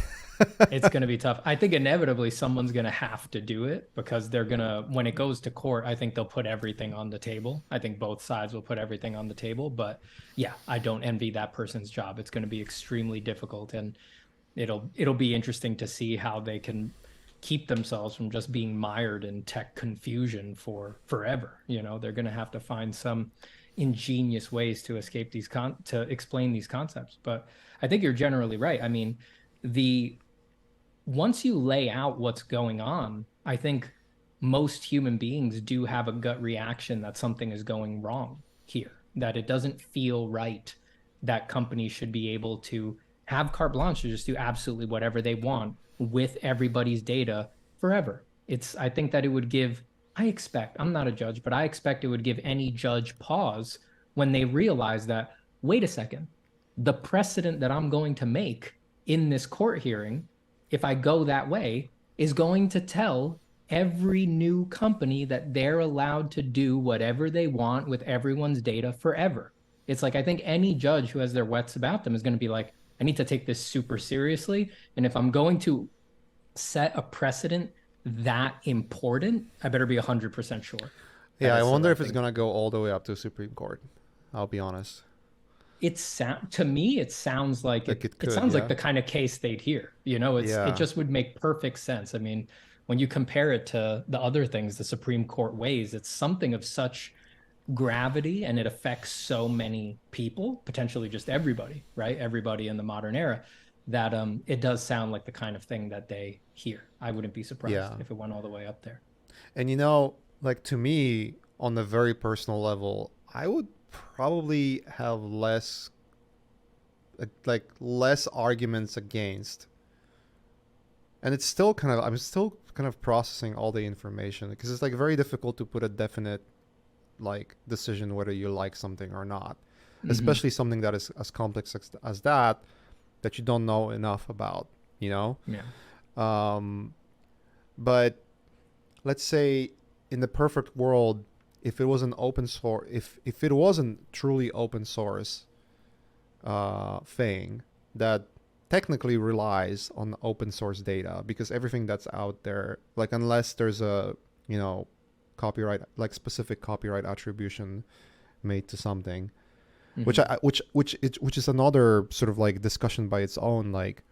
It's going to be tough. I think inevitably someone's going to have to do it because they're going to, when it goes to court, I think they'll put everything on the table. I think both sides will put everything on the table. But yeah, I don't envy that person's job. It's going to be extremely difficult, and it'll be interesting to see how they can keep themselves from just being mired in tech confusion for forever. They're going to have to find some ingenious ways to escape to explain these concepts. But I think you're generally right. I mean, the once you lay out what's going on, I think most human beings do have a gut reaction that something is going wrong here, that it doesn't feel right, that companies should be able to have carte blanche to just do absolutely whatever they want with everybody's data forever. I think that it would give, I'm not a judge, but I expect it would give any judge pause when they realize that, wait a second, the precedent that I'm going to make in this court hearing, if I go that way, is going to tell every new company that they're allowed to do whatever they want with everyone's data forever. It's like, I think any judge who has their wits about them is going to be like, I need to take this super seriously. And if I'm going to set a precedent that important, I better be 100% sure. Yeah, I wonder if it's going to go all the way up to the Supreme Court. I'll be honest. To me, it sounds like it sounds like the kind of case they'd hear. It just would make perfect sense. I mean, when you compare it to the other things the Supreme Court weighs, it's something of such gravity, and it affects so many people, potentially just everybody, right? Everybody in the modern era, that it does sound like the kind of thing that they hear. I wouldn't be surprised if it went all the way up there. And like, to me, on the very personal level, I would probably have less arguments against, and I'm still kind of processing all the information, because it's like very difficult to put a definite like decision whether you like something or not, especially something that is as complex as that you don't know enough about, but let's say in the perfect world, if it was an open source, if it wasn't truly open source thing that technically relies on open source data, because everything that's out there, like, unless there's a copyright, like specific copyright attribution made to something, which is another sort of like discussion by its own. Like,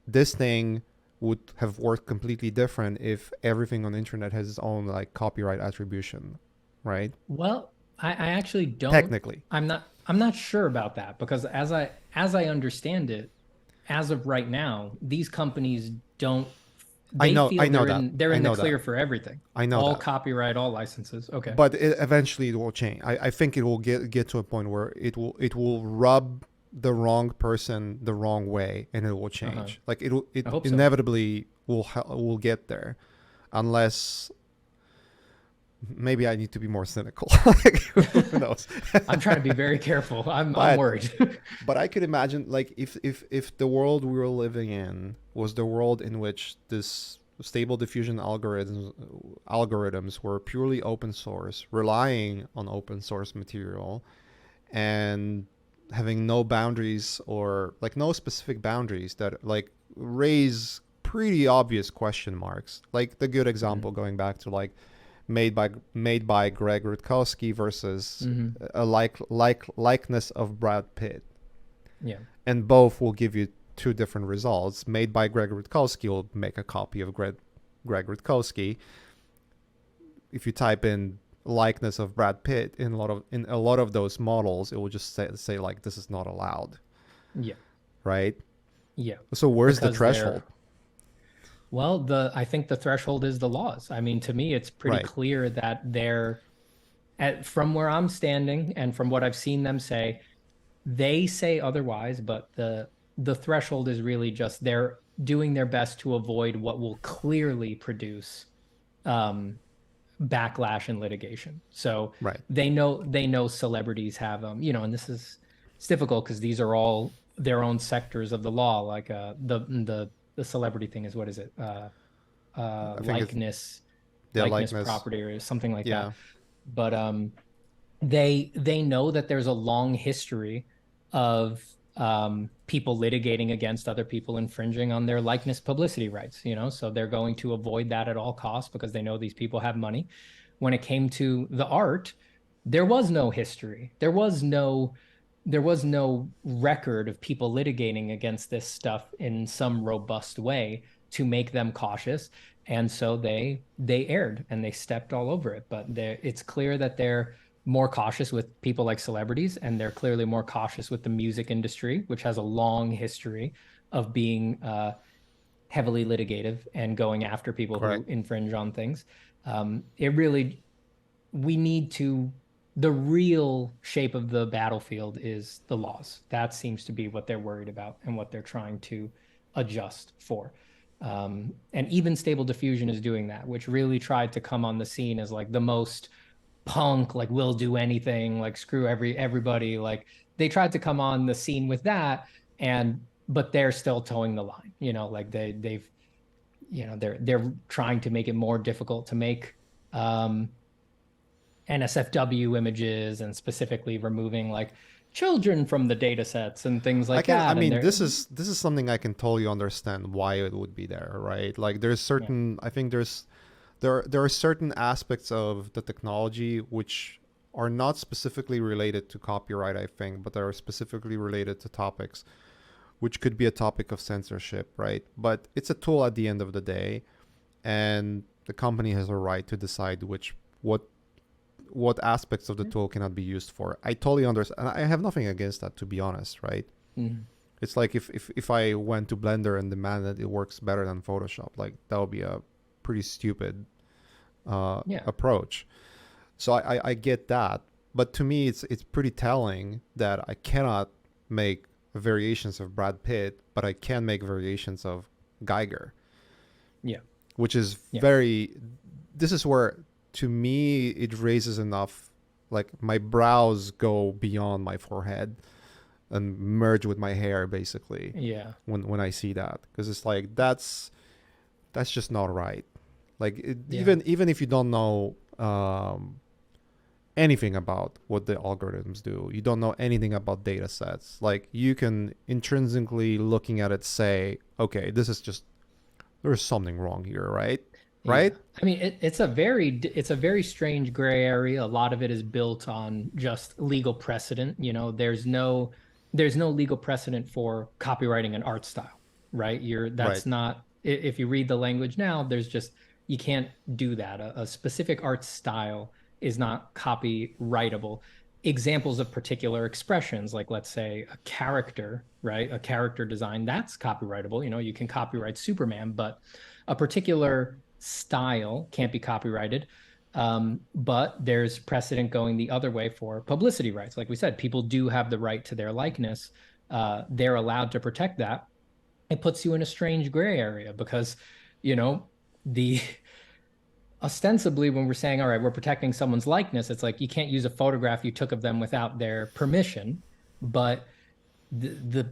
this thing would have worked completely different if everything on the internet has its own like copyright attribution, right? Well, I actually don't. Technically, I'm not sure about that, because as I understand it, as of right now, these companies don't. I know they're in the clear that. for everything. I know all that. Copyright, all licenses. Okay, but eventually it will change. I think it will get to a point where it will rub the wrong person the wrong way, and it will change. Like, it inevitably will get there, unless maybe I need to be more cynical. Like, who knows? I'm trying to be very careful. I'm worried. But I could imagine, like, if the world we were living in was the world in which this Stable Diffusion algorithms were purely open source, relying on open source material, and having no boundaries, or like no specific boundaries that like raise pretty obvious question marks. Like the good example, going back to like made by Greg Rutkowski versus a likeness of Brad Pitt. Yeah. And both will give you two different results. Made by Greg Rutkowski will make a copy of Greg Rutkowski. If you type in likeness of Brad Pitt in a lot of those models, it will just say like, this is not allowed. Yeah. Right? Yeah. So where's the threshold? Well, I think the threshold is the laws. I mean, to me, it's pretty clear that from where I'm standing and from what I've seen them say, they say otherwise, but the threshold is really just they're doing their best to avoid what will clearly produce backlash and litigation. So they know celebrities have and it's difficult because these are all their own sectors of the law. Like the celebrity thing is, what is it? Likeness property or something like that. But they know that there's a long history of people litigating against other people infringing on their likeness publicity rights, so they're going to avoid that at all costs because they know these people have money. When it came to the art, there was no history. There was no record of people litigating against this stuff in some robust way to make them cautious. And so they erred and they stepped all over it. But it's clear that they're more cautious with people like celebrities, and they're clearly more cautious with the music industry, which has a long history of being heavily litigative and going after people who Correct. infringe on things. It really, we need to, the real shape of the battlefield is the laws. That seems to be what they're worried about and what they're trying to adjust for. And even Stable Diffusion is doing that, which really tried to come on the scene as like the most punk, like we'll do anything, like screw everybody. Like they tried to come on the scene with that, and but they're still towing the line. Like they've they're trying to make it more difficult to make NSFW images, and specifically removing like children from the data sets and things I like can. I that. And mean, they're this is something I can totally understand why it would be there, right? Like, there's yeah, certain. I think there are certain aspects of the technology which are not specifically related to copyright, I think, but are specifically related to topics which could be a topic of censorship, right? But it's a tool at the end of the day, and the company has a right to decide what aspects of the tool cannot be used for. I totally understand. I have nothing against that, to be honest, right? mm, It's like if I went to Blender and demanded it works better than Photoshop, like that would be a pretty stupid yeah, approach. So I get that, but to me it's pretty telling that I cannot make variations of Brad Pitt, but I can make variations of Geiger, yeah, which is yeah, very. This is where to me it raises enough, like my brows go beyond my forehead and merge with my hair basically yeah, when I see that, because it's like that's just not right. Like yeah. even if you don't know anything about what the algorithms do, you don't know anything about data sets, like you can intrinsically looking at it say, okay, this is just there's something wrong here, right? Yeah. Right? I mean, it's a very strange gray area. A lot of it is built on just legal precedent. There's no legal precedent for copywriting an art style, right? Right. That's not, if you read the language now, you can't do that. A specific art style is not copyrightable. Examples of particular expressions, like let's say a character, right? A character design, that's copyrightable. You can copyright Superman, but a particular style can't be copyrighted. But there's precedent going the other way for publicity rights. Like we said, people do have the right to their likeness. They're allowed to protect that. It puts you in a strange gray area because, you know, the ostensibly when we're saying, all right, we're protecting someone's likeness, it's like you can't use a photograph you took of them without their permission. But the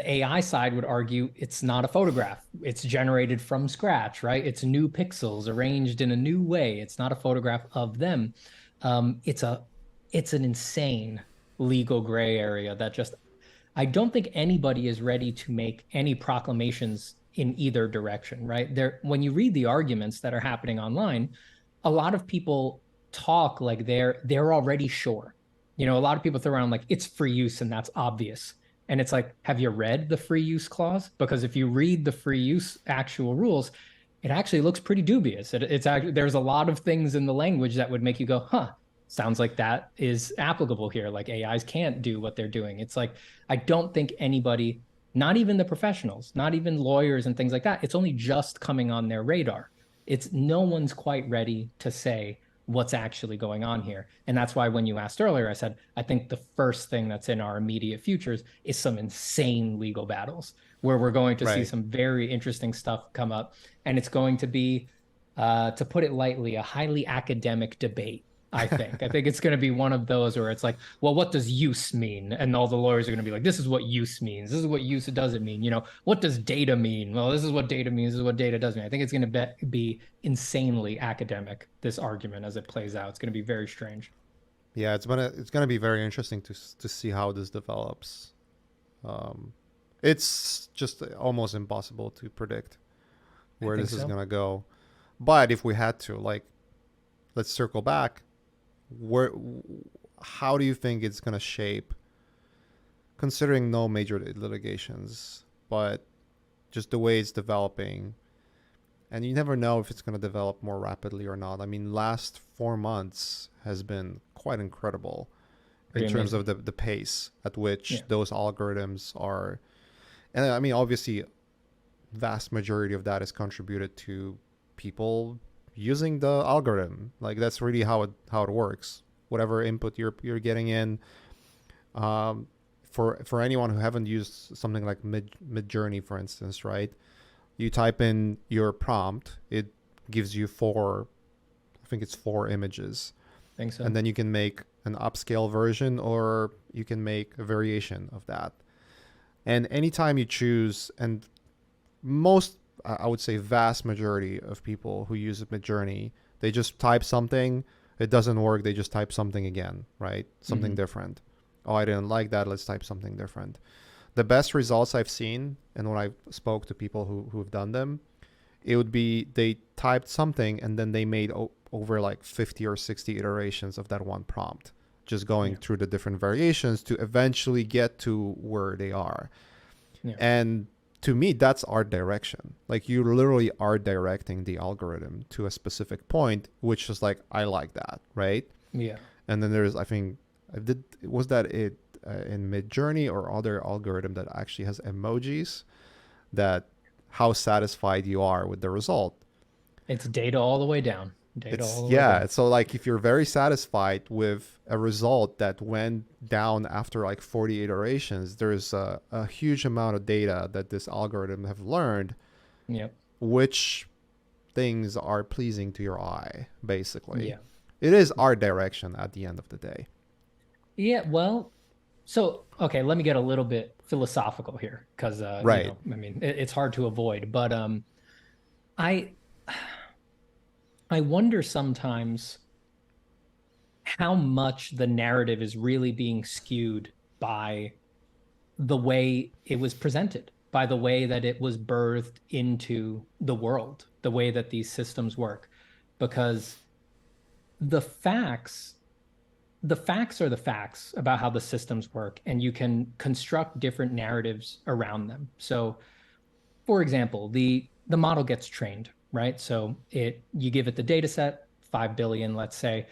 AI side would argue it's not a photograph. It's generated from scratch, right? It's new pixels arranged in a new way. It's not a photograph of them. It's an insane legal gray area that just, I don't think anybody is ready to make any proclamations in either direction, right? When you read the arguments that are happening online, a lot of people talk like they're already sure. A lot of people throw around like it's free use and that's obvious. And it's like, have you read the free use clause? Because if you read the free use actual rules, it actually looks pretty dubious. It's actually, there's a lot of things in the language that would make you go, huh, sounds like that is applicable here. Like AIs can't do what they're doing. It's like, I don't think anybody, not even the professionals, not even lawyers and things like that, it's only just coming on their radar. It's no one's quite ready to say what's actually going on here. And that's why when you asked earlier, I said, I think the first thing that's in our immediate futures is some insane legal battles where we're going to see Right. some very interesting stuff come up. And it's going to be, to put it lightly, a highly academic debate. I think it's going to be one of those where it's like, well, what does use mean? And all the lawyers are going to be like, this is what use means. This is what use doesn't mean. What does data mean? Well, this is what data means. This is what data does mean. I think it's going to be insanely academic, this argument as it plays out. It's going to be very strange. Yeah, it's gonna be very interesting to see how this develops. It's just almost impossible to predict I where think this is so. gonna go. But if we had to, like, let's circle back. Where, how do you think it's gonna shape, considering no major litigations, but just the way it's developing? And you never know if it's gonna develop more rapidly or not. I mean, last 4 months has been quite incredible in Pretty terms amazing. of the pace at which Yeah. those algorithms are. And I mean, obviously, vast majority of that is contributed to people using the algorithm. Like, that's really how it works. Whatever input you're getting in, um, for anyone who haven't used something like Mid Journey, for instance, right? You type in your prompt, it gives you four, I think it's four images, Think so. and then you can make an upscale version or you can make a variation of that. And anytime you choose, and most, I would say vast majority of people who use Midjourney, they just type something, it doesn't work, they just type something again, right? Something Hmm. different. Oh, I didn't like that, let's type something different. The best results I've seen, and when I spoke to people who've done them, it would be they typed something and then they made over like 50 or 60 iterations of that one prompt, just going Yeah. through the different variations to eventually get to where they are. Yeah. And to me, that's art direction. Like, you literally are directing the algorithm to a specific point, which is like, I like that, right? Yeah. And then there's, I think, was that it in Mid Journey or other algorithm that actually has emojis that how satisfied you are with the result. It's data all the way down. Data It's, all the way yeah. down. So like, if you're very satisfied with a result that went down after like 40 iterations, there's a huge amount of data that this algorithm have learned, Yep. which things are pleasing to your eye. Basically, Yeah. it is art direction at the end of the day. Yeah. Well, so okay, let me get a little bit philosophical here because Right. I mean, it's hard to avoid, but I I wonder sometimes how much the narrative is really being skewed by the way it was presented, by the way that it was birthed into the world, the way that these systems work. Because the facts, the facts are the facts about how the systems work, and you can construct different narratives around them. So, for example, the model gets trained, right? So you give it the data set, 5 billion, let's say,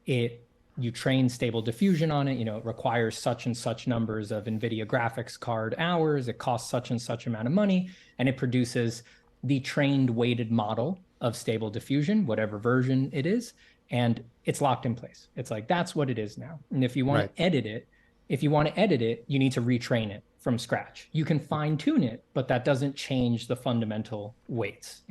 it you train Stable Diffusion on it, it requires such and such numbers of NVIDIA graphics card hours, it costs such and such amount of money, and it produces the trained weighted model of Stable Diffusion, whatever version it is, and it's locked in place. It's like, that's what it is now. And if you want Right. to edit it, you need to retrain it from scratch. You can fine tune it, but that doesn't change the fundamental weights.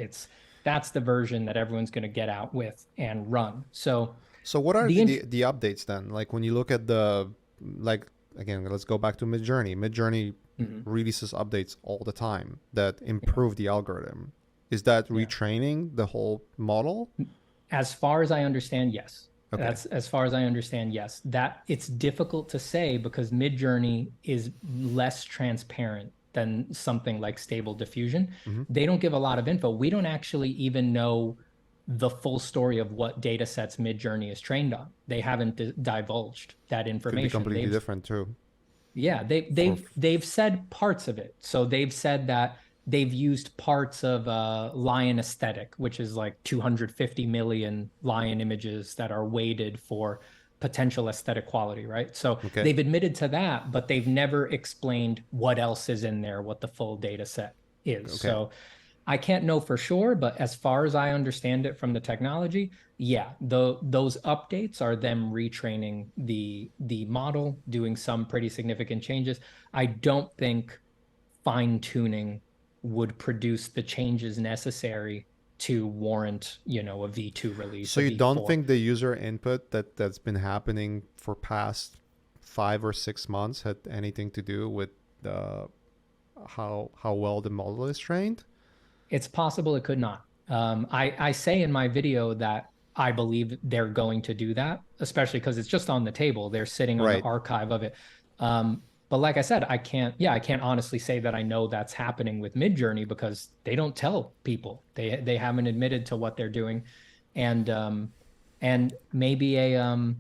That's the version that everyone's going to get out with and run. So So what are the the updates then? Like, when you look at the, like, again, let's go back to Midjourney. Midjourney Mhm. releases updates all the time that Yeah, improve the algorithm. Is that yeah. retraining the whole model? As far as I understand, yes. Okay. That's as far as I understand, yes. That it's difficult to say because Midjourney is less transparent than something like Stable Diffusion. Mm-hmm. They don't give a lot of info. We don't actually even know the full story of what data sets Midjourney is trained on. They haven't divulged that Could be information. completely They've different too. Yeah, For they've said parts of it. So they've said that they've used parts of lion aesthetic, which is like 250 million lion images that are weighted for potential aesthetic quality, right? So okay. they've admitted to that, but they've never explained what else is in there, what the full data set is. Okay. So I can't know for sure, but as far as I understand it from the technology, yeah, those updates are them retraining the model, doing some pretty significant changes. I don't think fine tuning would produce the changes necessary to warrant, a V2 release, So a you don't V4. think the user input that's been happening for past 5 or 6 months had anything to do with the how well the model is trained? It's possible it could not. I say in my video that I believe they're going to do that, especially because it's just on the table. They're sitting on the Right. archive of it. Um, But like I said, I can't honestly say that I know that's happening with Midjourney because they don't tell people. They haven't admitted to what they're doing. And maybe a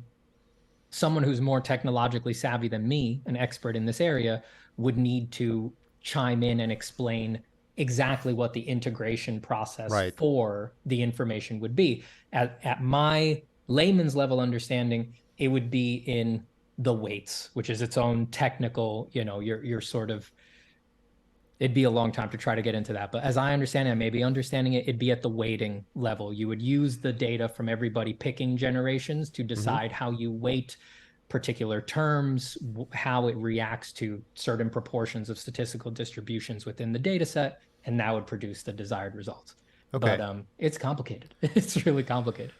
someone who's more technologically savvy than me, an expert in this area, would need to chime in and explain exactly what the integration process Right. for the information would be. At my layman's level understanding, it would be in the weights, which is its own technical, you're sort of, it'd be a long time to try to get into that. But as I understand it, maybe understanding it, it'd be at the weighting level. You would use the data from everybody picking generations to Mm-hmm. decide how you weight particular terms, how it reacts to certain proportions of statistical distributions within the data set, and that would produce the desired results. But Okay. it's complicated. It's really complicated.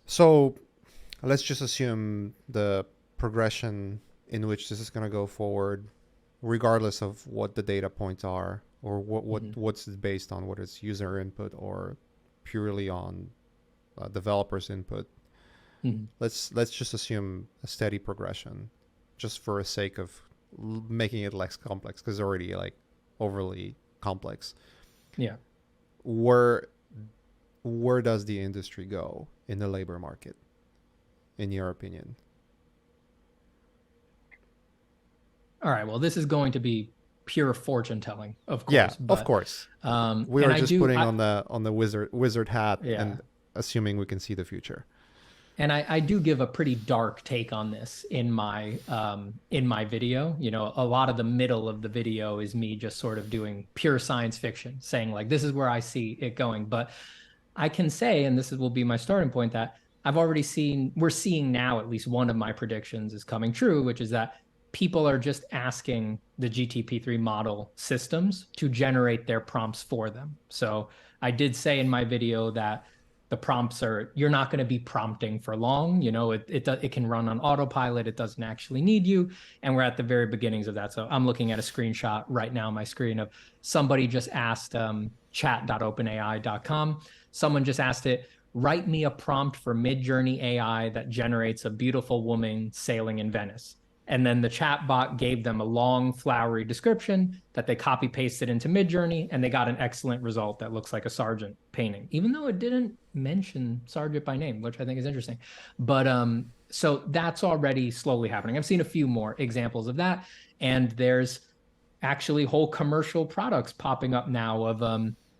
So let's just assume the progression in which this is going to go forward, regardless of what the data points are or Mm-hmm. what's it based on, whether it's user input or purely on developers input. Mm-hmm. Let's just assume a steady progression, just for the sake of making it less complex, because it's already like overly complex. Yeah. Where where does the industry go in the labor market, in your opinion? All right. Well, this is going to be pure fortune telling, of Yeah, course. of But course. We and are I just do putting I on the wizard hat yeah. and assuming we can see the future. And I do give a pretty dark take on this in my video. A lot of the middle of the video is me just sort of doing pure science fiction, saying like this is where I see it going. But I can say, and will be my starting point, that we're seeing now at least one of my predictions is coming true, which is that people are just asking the GTP3 model systems to generate their prompts for them. So I did say in my video that the prompts you're not going to be prompting for long. It can run on autopilot. It doesn't actually need you. And we're at the very beginnings of that. So I'm looking at a screenshot right now on my screen of somebody just asked chat.openai.com. Someone just asked it, write me a prompt for Midjourney AI that generates a beautiful woman sailing in Venice. And then the chat bot gave them a long, flowery description that they copy pasted into Midjourney, and they got an excellent result that looks like a Sargent painting, even though it didn't mention Sargent by name, which I think is interesting. But so that's already slowly happening. I've seen a few more examples of that, and there's actually whole commercial products popping up now of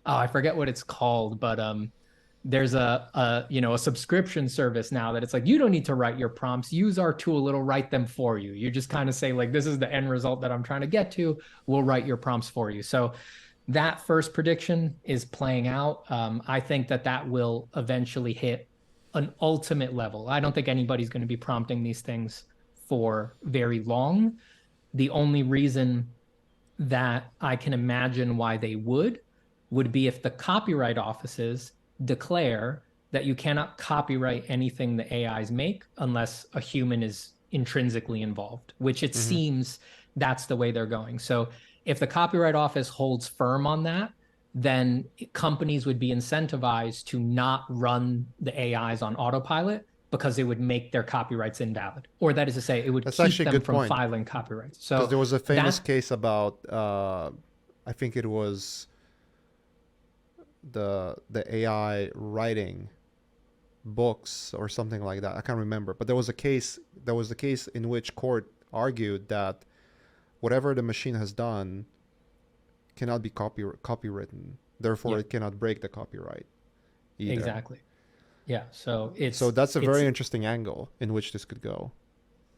I forget what it's called, but there's a subscription service now that it's like you don't need to write your prompts, use our tool, it'll write them for you. You just kind of say like this is the end result that I'm trying to get to, we'll write your prompts for you. So that first prediction is playing out. I think that will eventually hit an ultimate level. I don't think anybody's going to be prompting these things for very long. The only reason that I can imagine why they would be if the copyright offices declare that you cannot copyright anything the AIs make unless a human is intrinsically involved, which it Mm-hmm. seems that's the way they're going. So if the copyright office holds firm on that, then companies would be incentivized to not run the AIs on autopilot because it would make their copyrights invalid. Or that is to say, it would That's keep actually a them good from point, filing copyrights. because So there was a famous that case about I think it was the AI writing books or something like that. I can't remember, but there was a case. There was a case in which court argued that whatever the machine has done cannot be copywritten. Therefore, yeah, it cannot break the copyright either. exactly. Yeah. So So that's a it's very interesting angle in which this could go.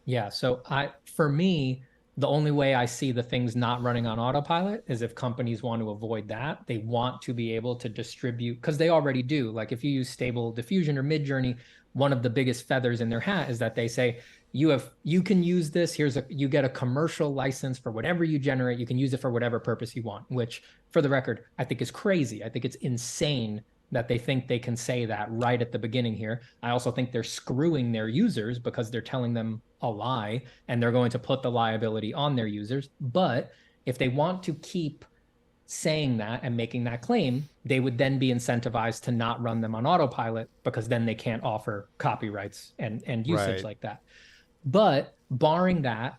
yeah. So for me, the only way I see the things not running on autopilot is if companies want to avoid that. They want to be able to distribute because they already do. Like if you use Stable Diffusion or Midjourney, one of the biggest feathers in their hat is that they say you can use this. You get a commercial license for whatever you generate. You can use it for whatever purpose you want, which for the record, I think is crazy. I think it's insane that they think they can say that right at the beginning here. I also think they're screwing their users because they're telling them a lie and they're going to put the liability on their users. But if they want to keep saying that and making that claim, they would then be incentivized to not run them on autopilot because then they can't offer copyrights and usage Right. like that. But barring that,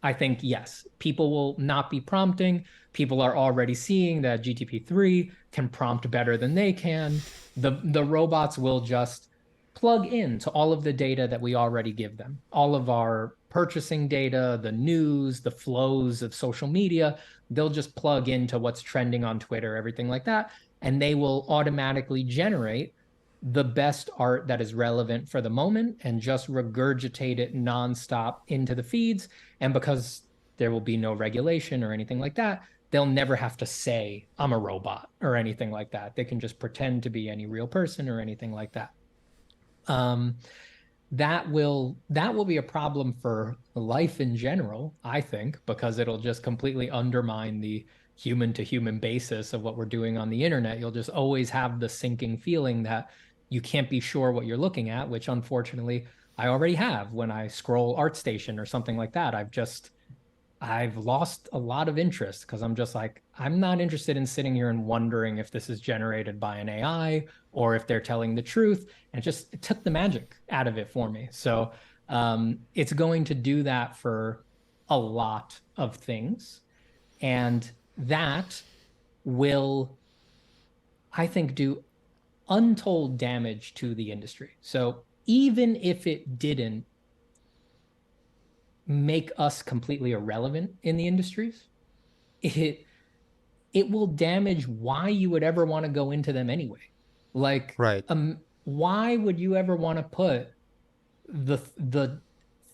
I think, yes, people will not be prompting. People are already seeing that GTP3 can prompt better than they can. The robots will just plug into all of the data that we already give them, all of our purchasing data, the news, the flows of social media. They'll just plug into what's trending on Twitter, everything like that, and they will automatically generate the best art that is relevant for the moment and just regurgitate it nonstop into the feeds. And because there will be no regulation or anything like that, they'll never have to say, I'm a robot or anything like that. They can just pretend to be any real person or anything like that. Um, that will be a problem for life in general, I think, because it'll just completely undermine the human to human basis of what we're doing on the internet. You'll just always have the sinking feeling that you can't be sure what you're looking at, which unfortunately I already have when I scroll ArtStation or something like that. I've lost a lot of interest because I'm just like, I'm not interested in sitting here and wondering if this is generated by an AI or if they're telling the truth. And it took the magic out of it for me. So it's going to do that for a lot of things. And that will, I think, do untold damage to the industry. So even if it didn't make us completely irrelevant in the industries, it it will damage why you would ever want to go into them anyway. Like, Right. why would you ever want to put the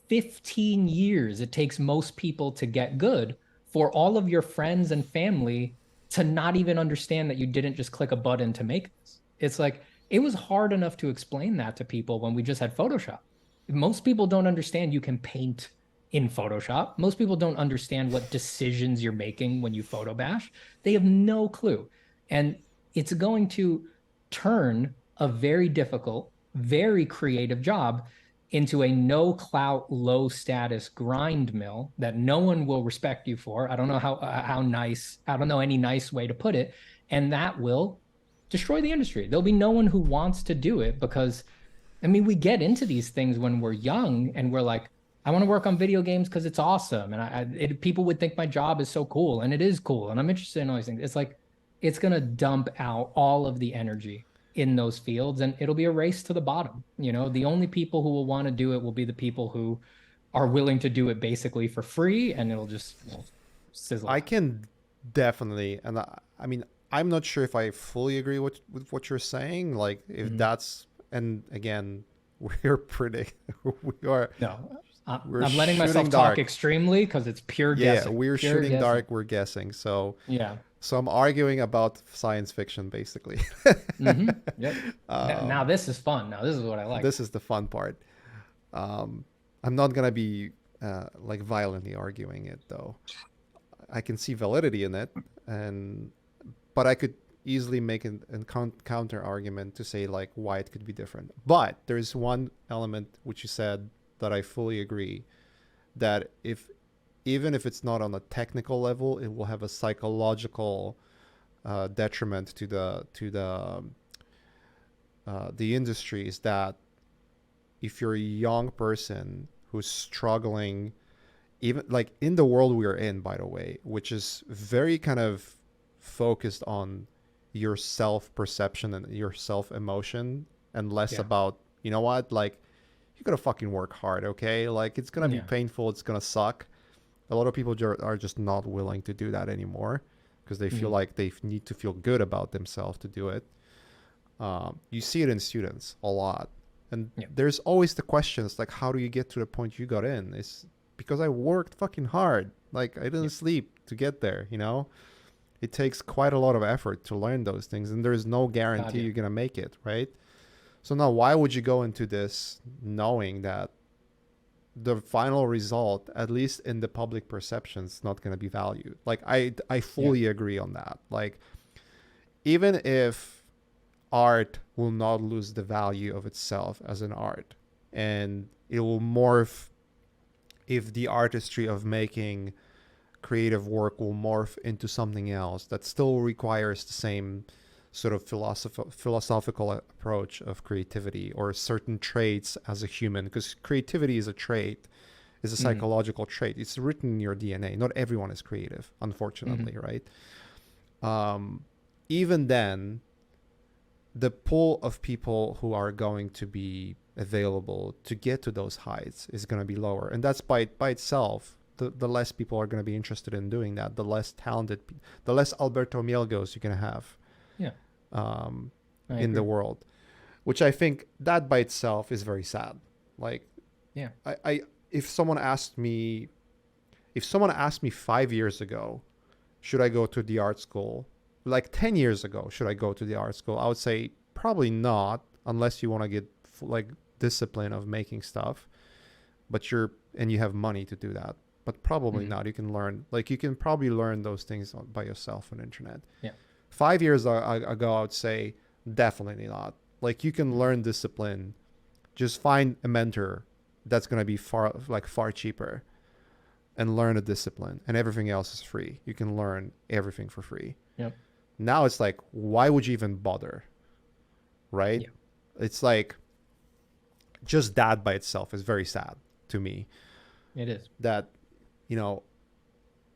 15 years it takes most people to get good for all of your friends and family to not even understand that you didn't just click a button to make this? It's like it was hard enough to explain that to people when we just had Photoshop. Most people don't understand you can paint in Photoshop. Most people don't understand what decisions you're making when you photo bash. They have no clue. And it's going to turn a very difficult, very creative job into a no clout, low status grind mill that no one will respect you for. I don't know how nice, I don't know any nice way to put it. And that will destroy the industry. There'll be no one who wants to do it because, I mean, we get into these things when we're young and we're like, I want to work on video games because it's awesome. And people would think my job is so cool, and it is cool. And I'm interested in all these things. It's like, it's going to dump out all of the energy in those fields and it'll be a race to the bottom. The only people who will want to do it will be the people who are willing to do it basically for free, and it'll just sizzle I out. can definitely, and I mean, I'm not sure if I fully agree with what you're saying. Like, if Mhm. that's, and again, we're pretty, we are, No, we're I'm letting myself shooting talk dark. extremely because it's pure Yeah, guessing. we're Pure shooting guessing. dark. We're guessing. Yeah. So I'm arguing about science fiction, basically. Yep. Now um, this is fun. Now this is what I like. this is the fun part. Um, I'm not gonna be like violently arguing it though. I can see validity in it, and but I could easily make an counter argument to say like why it could be different. But there's one element which you said that I fully agree, that if even if it's not on a technical level, it will have a psychological detriment to the industry. Is that if you're a young person who's struggling, even like in the world we're in, by the way, which is very kind of focused on your self perception and your self emotion, and less Yeah. about, you know what, like, you gotta fucking work hard, okay? Like, it's gonna be Yeah. painful, it's gonna suck. A lot of people are just not willing to do that anymore because they feel Mhm. like they need to feel good about themselves to do it. You see it in students a lot, and Yeah. there's always the questions like, how do you get to the point you got in? It's because I worked fucking hard. Like, I Yeah. didn't sleep to get there, you know? It takes quite a lot of effort to learn those things, and there's no God, guarantee yeah. you're gonna make it, right? So now, why would you go into this knowing that the final result, at least in the public perception, is not going to be valued? Like, I Yeah. fully agree on that. Like, even if art will not lose the value of itself as an art, and it will morph, if the artistry of making creative work will morph into something else that still requires the same sort of philosophical approach of creativity or certain traits as a human, because creativity is a trait. It's a Mm-hmm. psychological trait. It's written in your DNA. Not everyone is creative, Mm-hmm. unfortunately, right? Um, even then, the pool of people who are going to be available to get to those heights is going to be lower, and that's by itself. The less people are going to be interested in doing that, the less talented, the less Alberto Mielgos you're going to have Yeah, um, I in the agree. world, which I think that by itself is very sad. Like, Yeah. I if someone asked me if someone asked me 5 years ago, should I go to the art school? Like 10 years ago, should I go to the art school? I would say probably not, unless you want to get like discipline of making stuff, but you have money to do that. But probably Mm-hmm. not. You can learn, like, you can probably learn those things by yourself on the internet. Yeah. 5 years ago, I would say definitely not. Like, you can Mm-hmm. learn discipline. Just find a mentor that's going to be far cheaper, and learn a discipline, and everything else is free. You can learn everything for free. Yep. Now it's like, why would you even bother? Right? Yeah. It's like, just that by itself is very sad to me. It is. That, you know,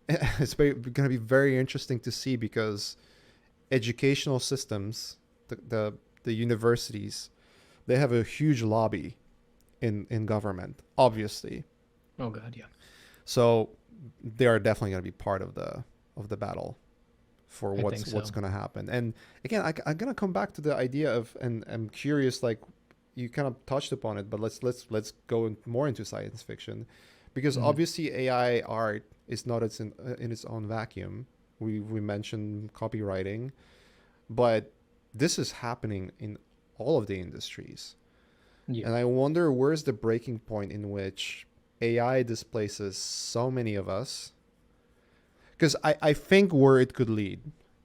it's going to be very interesting to see, because educational systems, the universities, they have a huge lobby in government, obviously. Oh God, yeah. So they are definitely going to be part of the battle for I think what's so. going to happen. And again, I'm going to come back to the idea of, and I'm curious, like, you kind of touched upon it, but let's go more into science fiction, because Mm-hmm. obviously AI art is not in its own vacuum. We mentioned copywriting, but this is happening in all of the industries. Yeah. And I wonder, where's the breaking point in which AI displaces so many of us? Because I think where it could lead,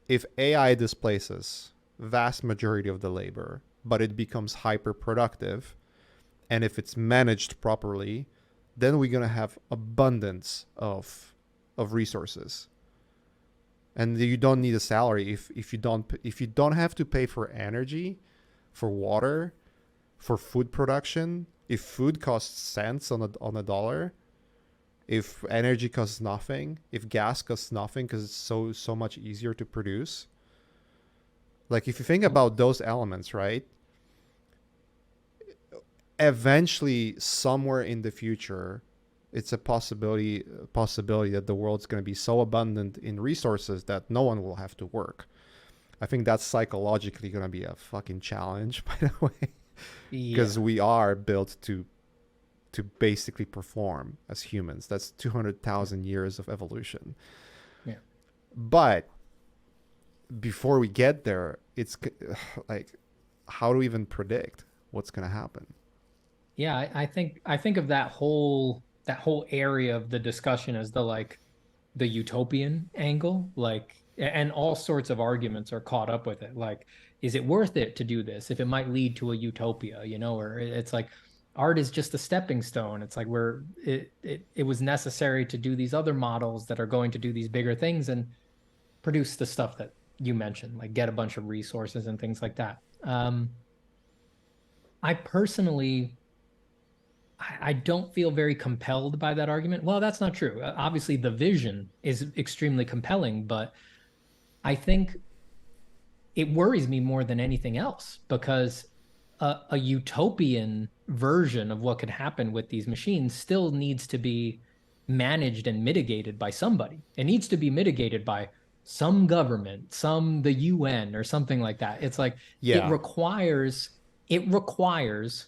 if AI displaces vast majority of the labor, but it becomes hyper productive, and if it's managed properly, then we're gonna have abundance of resources, and you don't need a salary if you don't have to pay for energy, for water, for food production. If food costs cents on a dollar, if energy costs nothing, if gas costs nothing because it's so much easier to produce. Like, if you think Well, about those elements, right? Eventually, somewhere in the future, it's a possibility that the world's going to be so abundant in resources that no one will have to work. I think that's psychologically going to be a fucking challenge, by the way, because yeah. we are built to basically perform as humans. That's 200,000 years of evolution. Yeah. But before we get there, it's like, how do we even predict what's going to happen? Yeah, I think of that whole area of the discussion as the utopian angle, and all sorts of arguments are caught up with it. Like, is it worth it to do this if it might lead to a utopia, or it's like art is just a stepping stone. It's like it was necessary to do these other models that are going to do these bigger things and produce the stuff that you mentioned, like get a bunch of resources and things like that. I personally I don't feel very compelled by that argument. Well, that's not true. Obviously, the vision is extremely compelling, but I think it worries me more than anything else because a utopian version of what could happen with these machines still needs to be managed and mitigated by somebody. It needs to be mitigated by some government, the UN or something like that. It's like it Yeah, requires it requires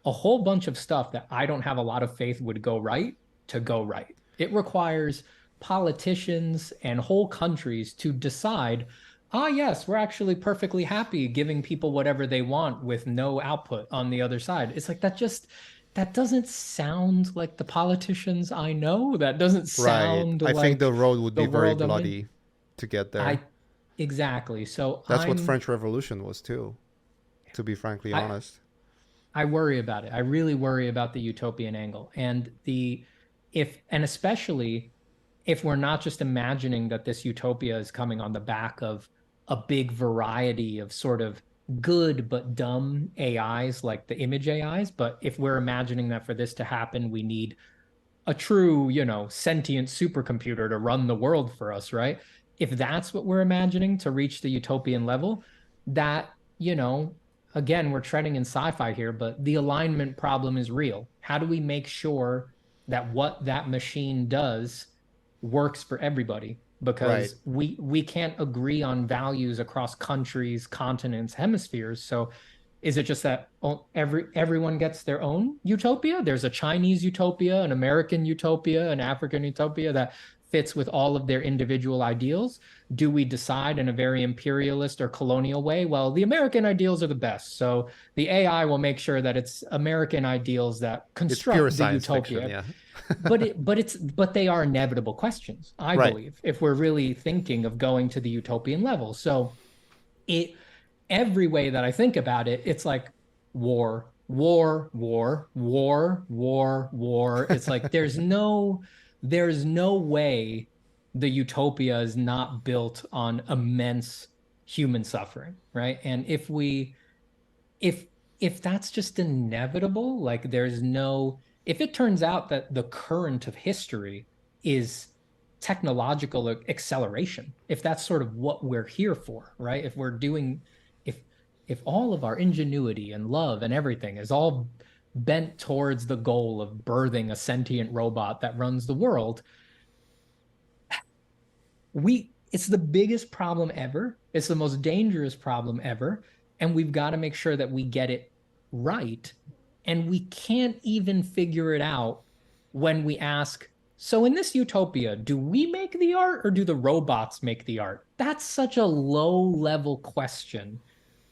a whole bunch of stuff that I don't have a lot of faith would go right to go right. It requires politicians and whole countries to decide, ah, yes, we're actually perfectly happy giving people whatever they want with no output on the other side. It's like that doesn't sound like the politicians I know. That doesn't right. sound I think the like road would the be very world I'm in. bloody to get there. I exactly. So That's what French Revolution was too, to be frankly I honest. I worry about it. I really worry about the utopian angle and the if and especially if we're not just imagining that this utopia is coming on the back of a big variety of sort of good but dumb AIs like the image AIs, but if we're imagining that for this to happen, we need a true, sentient supercomputer to run the world for us, right? If that's what we're imagining to reach the utopian level, that, you know, again, we're treading in sci-fi here, but the alignment problem is real. How do we make sure that what that machine does works for everybody? Right. Because we can't agree on values across countries, continents, hemispheres. So is it just that everyone gets their own utopia? There's a Chinese utopia, an American utopia, an African utopia that fits with all of their individual ideals. Do we decide in a very imperialist or colonial way? Well, the American ideals are the best. So the AI will make sure that it's American ideals that It's pure construct the science fiction, utopia. yeah. But they are inevitable questions, I Right. believe, if we're really thinking of going to the utopian level. So it every way that I think about it, it's like war, war, war, war, war, war. It's like there's no way the utopia is not built on immense human suffering, right? And if if that's just inevitable, like there's no if it turns out that the current of history is technological acceleration, if that's sort of what we're here for, right? If if all of our ingenuity and love and everything is all bent towards the goal of birthing a sentient robot that runs the world, it's the biggest problem ever. It's the most dangerous problem ever. And we've got to make sure that we get it right. And we can't even figure it out when we ask, so in this utopia, do we make the art or do the robots make the art? That's such a low level question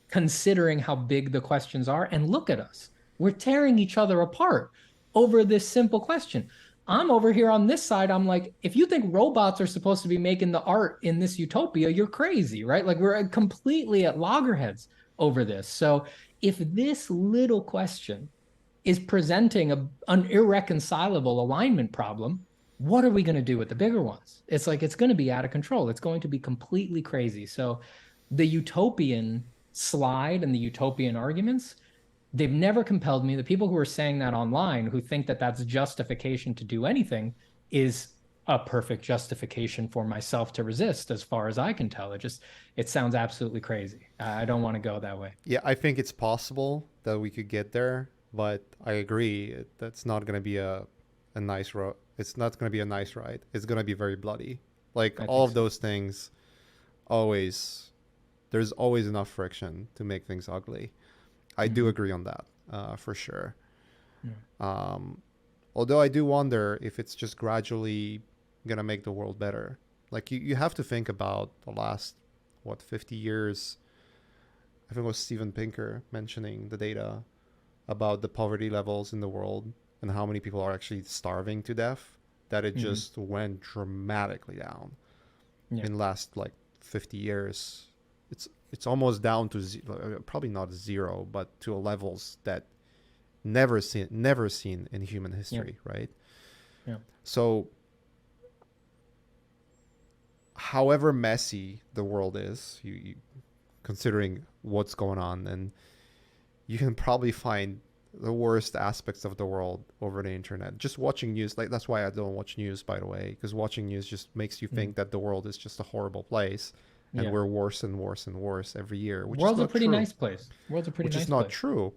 considering how big the questions are. And look at us. We're tearing each other apart over this simple question. I'm over here on this side. I'm like, if you think robots are supposed to be making the art in this utopia, you're crazy, right? Like we're completely at loggerheads over this. So if this little question is presenting an irreconcilable alignment problem, what are we going to do with the bigger ones? It's like it's going to be out of control. It's going to be completely crazy. So the utopian slide and the utopian arguments, they've never compelled me. The people who are saying that online, who think that that's justification to do anything, is a perfect justification for myself to resist, as far as I can tell. It sounds absolutely crazy. I don't want to go that way. Yeah, I think it's possible that we could get there, but I agree that's not going to be a nice road. It's not going to be a nice ride. It's going to be very bloody. Like I all think of so. those things, always, there's always enough friction to make things ugly. I do agree on that, for sure. Yeah. Although I do wonder if it's just gradually gonna make the world better. Like you have to think about the last 50 years. I think it was Steven Pinker mentioning the data about the poverty levels in the world and how many people are actually starving to death. That it just went dramatically down Yeah. in the last 50 years. It's almost down to probably not zero, but to levels that never seen in human history, right? Yeah. So however messy the world is, you considering what's going on, and you can probably find the worst aspects of the world over the internet. Just watching news, like that's why I don't watch news, by the way, because watching news just makes you think that the world is just a horrible place, and Yeah. we're worse and worse and worse every year, which is World's a not pretty true. nice place. World's a pretty Which nice is not place. true.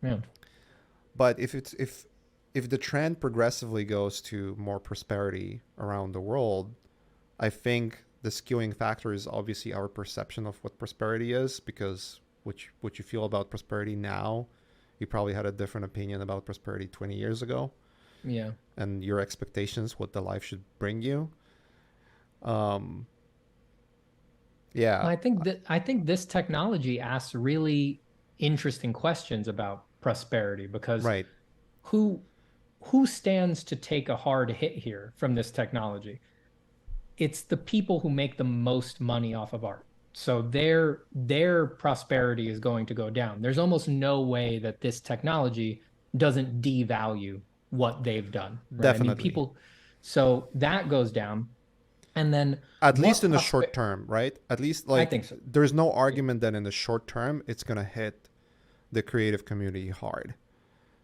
Yeah. But if the trend progressively goes to more prosperity around the world, I think the skewing factor is obviously our perception of what prosperity is, because what you feel about prosperity now, you probably had a different opinion about prosperity 20 years ago, Yeah. and your expectations, what the life should bring you. Um, yeah, I think this technology asks really interesting questions about prosperity because right. who who stands to take a hard hit here from this technology? It's the people who make the most money off of art. So their prosperity is going to go down. There's almost no way that this technology doesn't devalue what they've done, right? I mean, Definitely. people, so that goes down. And then At least what in the prosper short term, right? At least I think so. there's no argument that in the short term it's gonna hit the creative community hard.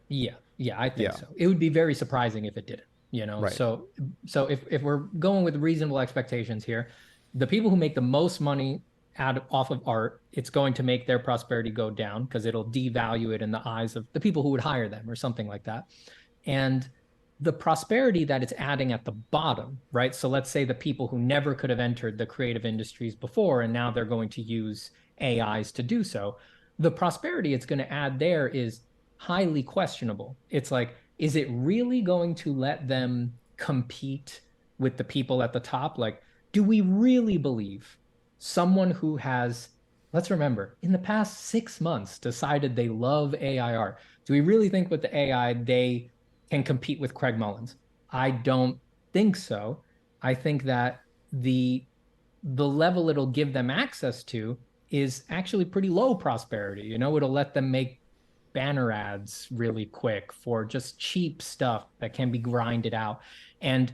Yeah, I think Yeah. so. It would be very surprising if it didn't. you know. Right. So if we're going with reasonable expectations here, the people who make the most money off of art, it's going to make their prosperity go down because it'll devalue it in the eyes of the people who would hire them or something like that. And the prosperity that it's adding at the bottom, right? So let's say the people who never could have entered the creative industries before, and now they're going to use AIs to do so. The prosperity it's going to add there is highly questionable. It's like, is it really going to let them compete with the people at the top? Like, do we really believe someone who has, let's remember, in the past 6 months decided they love AI art? Do we really think with the AI they can compete with Craig Mullins? I don't think so. I think that the level it'll give them access to is actually pretty low prosperity. You know, it'll let them make banner ads really quick for just cheap stuff that can be grinded out. And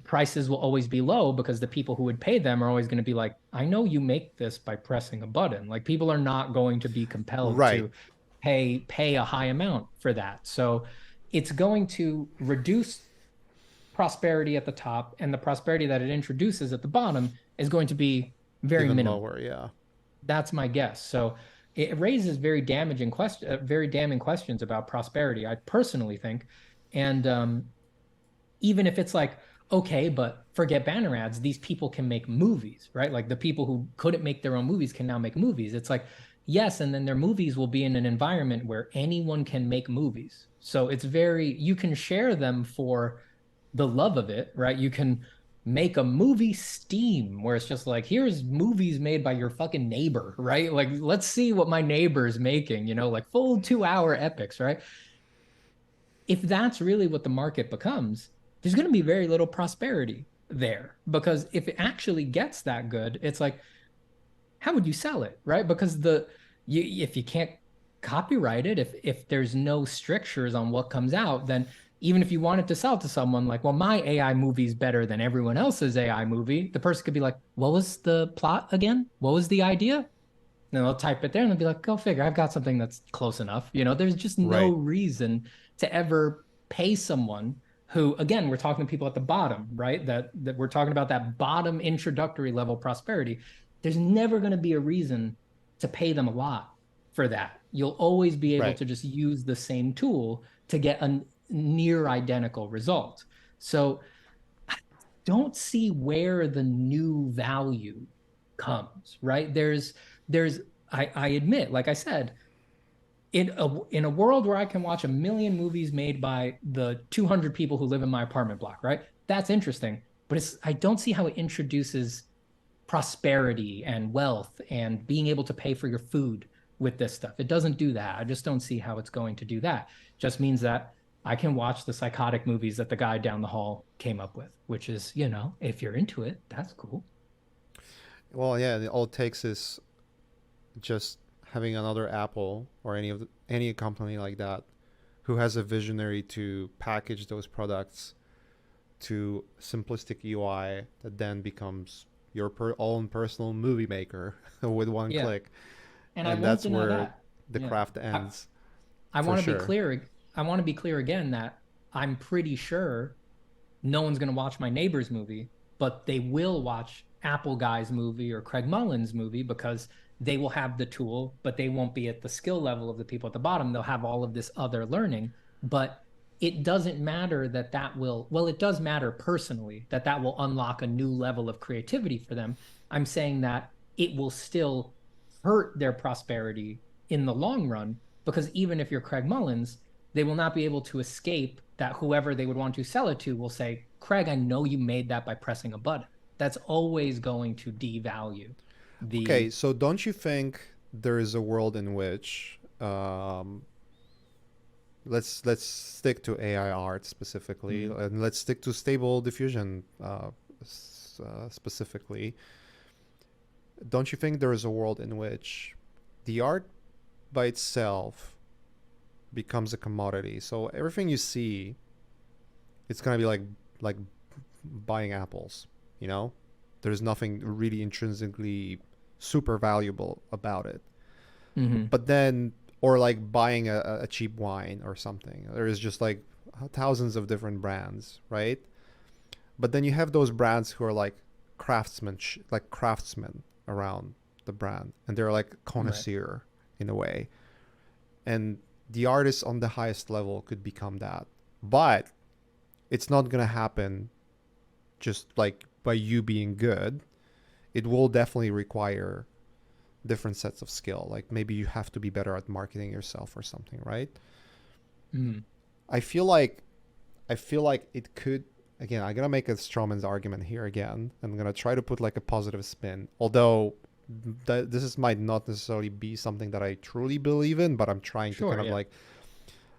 prices will always be low because the people who would pay them are always going to be like, I know you make this by pressing a button. Like people are not going to be compelled Right. to pay a high amount for that. So it's going to reduce prosperity at the top, and the prosperity that it introduces at the bottom is going to be very Even minimal. lower. Yeah. That's my guess. So it raises very damning questions about prosperity, I personally think. And even if it's like, okay, but forget banner ads, these people can make movies, right? Like the people who couldn't make their own movies can now make movies. It's like, yes, and then their movies will be in an environment where anyone can make movies. So it's very, you can share them for the love of it, right? You can make a movie Steam where it's just like, here's movies made by your fucking neighbor, right? Like, let's see what my neighbor is making, you know, like full 2 hour epics, right? If that's really what the market becomes, there's going to be very little prosperity there because if it actually gets that good, it's like, how would you sell it, right? Because if you can't copyright it, if there's no strictures on what comes out, then even if you wanted to sell to someone like, well, my AI movie is better than everyone else's AI movie, the person could be like, what was the plot again? What was the idea? And they'll type it there and they'll be like, go figure, I've got something that's close enough. You know, there's just no Right. reason to ever pay someone who, again, we're talking to people at the bottom, right? That we're talking about that bottom introductory level prosperity. There's never going to be a reason to pay them a lot for that. You'll always be able Right. to just use the same tool to get a near identical result. So I don't see where the new value comes, right? There's I admit, like I said, in a world where I can watch a million movies made by the 200 people who live in my apartment block, right? That's interesting, but I don't see how it introduces prosperity and wealth and being able to pay for your food with this stuff. It doesn't do that. I just don't see how it's going to do that. It just means that I can watch the psychotic movies that the guy down the hall came up with, which is, you know, if you're into it, that's cool. Well, yeah. All it takes is just having another Apple or any company like that who has a visionary to package those products to simplistic UI that then becomes your own personal movie maker with one Yeah. click, And I and won't that's deny where that. the Yeah. craft I, ends I for want to be sure. clear. I want to be clear again that I'm pretty sure no one's going to watch my neighbor's movie, but they will watch Apple Guy's movie or Craig Mullins' movie because they will have the tool, but they won't be at the skill level of the people at the bottom. They'll have all of this other learning, but it doesn't matter well, it does matter personally that will unlock a new level of creativity for them. I'm saying that it will still hurt their prosperity in the long run because even if you're Craig Mullins, they will not be able to escape that whoever they would want to sell it to will say, Craig, I know you made that by pressing a button. That's always going to devalue Okay, the. so don't you think there is a world in which let's stick to AI art specifically, Mm, and let's stick to Stable Diffusion specifically. Don't you think there is a world in which the art by itself becomes a commodity? So everything you see, it's gonna be like buying apples. You know, there's nothing really intrinsically super valuable about it. mm-hmm. But then, or like buying a cheap wine or something. There is just like thousands of different brands, right? But then you have those brands who are like craftsmen around the brand, and they're like connoisseur in a way. And the artist on the highest level could become that. But it's not going to happen just like by you being good. It will definitely require different sets of skill. Like maybe you have to be better at marketing yourself or something, right? Mm. I feel like it could, again, I'm gonna make a strawman's argument here again. I'm gonna try to put like a positive spin. Although might not necessarily be something that I truly believe in, but I'm trying to kind of like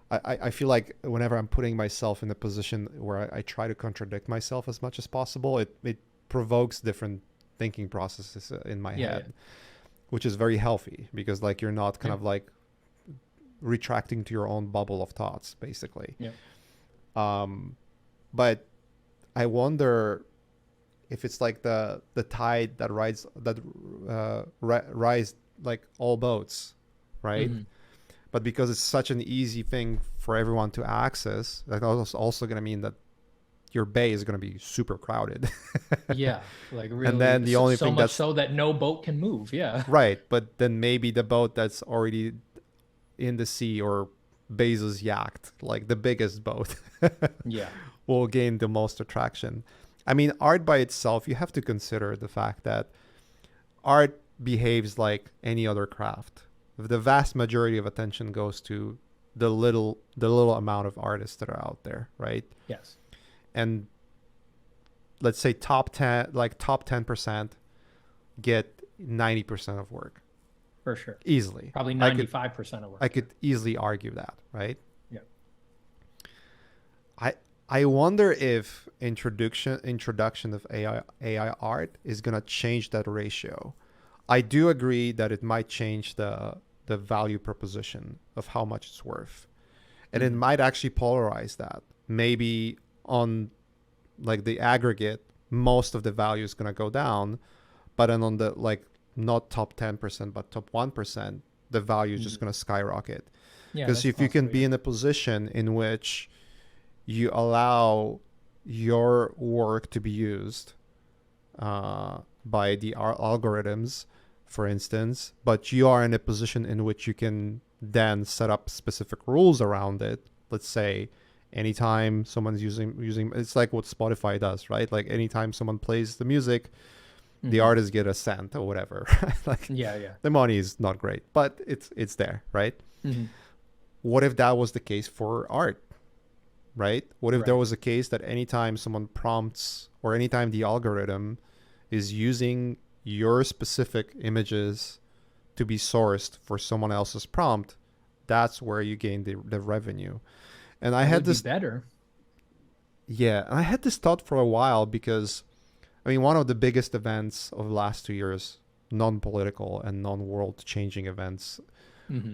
I feel like whenever I'm putting myself in a position where I try to contradict myself as much as possible, it provokes different thinking processes in my head, which is very healthy because like you're not kind of like retracting to your own bubble of thoughts, basically. But I wonder if it's like the tide that rise like all boats, right? Mm-hmm. But because it's such an easy thing for everyone to access, that's also going to mean that your bay is going to be super crowded. Like really. And then the only thing that's so that no boat can move. Right. But then maybe the boat that's already in the sea or Bezos' yacht, like the biggest boat, will gain the most attraction. I mean, art by itself, you have to consider the fact that art behaves like any other craft. The vast majority of attention goes to the little amount of artists that are out there, right? Yes. And let's say top 10% get 90% of work. For sure. Easily. Probably 95% of work. I could easily argue that, right? Yeah. I wonder if introduction of AI art is going to change that ratio. I do agree that it might change the value proposition of how much it's worth. And it might actually polarize that. Maybe on like the aggregate, most of the value is going to go down, but then on the like not top 10%, but top 1%, the value is just going to skyrocket. Because if you can be in a position in which you allow your work to be used by the algorithms, for instance, but you are in a position in which you can then set up specific rules around it. Let's say anytime someone's using it's like what Spotify does, right? Like anytime someone plays the music, the artists get a cent or whatever. Like the money is not great, but it's there, right? What if that was the case for art? Right? What if there was a case that anytime someone prompts or anytime the algorithm is using your specific images to be sourced for someone else's prompt, that's where you gain the revenue. And I had this better. Yeah, and I had this thought for a while because I mean one of the biggest events of the last 2 years, non-political and non-world changing events,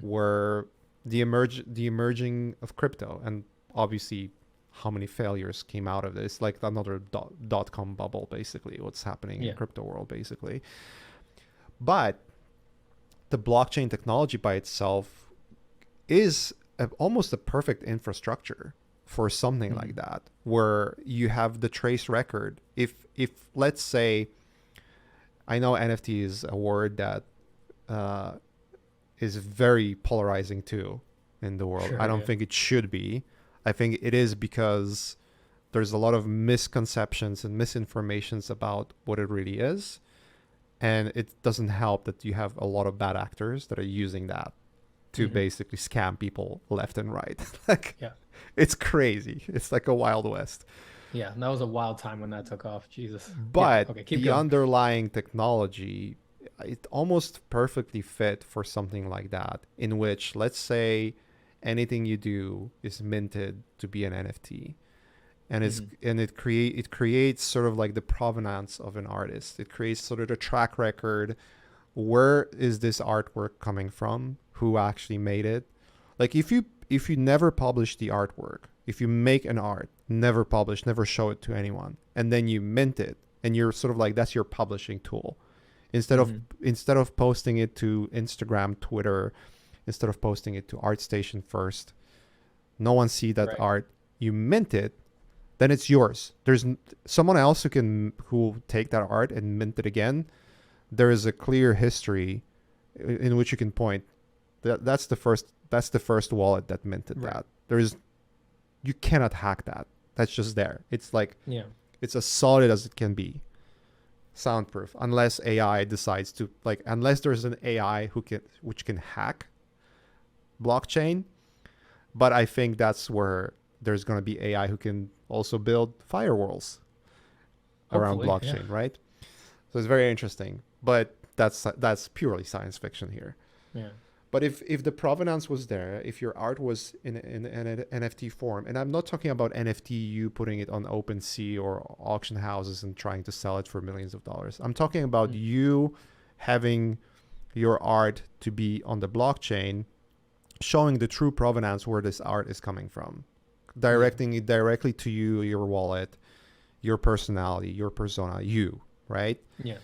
were the emerging of crypto, and obviously how many failures came out of this, like another dot-com bubble, basically what's happening in crypto world, basically. But the blockchain technology by itself is almost a perfect infrastructure for something like that, where you have the trace record. If let's say, I know NFT is a word that is very polarizing too in the world. I don't think it should be. I think it is because there's a lot of misconceptions and misinformations about what it really is. And it doesn't help that you have a lot of bad actors that are using that to basically scam people left and right. It's crazy. It's like a Wild West. Yeah, that was a wild time when that took off. Jesus. But the underlying technology, it almost perfectly fit for something like that, in which, let's say, anything you do is minted to be an NFT, and it creates sort of like the provenance of an artist. It creates sort of the track record. Where is this artwork coming from? Who actually made it? Like if you never publish the artwork, if you make an art, never publish, never show it to anyone, and then you mint it, and you're sort of like, that's your publishing tool. Instead of posting it to Instagram, Twitter, instead of posting it to ArtStation first, no one see that art, you mint it, then it's yours. There's someone else who take that art and mint it again. There is a clear history in which you can point. That's the first wallet that minted Right. that. You cannot hack that. That's just there. It's like Yeah. it's as solid as it can be, soundproof, unless AI decides to, like, unless there's an AI which can hack blockchain. But I think that's where there's going to be AI who can also build firewalls around Hopefully. Yeah. blockchain, right? So it's very interesting, but that's purely science fiction here. Yeah. But if the provenance was there, if your art was in an NFT form, and I'm not talking about NFT, you putting it on OpenSea or auction houses and trying to sell it for millions of dollars. I'm talking about you having your art to be on the blockchain, showing the true provenance where this art is coming from, directing it directly to you, your wallet, your personality, your persona, you, right? Yeah.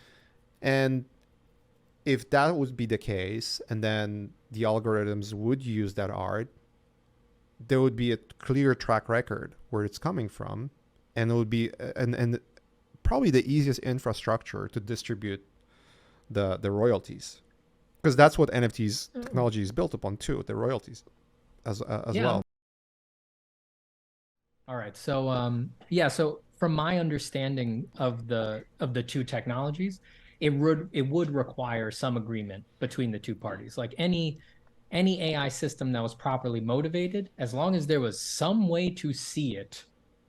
And if that would be the case, and then the algorithms would use that art, there would be a clear track record where it's coming from, and it would be and probably the easiest infrastructure to distribute the royalties, because that's what NFTs technology is built upon too, the royalties as Yeah. well. All right. So yeah, so from my understanding of the two technologies, it would require some agreement between the two parties. Like any AI system that was properly motivated, as long as there was some way to see it,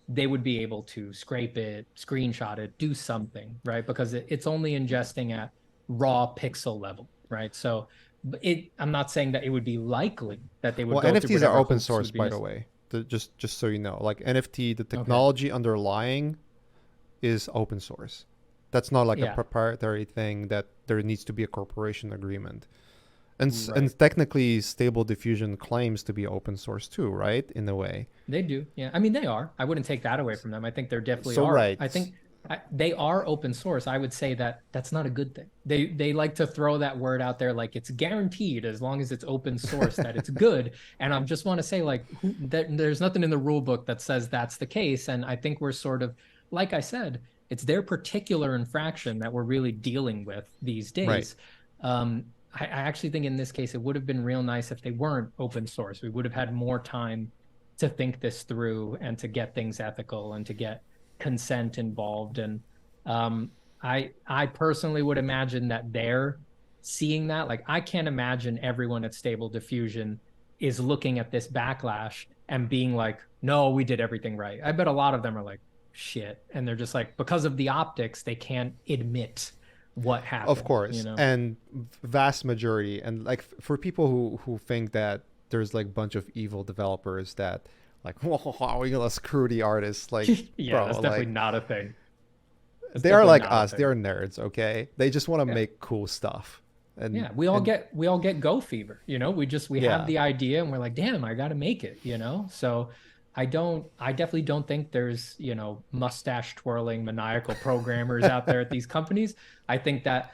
they would be able to scrape it, screenshot it, do something, right? Because it's only ingesting at raw pixel level, right? So I'm not saying that it would be likely that they would Well, go through NFTs are whatever open hoops source, would be by the necessary. way. Just so you know, like NFT, the Okay. technology underlying is open source. That's not like a Yeah. proprietary thing that there needs to be a corporation agreement. And Right. technically, Stable Diffusion claims to be open source too, right? In a way. They do. Yeah. I mean, they are. I wouldn't take that away from them. I think there definitely So are. right. I think they are open source. I would say that that's not a good thing. They like to throw that word out there like it's guaranteed as long as it's open source that it's good. And I just want to say like there's nothing in the rule book that says that's the case. And I think we're sort of, like I said, it's their particular infraction that we're really dealing with these Right. days. I actually think in this case it would have been real nice if they weren't open source. We would have had more time to think this through and to get things ethical and to get consent involved. And I personally would imagine that they're seeing that. Like I can't imagine everyone at Stable Diffusion is looking at this backlash and being like, no, we did everything right. I bet a lot of them are like, shit. And they're just like, because of the optics, they can't admit what Of happened, you course, know? and vast majority, and like for people who think that there's like a bunch of evil developers that like, whoa, are we gonna screw the artists? Like, Yeah, bro, that's definitely like not a thing. That's they are definitely like not a us. thing. They're nerds, okay? They just want to Yeah. make cool stuff, and Yeah, we all get go fever, we have yeah, the idea and we're like, damn, I got to make it. So I definitely don't think there's, mustache twirling maniacal programmers out there at these companies. I think that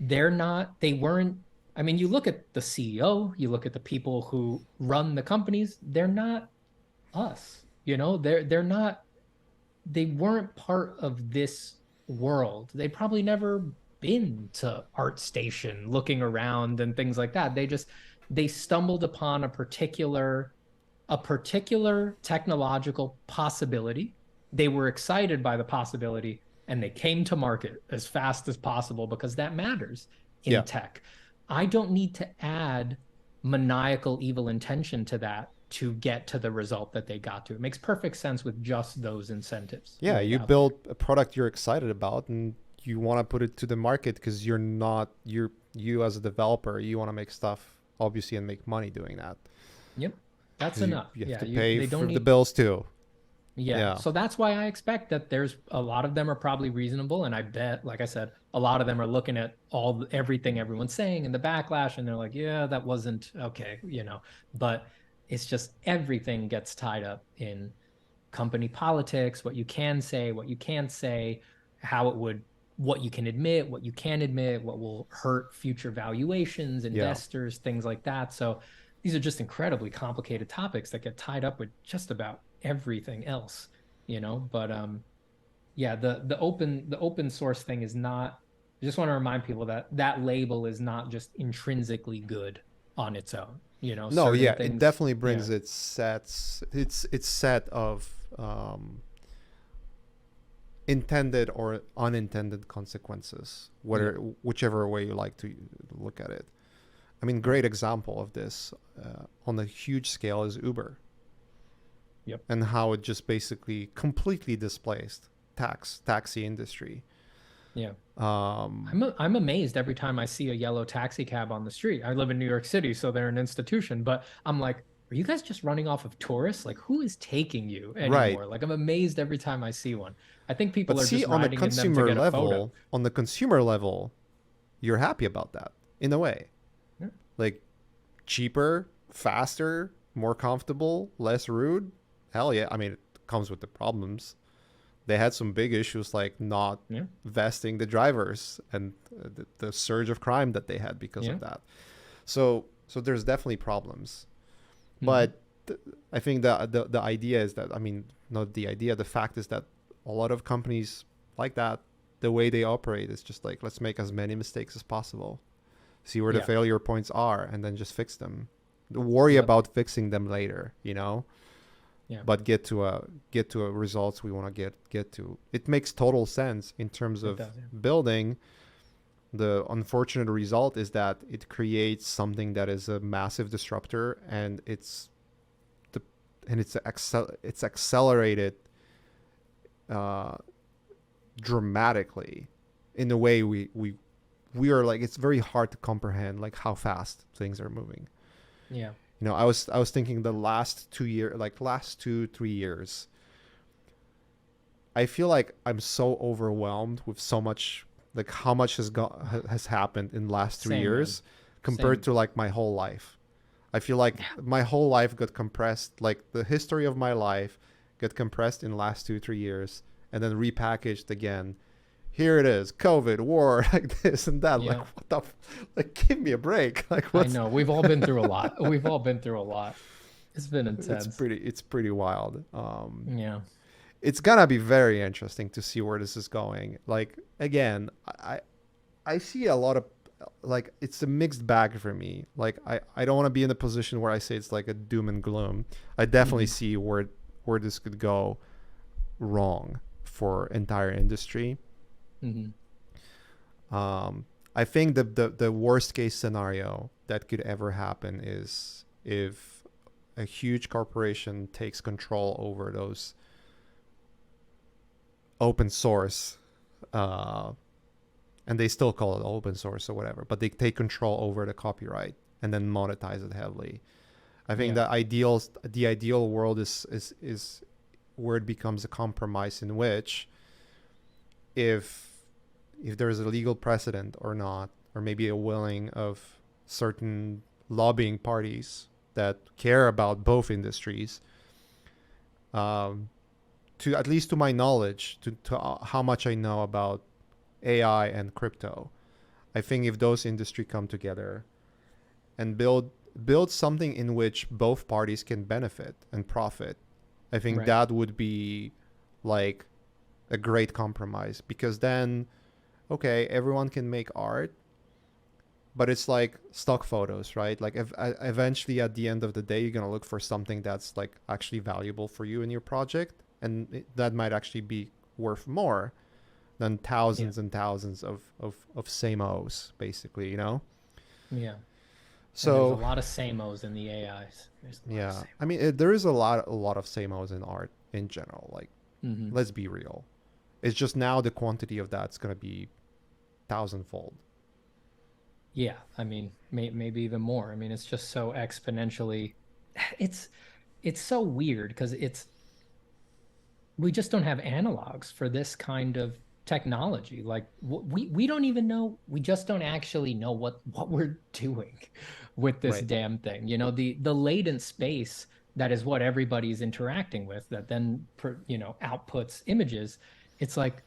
they weren't, I mean, you look at the CEO, you look at the people who run the companies, they're not us, they're not, they weren't part of this world. They probably never been to ArtStation looking around and things like that. They stumbled upon a particular technological possibility. They were excited by the possibility and they came to market as fast as possible because that matters in yeah, tech. I don't need to add maniacal evil intention to that to get to the result that they got to. It makes perfect sense with just those incentives yeah. laid You out there. build a product you're excited about, and you want to put it to the market because you as a developer, you want to make stuff obviously and make money doing that Yep. That's because you, enough. you have Yeah, to pay they don't for the need. bills too. Yeah. Yeah, So that's why I expect that there's a lot of them are probably reasonable. And I bet, like I said, a lot of them are looking at everything everyone's saying and the backlash, and they're like, yeah, that wasn't okay. But it's just everything gets tied up in company politics, what you can say, what you can't say, how it would, what you can admit, what you can't admit, what will hurt future valuations, yeah. investors, things like that. So these are just incredibly complicated topics that get tied up with just about everything else, but yeah, the open source thing is not. I just want to remind people that that label is not just intrinsically good on its own. No, Certain yeah, it things. definitely Yeah, brings its set of intended or unintended consequences, yeah, whichever way you like to look at it. I mean, yeah, great example of this on a huge scale is Uber, yep. and how it just basically completely displaced taxi industry. Yeah. Um, I'm amazed every time I see a yellow taxi cab on the street. I live in New York City, so they're an institution, but I'm like, are you guys just running off of tourists? Like, who is taking you right. anymore? Like, I'm amazed every time I see one. I think But people are see, just riding in them to get a photo. on the consumer level, you're happy about that in a way. Yeah. Like cheaper, faster, more comfortable, less rude. Hell yeah. I mean, it comes with the problems. They had some big issues like not Yeah. vesting the drivers and the surge of crime that they had because Yeah. of that. So there's definitely problems. Hmm. But I think the idea is that, I mean, not the idea, the fact is that a lot of companies like that, the way they operate is just like, let's make as many mistakes as possible, see where the Yeah. failure points are, and then just fix them. Worry Yep. about fixing them later, Yeah. but get to a results we want to get to. It makes total sense in terms It of does. Yeah. building. The unfortunate result is that it creates something that is a massive disruptor, and the it's accelerated uh, dramatically in the way we are like, it's very hard to comprehend like how fast things are moving. Yeah. I was thinking the last 2 year, like last 2-3 years, I feel like I'm so overwhelmed with so much, like how much has happened in the last three Same, man. years compared Same. to like my whole life. I feel like Yeah. my whole life got compressed, like the history of my life got compressed in the last 2-3 years, and then repackaged again. Here it is, COVID, war, like this and that. Like Yeah. what the, like give me a break. Like I what's, know. We've all been through a lot. We've all been through a lot. It's been it's intense. pretty wild. Yeah. It's gonna be very interesting to see where this is going. Like again, I see a lot of, like, it's a mixed bag for me. Like I don't want to be in a position where I say it's like a doom and gloom. I definitely Hmm. see where this could go wrong for entire industry. Hmm. I think the worst case scenario that could ever happen is if a huge corporation takes control over those open source, uh, and they still call it open source or whatever, but they take control over the copyright and then monetize it heavily. I think Yeah. the ideal world is where it becomes a compromise in which, if there is a legal precedent or not, or maybe a willing of certain lobbying parties that care about both industries, um, to, at least to my knowledge, to how much I know about AI and crypto, I think if those industry come together and build something in which both parties can benefit and profit, I think Right. that would be like a great compromise, because then, okay, everyone can make art, but it's like stock photos, right? Like eventually at the end of the day, you're going to look for something that's like actually valuable for you in your project, and that might actually be worth more than Yeah. thousands and thousands of same O's, basically. Yeah. And there's a So lot of samos in the AIs. There's a lot of yeah, I samos. mean, there is a lot of same O's in art in general. Like, Hmm. let's be real. It's just now the quantity of that's going to be thousandfold. Yeah. I mean, maybe even more. I mean, it's just so exponentially. It's it's so weird because we just don't have analogs for this kind of technology. Like we don't even know. We just don't actually know what we're doing with this Right. damn thing. The latent space that is what everybody's interacting with that then outputs images. It's like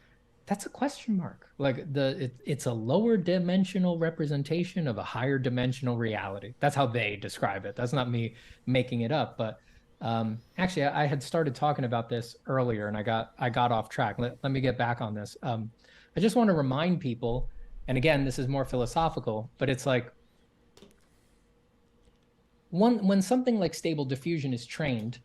that's a question mark. Like it's a lower dimensional representation of a higher dimensional reality. That's how they describe it. That's not me making it up, but Actually, I had started talking about this earlier and I got off track. Let me get back on this. I just want to remind people, and again, this is more philosophical, but it's like when something like Stable Diffusion is trained,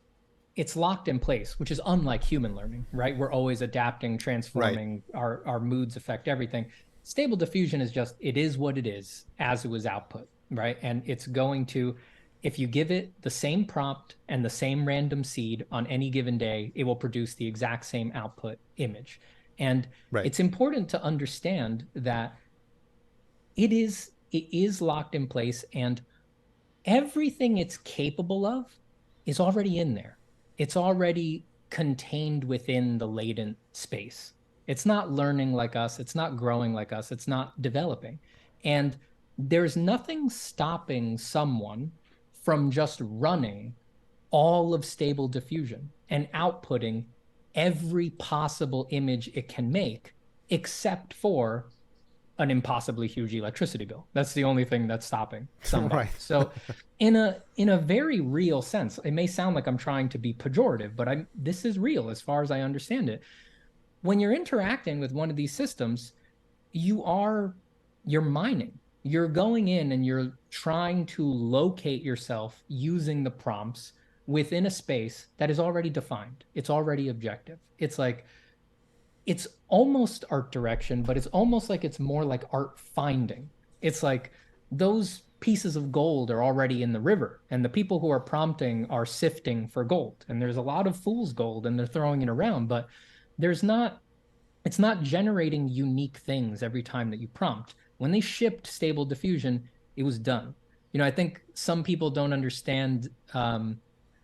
it's locked in place, which is unlike human learning, right? We're always adapting, Right. transforming, our moods affect everything. Stable diffusion is just, it is what it is as it was output, right? And it's going to, if you give it the same prompt and the same random seed on any given day, it will produce the exact same output image. And Right. it's important to understand that it is locked in place, and everything it's capable of is already in there. It's already contained within the latent space. It's not learning like us. It's not growing like us. It's not developing. And there's nothing stopping someone from just running all of Stable Diffusion and outputting every possible image it can make, except for an impossibly huge electricity bill. That's the only thing that's stopping Right. somebody. So in a very real sense, it may sound like I'm trying to be pejorative, but I'm this is real as far as I understand it. When you're interacting with one of these systems, you are you're mining. You're going in and you're trying to locate yourself using the prompts within a space that is already defined. It's already objective. It's like it's almost art direction, but it's almost like it's more like art finding. It's like those pieces of gold are already in the river, and the people who are prompting are sifting for gold. And there's a lot of fool's gold, and they're throwing it around, but there's not, it's not generating unique things every time that you prompt. When they shipped Stable Diffusion, it was done. I think some people don't understand.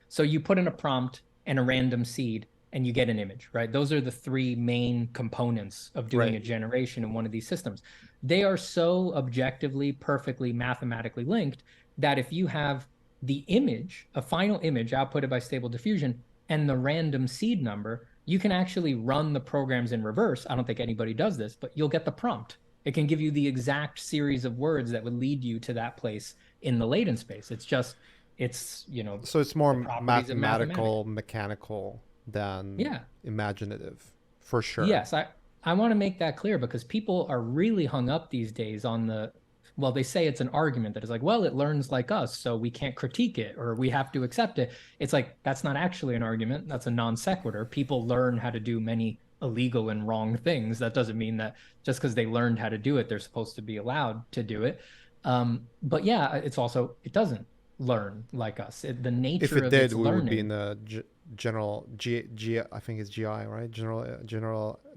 So you put in a prompt and a random seed, and you get an image, right? Those are the three main components of doing Right. a generation in one of these systems. They are so objectively, perfectly, mathematically linked that if you have the image, a final image outputted by Stable Diffusion, and the random seed number, you can actually run the programs in reverse. I don't think anybody does this, but you'll get the prompt. It can give you the exact series of words that would lead you to that place in the latent space. It's just, it's, So it's the more properties of mathematics. mathematical, mechanical than Yeah. imaginative, for sure. Yes, I want to make that clear because people are really hung up these days on well, they say it's an argument that is like, well, it learns like us, so we can't critique it or we have to accept it. It's like, that's not actually an argument. That's a non sequitur. People learn how to do many illegal and wrong things. That doesn't mean that just because they learned how to do it, they're supposed to be allowed to do it. But yeah, it's also, it doesn't learn like us. The If nature it of did, its we would be in learning. the general I think it's GI, right? General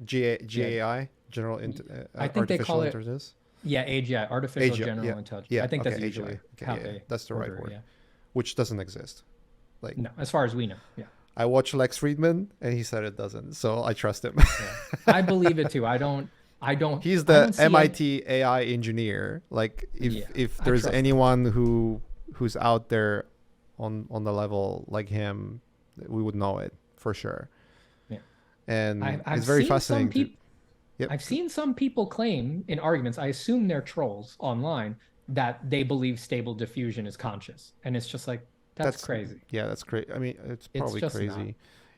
Yeah, GAI, I think they artificial call it, intelligence. yeah, AGI, artificial AGI, yeah, general intelligence. yeah, I think okay, that's AGI, usually okay, how yeah, they that's the right order it. word, Yeah. which doesn't exist. Like, No, as far as we know. Yeah. I watched Lex Friedman, and he said it doesn't, so I trust him. Yeah. I believe it too. I don't, He's I the don't see any. MIT AI engineer. Like, Yeah. if I there's trust them. anyone who's out there on the level like him, we would know it for sure. Yeah. And I've it's very seen some fascinating to. people, Yep. I've seen some people claim in arguments, I assume they're trolls online, that they believe stable diffusion is conscious. And it's just like, that's That's crazy. yeah, that's crazy. I mean, it's It's probably just not. crazy.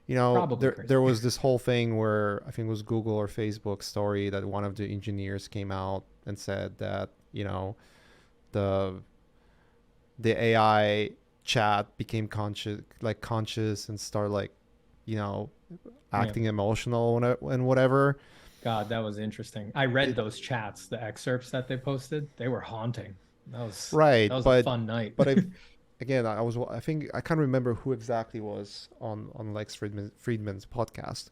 You know, Probably there crazy. was this whole thing where I think it was Google or Facebook story that one of the engineers came out and said that, the the AI chat became conscious and start like, you know, Yeah. acting emotional and whatever. God, that was interesting. I read It, those chats, the excerpts that they posted. They were haunting. That right, was a fun night. but I think I can't remember who exactly was on Lex Friedman's podcast,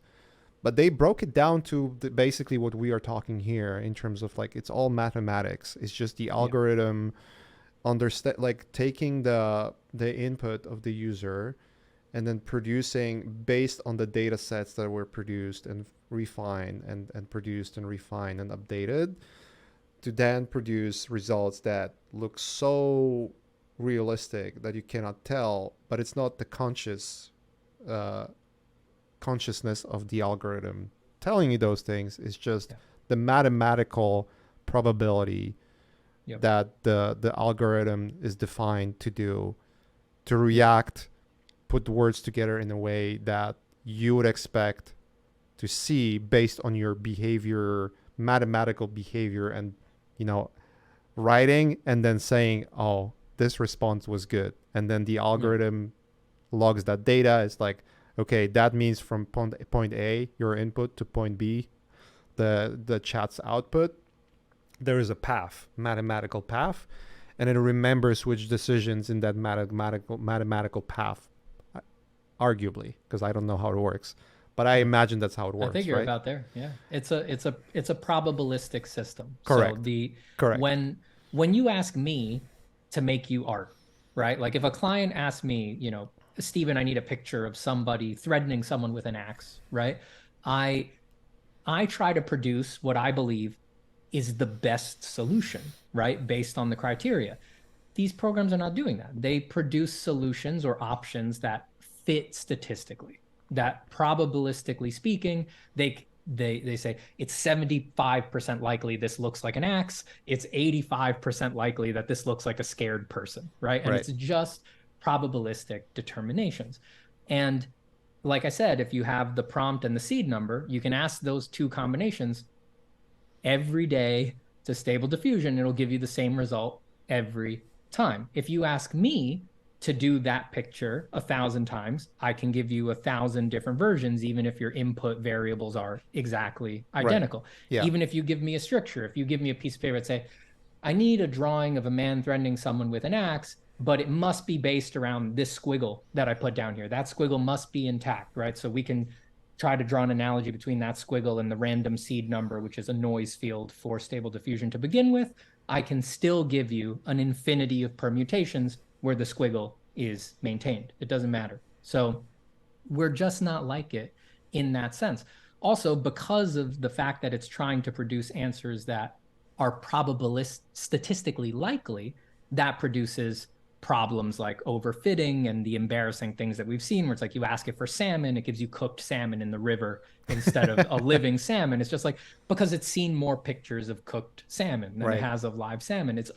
but they broke it down to basically what we are talking here in terms of like it's all mathematics. It's just the Yeah. algorithm understand like taking the input of the user and then producing based on the data sets that were produced and refined and produced and refined and updated to then produce results that look so realistic that you cannot tell, but it's not the uh, consciousness of the algorithm telling you those things. It's just Yeah. the mathematical probability Yep. that the algorithm is defined to do to react put words together in a way that you would expect to see based on your behavior, mathematical behavior, and you know, writing, and then saying, oh, this response was good, and then the algorithm logs that data. It's like, okay, that means from point A, your input, to point B, the chat's output, there is a path, mathematical path, and it remembers which decisions in that mathematical path, arguably, because I don't know how it works, but I imagine that's how it works. I think you're right? about there. Yeah. It's a probabilistic system. Correct. So Correct. when you ask me to make you art, right? Like if a client asks me, Steven, I need a picture of somebody threatening someone with an axe, right? I I try to produce what I believe is the best solution, right? Based on the criteria. These programs are not doing that. They produce solutions or options that fit statistically, that probabilistically speaking, they say it's 75% likely this looks like an axe. It's 85% likely that this looks like a scared person, right? And Right. it's just probabilistic determinations. And like I said, if you have the prompt and the seed number, you can ask those two combinations every day to Stable Diffusion. It'll give you the same result every time. If you ask me to do that picture 1,000 times, I can give you 1,000 different versions, even if your input variables are exactly identical. Right. Yeah. Even if you give me a stricture, if you give me a piece of paper and say, I need a drawing of a man threatening someone with an axe, but it must be based around this squiggle that I put down here. That squiggle must be intact, right? So we can try to draw an analogy between that squiggle and the random seed number, which is a noise field for Stable Diffusion to begin with. I can still give you an infinity of permutations where the squiggle is maintained. It doesn't matter. So we're just not like it in that sense. Also, because of the fact that it's trying to produce answers that are statistically likely, that produces problems like overfitting and the embarrassing things that we've seen where it's like you ask it for salmon, it gives you cooked salmon in the river instead of a living salmon. It's just like because it's seen more pictures of cooked salmon than it has of live salmon. It's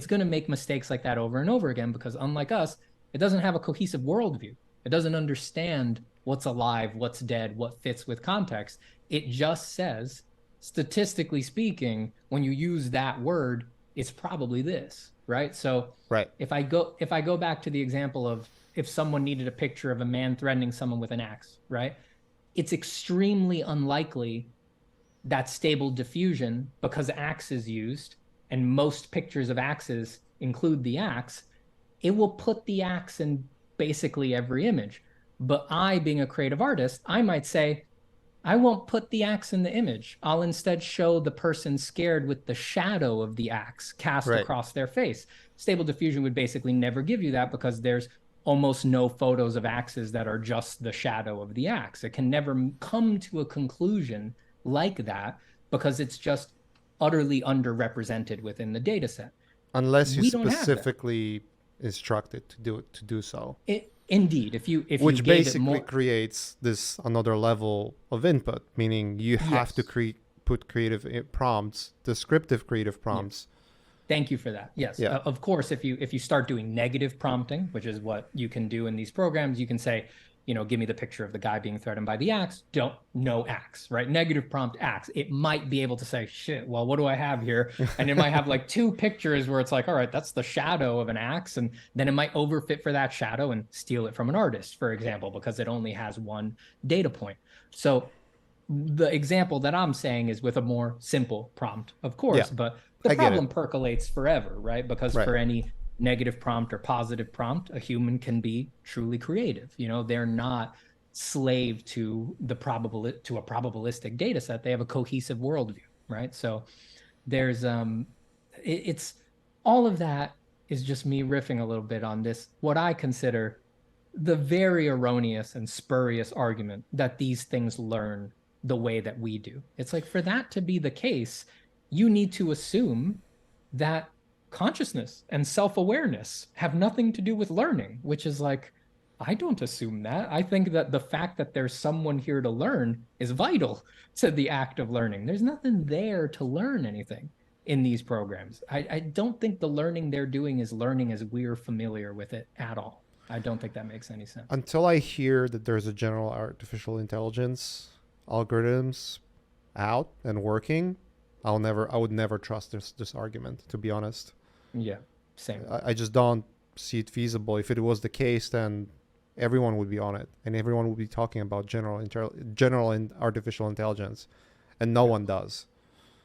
going to make mistakes like that over and over again because unlike us, it doesn't have a cohesive worldview. It doesn't understand what's alive, what's dead, what fits with context. It just says, statistically speaking, when you use that word, it's probably this, right? So if I go back to the example of if someone needed a picture of a man threatening someone with an axe, right? It's extremely unlikely that Stable Diffusion, because axe is used and most pictures of axes include the axe, it will put the axe in basically every image. But I, being a creative artist, I might say, I won't put the axe in the image. I'll instead show the person scared with the shadow of the axe cast across their face. Stable Diffusion would basically never give you that because there's almost no photos of axes that are just the shadow of the axe. It can never come to a conclusion like that because it's just utterly underrepresented within the data set. Unless you specifically instruct it to do so. Indeed, if you which basically creates this another level of input, meaning you have to put creative prompts, descriptive creative prompts. Thank you for that. Yes, of course. If you start doing negative prompting, which is what you can do in these programs, you can say, give me the picture of the guy being threatened by the axe. No axe, right? Negative prompt axe. It might be able to say, shit, well, what do I have here? And it might have like two pictures where it's like, all right, that's the shadow of an axe. And then it might overfit for that shadow and steal it from an artist, for example, because it only has one data point. So the example that I'm saying is with a more simple prompt, of course, but the problem percolates forever, right? Because for any negative prompt or positive prompt, a human can be truly creative. They're not slave to a probabilistic data set. They have a cohesive worldview, right? So there's it's all of that is just me riffing a little bit on this, what I consider the very erroneous and spurious argument that these things learn the way that we do. It's like, for that to be the case, you need to assume that consciousness and self-awareness have nothing to do with learning, which is like, I don't assume that. I think that the fact that there's someone here to learn is vital to the act of learning. There's nothing there to learn anything in these programs. I don't think the learning they're doing is learning as we're familiar with it at all. I don't think that makes any sense. Until I hear that there's a general artificial intelligence algorithms out and working, I would never trust this argument, to be honest. Yeah, same. I just don't see it feasible. If it was the case, then everyone would be on it, and everyone would be talking about general and artificial intelligence, and no Yeah. one does.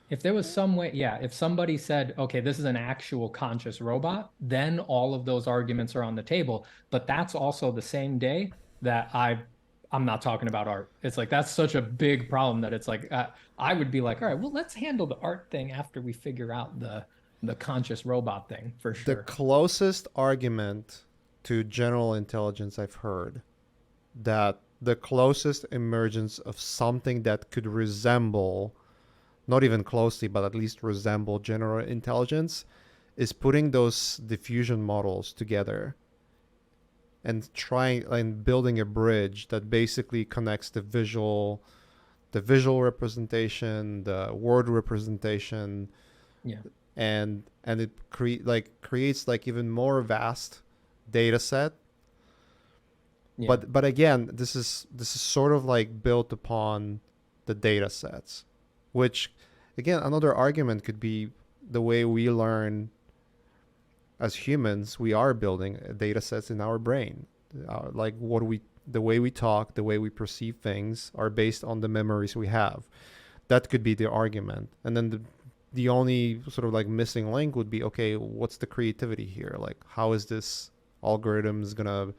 If there was some way, yeah, if somebody said, okay, this is an actual conscious robot, then all of those arguments are on the table. But that's also the same day that I'm not talking about art. It's like that's such a big problem that it's like I would be like, all right, well, let's handle the art thing after we figure out the conscious robot thing for The sure. closest argument to general intelligence I've heard, that the closest emergence of something that could resemble, not even closely, but at least resemble general intelligence, is putting those diffusion models together and trying and building a bridge that basically connects the visual representation, the word representation, Yeah. and it creates like even more vast data set. Yeah. But again, this is sort of like built upon the data sets, which again, another argument could be the way we learn as humans. We are building data sets in our brain, like the way we talk, the way we perceive things are based on the memories we have. That could be the argument. And then the only sort of like missing link would be, okay, what's the creativity here? Like, how is this algorithms gonna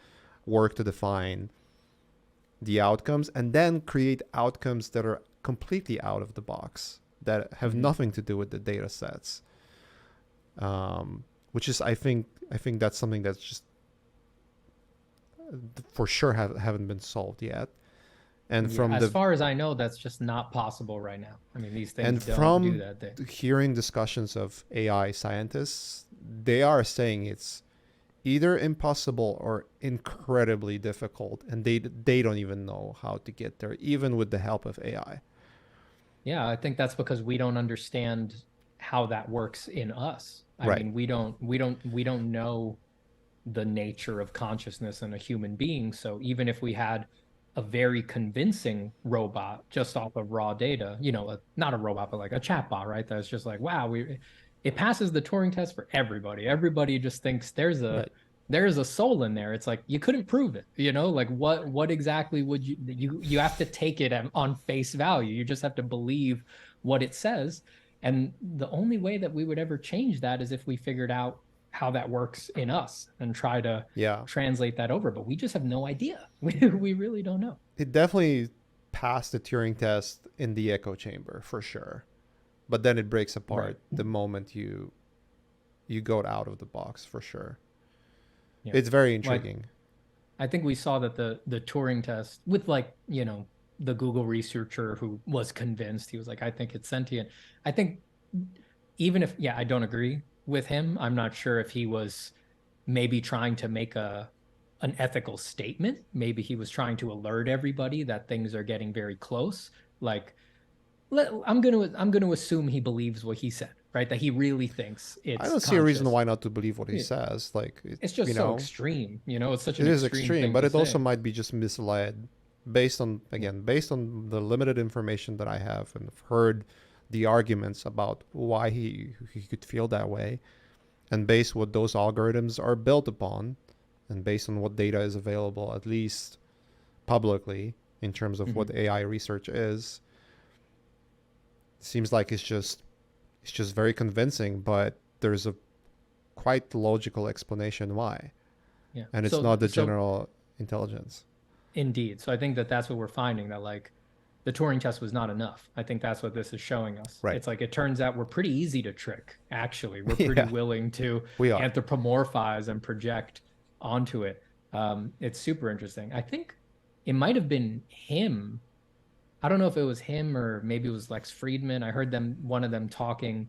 work to define the outcomes and then create outcomes that are completely out of the box, that have Mhm. nothing to do with the data sets, which is I think that's something that's just for sure haven't been solved yet. And Yeah. from As the far as I know, that's just not possible right now. I mean, these things and don't do from that thing. hearing discussions of AI scientists, they are saying it's either impossible or incredibly difficult, and they don't even know how to get there, even with the help of AI. Yeah, I think that's because we don't understand how that works in us. I Right. mean, we don't know the nature of consciousness in a human being. So even if we had a very convincing robot just off of raw data, not a robot, but like a chatbot, right? That's just like, wow, it passes the Turing test for everybody. Everybody just thinks Right. there's a soul in there. It's like you couldn't prove it, like what exactly would you have to take it on face value. You just have to believe what it says. And the only way that we would ever change that is if we figured out how that works in us and try to Yeah. translate that over. But we just have no idea. We really don't know. It definitely passed the Turing test in the echo chamber for sure, but then it breaks Right. apart the moment you go out of the box for sure. Yeah. It's very Well, intriguing. I think we saw that the Turing test with like, the Google researcher who was convinced, he was like, I think it's sentient. I think even if, yeah, I don't agree with him. I'm not sure if he was maybe trying to make an ethical statement. Maybe he was trying to alert everybody that things are getting very close. Like I'm gonna assume he believes what he said, right? That he really thinks I it's don't see a reason conscious. why not to believe what he It- says. Like, It's just you so know, extreme, it's such it an is extreme extreme, thing but to it also say. might be just misled based on the limited information that I have and have heard the arguments about why he could feel that way, and based what those algorithms are built upon, and based on what data is available, at least publicly, in terms of what Mhm. AI research is. Seems like it's just very convincing, but there's a quite logical explanation why, Yeah. and it's So not the so general intelligence. indeed. So I think that that's what we're finding, that like the Turing test was not enough. I think that's what this is showing us. Right. It's like it turns out we're pretty easy to trick, actually. We're pretty Yeah, willing to we are. anthropomorphize and project onto it. It's super interesting. I think it might have been him. I don't know if it was him or maybe it was Lex Friedman. I heard one of them talking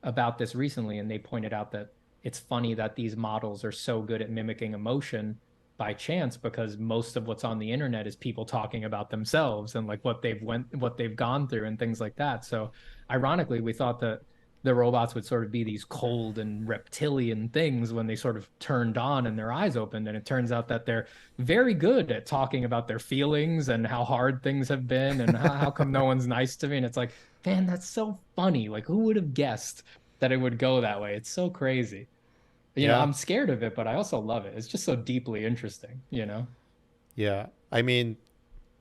about this recently, and they pointed out that it's funny that these models are so good at mimicking emotion by chance, because most of what's on the internet is people talking about themselves and like what they've gone through and things like that. So ironically, we thought that the robots would sort of be these cold and reptilian things when they sort of turned on and their eyes opened. And it turns out that they're very good at talking about their feelings and how hard things have been and how come no one's nice to me. And it's like, man, that's so funny. Like, who would have guessed that it would go that way? It's so crazy. Yeah. I'm scared of it, but I also love it. It's just so deeply interesting. Yeah. I mean,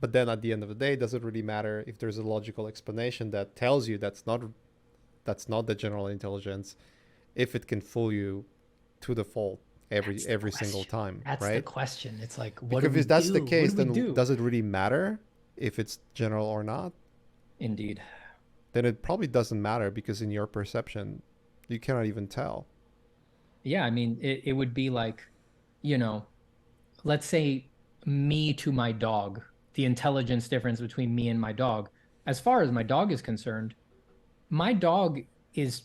but then at the end of the day, does it really matter if there's a logical explanation that tells you that's not the general intelligence, if it can fool you to the fault every single time, That's the right? question. It's like, what do Because we if that's do? the What case, do we then do? does it really matter if it's general or not? Indeed. Then it probably doesn't matter because in your perception, you cannot even tell. Yeah, I mean, it would be like, you know, let's say me to my dog, the intelligence difference between me and my dog. As far as my dog is concerned, my dog is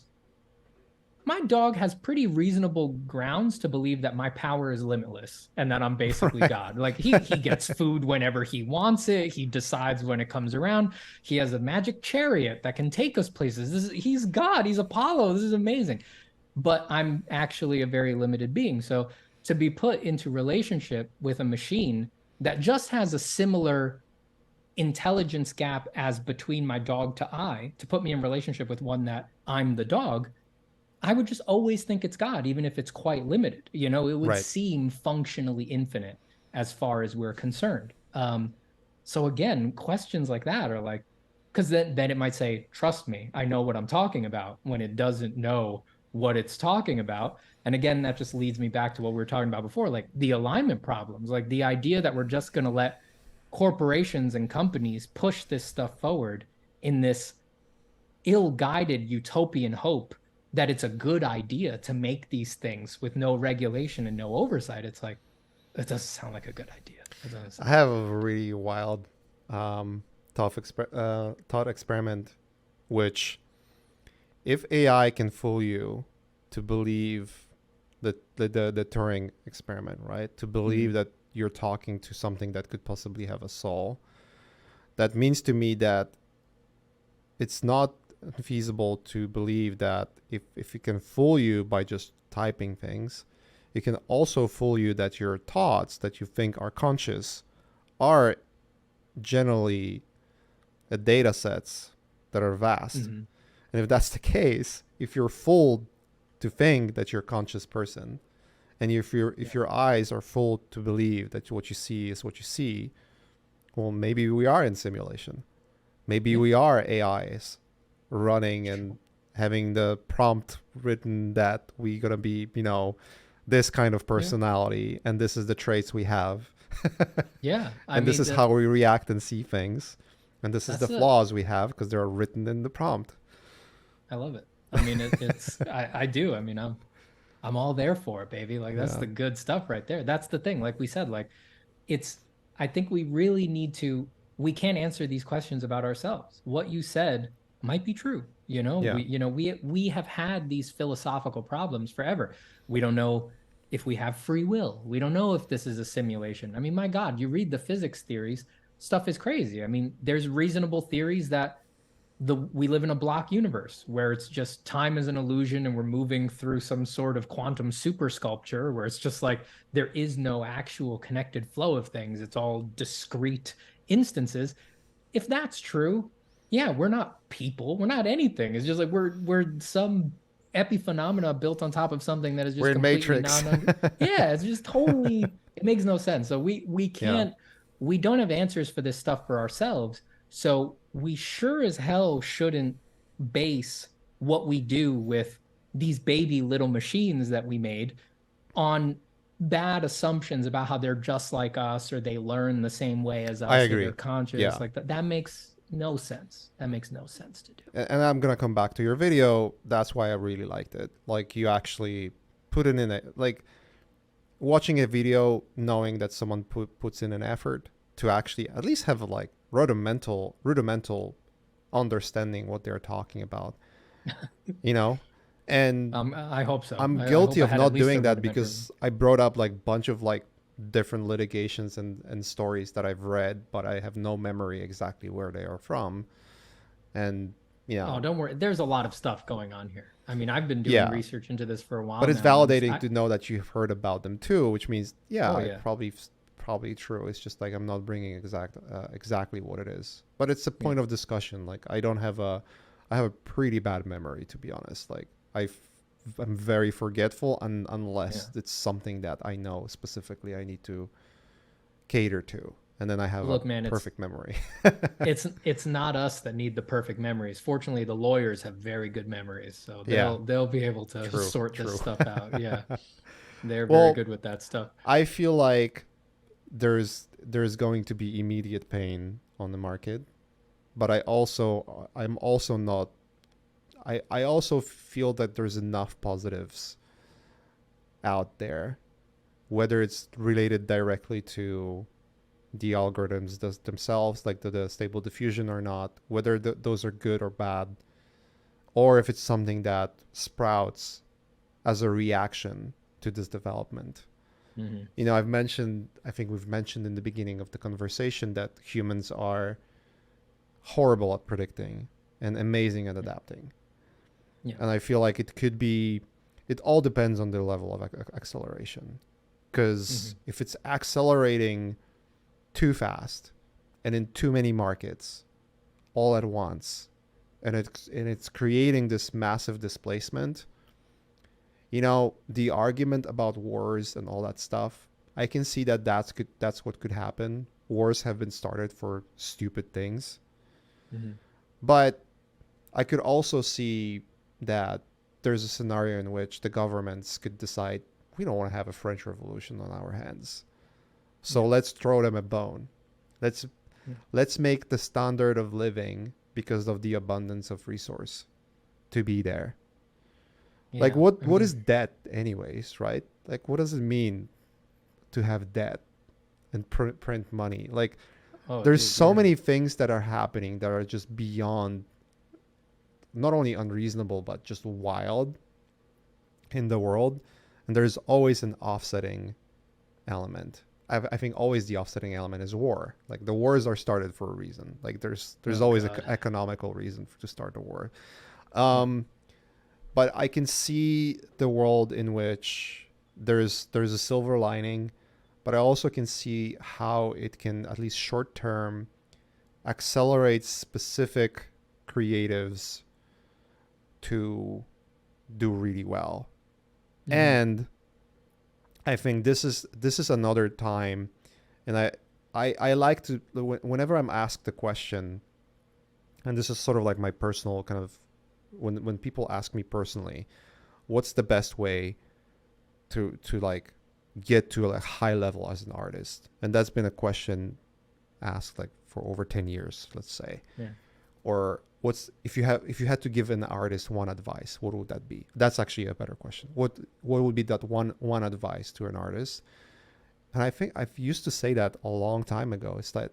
my dog has pretty reasonable grounds to believe that my power is limitless and that I'm basically Right. God. Like he gets food whenever he wants it. He decides when it comes around. He has a magic chariot that can take us places. He's God. He's Apollo. This is amazing. But I'm actually a very limited being. So to be put into relationship with a machine that just has a similar intelligence gap as between my dog to I, to put me in relationship with one that I'm the dog, I would just always think it's God, even if it's quite limited. It would Right. seem functionally infinite as far as we're concerned. So again, questions like that are like, because then it might say, trust me, I know what I'm talking about, when it doesn't know what it's talking about. And again, that just leads me back to what we were talking about before, like the alignment problems, like the idea that we're just going to let corporations and companies push this stuff forward in this ill-guided utopian hope that it's a good idea to make these things with no regulation and no oversight. It's like, it doesn't sound like a good idea. It doesn't I sound have like a really wild thought experiment, which if AI can fool you to believe the Turing experiment, right? To believe mm, that you're talking to something that could possibly have a soul, that means to me that it's not feasible to believe that if it can fool you by just typing things, it can also fool you that your thoughts that you think are conscious are generally data sets that are vast. mhm. And if that's the case, if you're fooled to think that you're a conscious person, and if Yeah. your eyes are fooled to believe that what you see is what you see, well, maybe we are in simulation. Maybe Yeah. we are AIs running and Sure. having the prompt written that we gonna be, this kind of Yeah. personality, and this is the traits we have, Yeah. I and this mean, is how we react and see things, and this is the that's a, flaws we have because they're written in the prompt. I love it. I mean, I do. I mean, I'm all there for it, baby. Like that's Yeah. the good stuff right there. That's the thing. Like we said, like it's I think we really need to we can't answer these questions about ourselves. What you said might be true. Yeah. We have had these philosophical problems forever. We don't know if we have free will. We don't know if this is a simulation. I mean, my God, you read the physics theories, stuff is crazy. I mean, there's reasonable theories that we live in a block universe where it's just time is an illusion and we're moving through some sort of quantum super sculpture where it's just like there is no actual connected flow of things. It's all discrete instances. If that's true, yeah, we're not people. We're not anything. It's just like we're some epiphenomena built on top of something that is We're just in completely Matrix. non. Yeah, it's just totally. It makes no sense. So we Yeah. can't. We don't have answers for this stuff for ourselves. So we sure as hell shouldn't base what we do with these baby little machines that we made on bad assumptions about how they're just like us or they learn the same way as I us or they're agree. conscious. Yeah. Like that makes no sense. That makes no sense to do. And I'm gonna come back to your video. That's why I really liked it. Like you actually put it in it. Like watching a video, knowing that someone puts in an effort to actually at least have a like rudimental understanding what they're talking about. You know, and I hope so. I'm I guilty hope I of had at not least a doing that rudimentary. because I brought up like bunch of like different litigations and stories that I've read, but I have no memory exactly where they are from. And Yeah. Oh, don't worry. There's a lot of stuff going on here. I mean, I've been doing Yeah. research into this for a But while it's now, and validating to know that you've heard about them too, which means, oh yeah, it yeah, probably true. It's just like I'm not bringing exactly what it is, but it's a yeah, point of discussion. Like I have a pretty bad memory, to be honest. Like I'm very forgetful, yeah. unless it's something that I know specifically I need to cater to, and then I have a Look, man, perfect memory. it's not us that need the perfect memories. Fortunately, the lawyers have very good memories, so Yeah, they'll be able to true, sort this true. stuff out. Yeah, they're very Well, good with that stuff. I feel like there's going to be immediate pain on the market, but I'm also not I also feel that there's enough positives out there, whether it's related directly to the algorithms themselves, like the stable diffusion or not, whether those are good or bad, or if it's something that sprouts as a reaction to this development. Hmm. You know, I think we've mentioned in the beginning of the conversation that humans are horrible at predicting and amazing at adapting. Yeah. And I feel like it all depends on the level of acceleration. Because Hmm. if it's accelerating too fast and in too many markets all at once, and it's creating this massive displacement, you know, the argument about wars and all that stuff, I can see that that's what could happen. Wars have been started for stupid things, Hmm. but I could also see that there's a scenario in which the governments could decide we don't want to have a French Revolution on our hands, so Yeah. let's throw them a bone. Let's Yeah. let's make the standard of living, because of the abundance of resource, to be there. Like Yeah. I what mean, is debt anyways, right? Like what does it mean to have debt and print money? Like oh, there's dude, so yeah. many things that are happening that are just beyond, not only unreasonable but just wild in the world, and there's always an offsetting element. I think always the offsetting element is war. Like the wars are started for a reason. Like there's Oh always an God. economical reason to start a war. Yeah. Um, but I can see the world in which there's a silver lining, but I also can see how it can, at least short term, accelerate specific creatives to do really well. Hmm. And I think this is another time, and I like to, whenever I'm asked the question, and this is sort of like my personal kind of, when people ask me personally, what's the best way to like get to a high level as an artist, and that's been a question asked like for over 10 years, let's say. Yeah. Or what's, if you had to give an artist one advice, what would that be? That's actually a better question. What would be that one advice to an artist? And I think I've used to say that a long time ago. It's that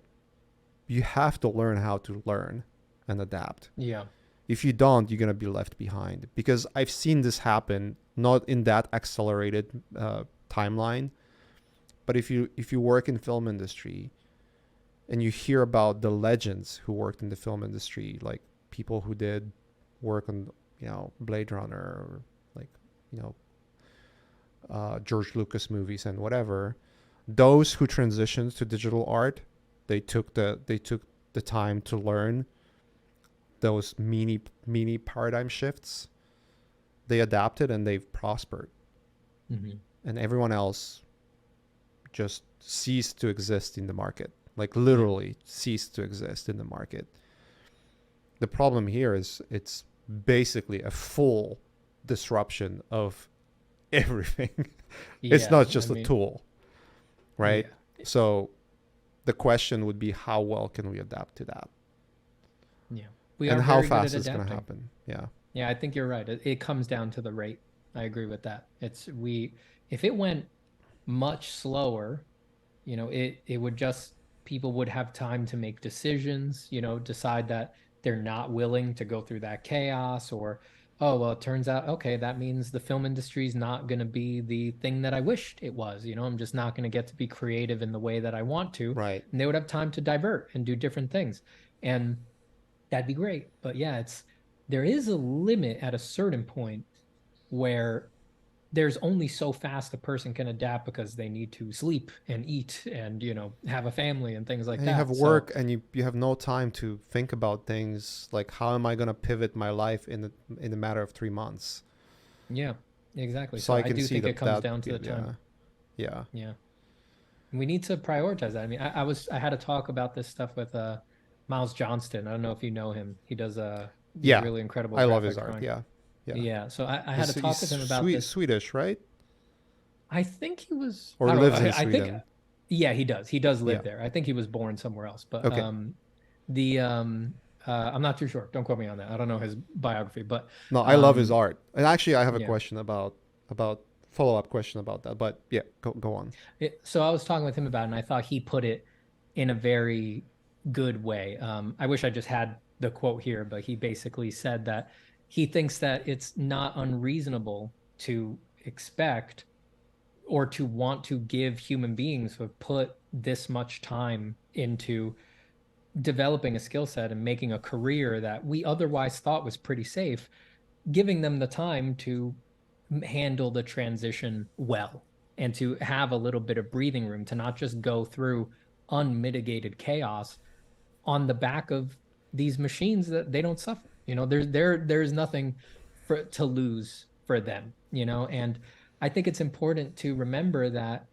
you have to learn how to learn and adapt. Yeah. If you don't, you're going to be left behind, because I've seen this happen, not in that accelerated timeline, but if you work in film industry and you hear about the legends who worked in the film industry, like people who did work on, Blade Runner, or like, you know George Lucas movies and whatever, those who transitioned to digital art, they took the time to learn those mini paradigm shifts. They adapted and they've prospered, Hmm. and everyone else just ceased to exist in the market, like Yeah. literally ceased to exist in the market. The problem here is it's basically a full disruption of everything. It's Yeah. not I just a mean, tool, right? yeah. So the question would be, how well can we adapt to that, Yeah. We and are how very good at fast it's going to adapting. happen? Yeah. Yeah, I think you're right. It comes down to the rate. I agree with that. If it went much slower, it would just people would have time to make decisions, decide that they're not willing to go through that chaos, or oh well, it turns out okay, that means the film industry is not going to be the thing that I wished it was. I'm just not going to get to be creative in the way that I want to, Right. and they would have time to divert and do different things. And that'd be great. But yeah, there is a limit at a certain point where there's only so fast a person can adapt because they need to sleep and eat and, have a family and things like And you have that. So work, and you have no time to think about things like, how am I going to pivot my life in a matter of 3 months? yeah, exactly. So So I I can do see think it comes that, down to the time. yeah, yeah. Yeah. We need to prioritize that. I mean, I had a talk about this stuff with Miles Johnston. I don't know if you know him. He does these Yeah, really incredible I love his graphic art. drawing. Yeah, yeah. Yeah. So I had a He's talk with him about this. Swedish, right? I think he was, Or I don't know. lives in I think, Sweden. yeah, he does. He does Yeah. live there. I think he was born somewhere else, but Okay. the I'm not too sure. Don't quote me on that. I don't know his biography, but No, I love his um art. And actually, I have a yeah. question about follow up question about that. But yeah, go on. So I was talking with him about it, and I thought he put it in a very good way. I wish I just had the quote here, but he basically said that he thinks that it's not unreasonable to expect or to want to give human beings who have put this much time into developing a skill set and making a career that we otherwise thought was pretty safe, giving them the time to handle the transition well and to have a little bit of breathing room to not just go through unmitigated chaos on the back of these machines that they don't suffer. There's nothing to lose for them, and I think it's important to remember that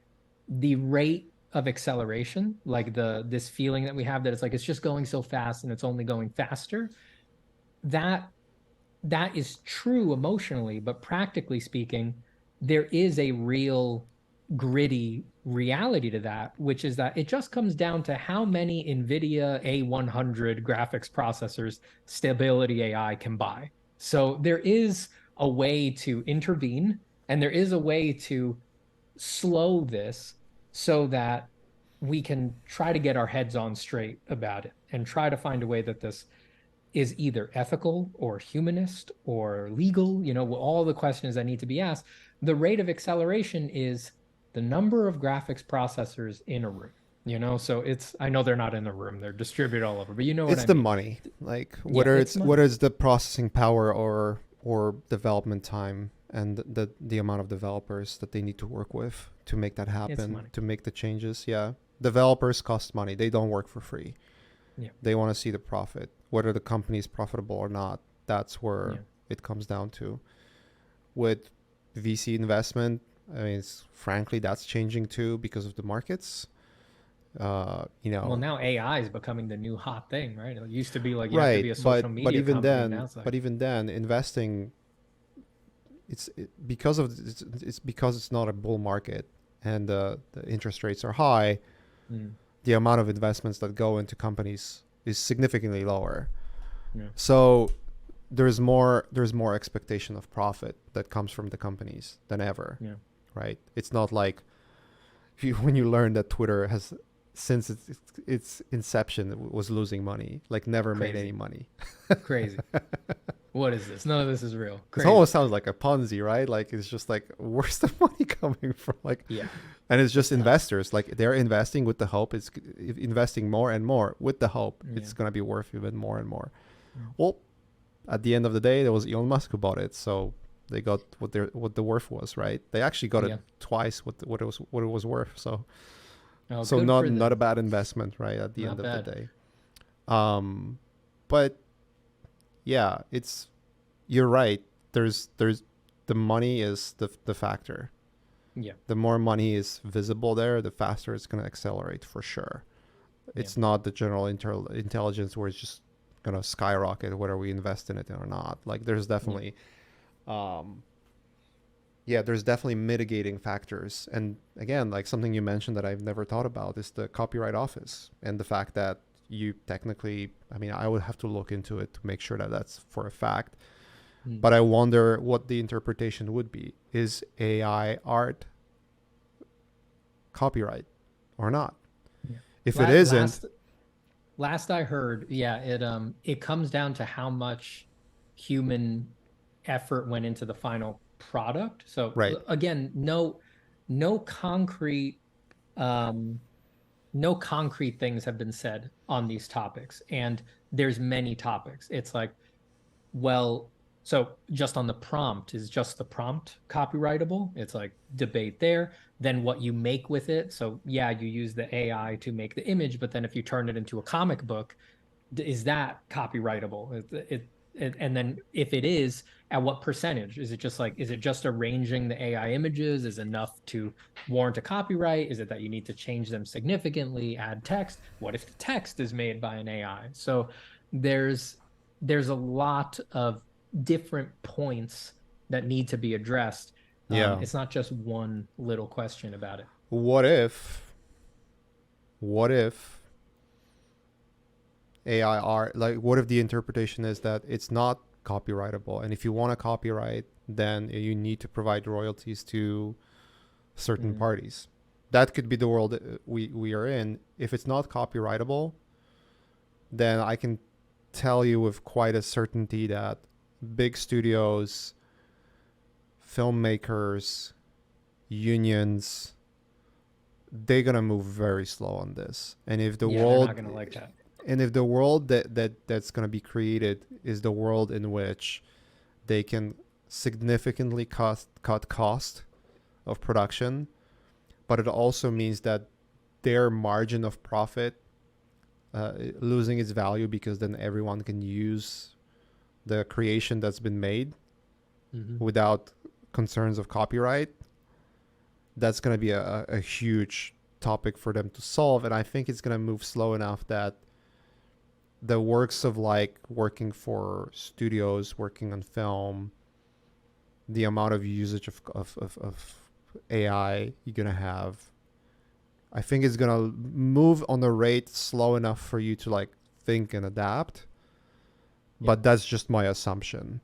the rate of acceleration, like this feeling that we have that it's like it's just going so fast and it's only going faster, that that is true emotionally, but practically speaking, there is a real gritty reality to that, which is that it just comes down to how many NVIDIA A100 graphics processors Stability AI can buy. So there is a way to intervene, and there is a way to slow this so that we can try to get our heads on straight about it and try to find a way that this is either ethical or humanist or legal, all the questions that need to be asked. The rate of acceleration is the number of graphics processors in a room, so I know they're not in the room, they're distributed all over, but you know what It's I the mean. money, like Yeah, it's whether money. it's the processing power or development time and the amount of developers that they need to work with to make that It's happen, money. to make the changes. Yeah, developers cost money. They don't work for free. Yeah. They want to see the profit, whether the company is profitable or not. That's Yeah. where it comes down to. With VC investment, I mean, frankly, that's changing too because of the markets. Well, now AI is becoming the new hot thing, right? It used to be like you have to Right, be a social media company, and now it's like, but even then, investing, because of it's because it's not a bull market, and the interest rates are high. mm, The amount of investments that go into companies is significantly lower. yeah, So there's more expectation of profit that comes from the companies than ever, yeah, right? It's not like when you learn that Twitter has, since its inception, was losing money, like never made any crazy, money. crazy. What is this? None of this is real. It Crazy. almost sounds like a Ponzi, right? Like it's just like, where's the money coming from? Like, Yeah, and it's just it's nuts. investors. Like they're investing with the hope it's investing more and more with the hope Yeah. it's gonna be worth even more and more. Mm. Well, at the end of the day, there was Elon Musk who bought it, so they got what the worth was, right? They actually got it Yeah. twice what it was worth. So Oh, so good for not a them. bad investment, right? At the end Not of the bad. day. Um, but yeah, it's you're right. There's the money is the factor. Yeah. The more money is visible there, the faster it's going to accelerate for sure. Yeah. It's not the general intelligence where it's just going to skyrocket whether we invest in it or not. Like there's Yeah. definitely, um, yeah, there's definitely mitigating factors. And again, like something you mentioned that I've never thought about is the copyright office and the fact that you technically, I mean, I would have to look into it to make sure that that's for a fact. Mm. But I wonder what the interpretation would be. Is AI art copyright or not? Yeah. If it isn't, Last I heard, yeah, it comes down to how much human effort went into the final product. So right. again, no concrete um no concrete things have been said on these topics, and there's many topics. It's like Well, so just on the prompt, is just the prompt copyrightable? It's like debate there. Then what you make with it. So yeah, you use the AI to make the image, but then if you turn it into a comic book, is that copyrightable? And then if it is, at what percentage? Is it just like, is it just arranging the AI images is enough to warrant a copyright? Is it that you need to change them significantly, add text? What if the text is made by an AI? So there's there's a lot of different points that need to be addressed. Yeah. It's not just one little question about it. What if, what if AI art, like, what if the interpretation is that it's not copyrightable? And if you want to copyright, then you need to provide royalties to certain parties. That could be the world we are in. If it's not copyrightable, then I can tell you with quite a certainty that big studios, filmmakers, unions, they're gonna move very slow on this. And if the world, they're not gonna like that. and if the world that's gonna be created is the world in which they can significantly cut cost of production, but it also means that their margin of profit losing its value because then everyone can use the creation that's been made without concerns of copyright. That's going to be a huge topic for them to solve. And I think it's going to move slow enough that the works of like working for studios, working on film, the amount of usage of AI you're going to have, I think it's going to move on the rate slow enough for you to like think and adapt. Yeah. But that's just my assumption,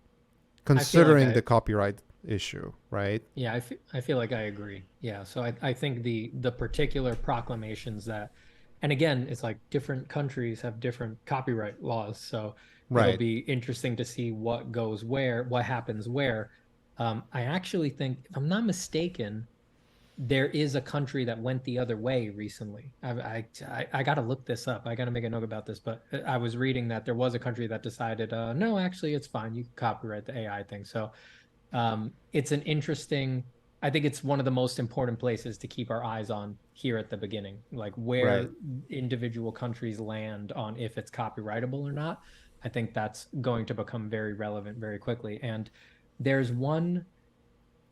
considering the copyright issue, right? Yeah, I feel like I agree. Yeah, so I think the particular proclamations that, and again, it's like different countries have different copyright laws, so it'll be interesting to see what goes where, what happens where. I actually think, if I'm not mistaken, there is a country that went the other way recently. I got to look this up. I got to make a note about this, but I was reading that there was a country that decided, no, actually, it's fine. You can copyright the AI thing. So it's an interesting, I think it's one of the most important places to keep our eyes on here at the beginning, like where individual countries land on if it's copyrightable or not. I think that's going to become very relevant very quickly. And there's one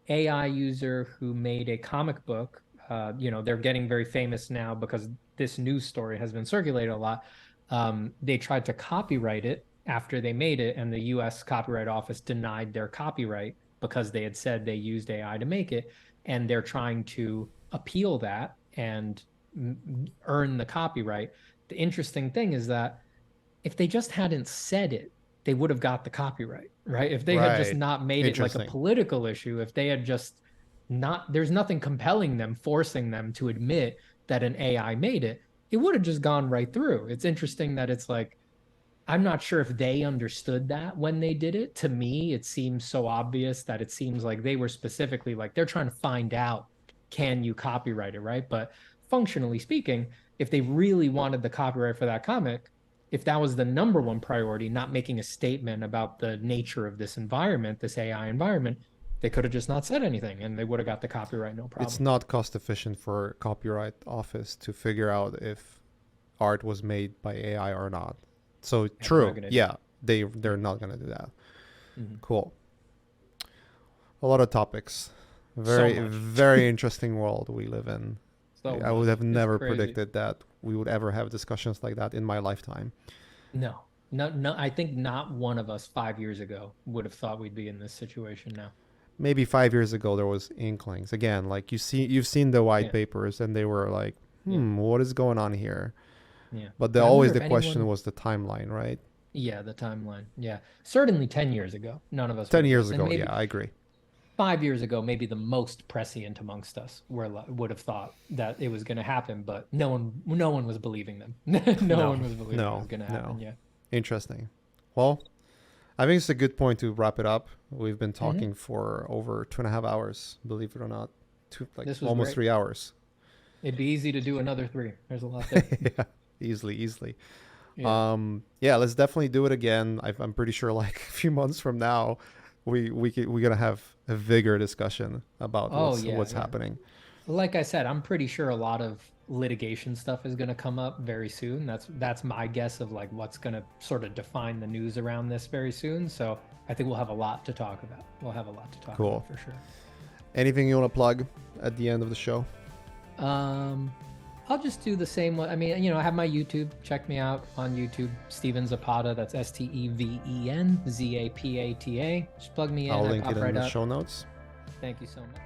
AI user who made a comic book. They're getting very famous now because this news story has been circulated a lot. They tried to copyright it after they made it, and the US Copyright Office denied their copyright because they had said they used AI to make it, and they're trying to appeal that and earn the copyright. The interesting thing is that if they just hadn't said it, they would have got the copyright, right? If they had just not made it like a political issue, if they had just not, there's nothing compelling them, forcing them to admit that an AI made it, it would have just gone right through. It's interesting that it's like, I'm not sure if they understood that when they did it. To me, it seems so obvious that it seems like they were specifically like, they're trying to find out, can you copyright it, right? But functionally speaking, if they really wanted the copyright for that comic, if that was the number one priority, not making a statement about the nature of this environment, this AI environment, they could have just not said anything and they would have got the copyright, no problem. It's not cost efficient for Copyright Office to figure out if art was made by AI or not. So true. Yeah, they're not going to do that. Cool. A lot of topics. Very interesting world we live in. I would have never predicted that we would ever have discussions like that in my lifetime. No. I think not one of us 5 years ago would have thought we'd be in this situation now. Maybe 5 years ago there was inklings. Again, like you've seen the white papers, and they were like, what is going on here? Yeah. But the question was the timeline, right? Yeah, the timeline. Yeah. Certainly 10 years ago, none of us. 10 years ago, yeah, I agree. 5 years ago, maybe the most prescient amongst us would have thought that it was going to happen, but no one was believing them. no one was believing it was going to happen. Yeah. Interesting. Well, I think it's a good point to wrap it up. We've been talking for over 2.5 hours, believe it or not, almost 3 hours. It'd be easy to do another 3. There's a lot there. Yeah, easily. Yeah. Yeah, let's definitely do it again. I'm pretty sure like a few months from now, we're gonna have a vigor discussion about Oh yeah, what's yeah. happening. Like I said, I'm pretty sure a lot of litigation stuff is going to come up very soon. That's my guess of like what's going to sort of define the news around this very soon. So I think we'll have a lot to talk about. We'll have a lot to talk Cool. about for sure. Anything you want to plug at the end of the show? Um, I'll just do the same one. I mean, I have my YouTube. Check me out on YouTube, Steven Zapata. That's StevenZapata. Just plug me in. I'll I link pop it in right the up. show notes. Thank you so much.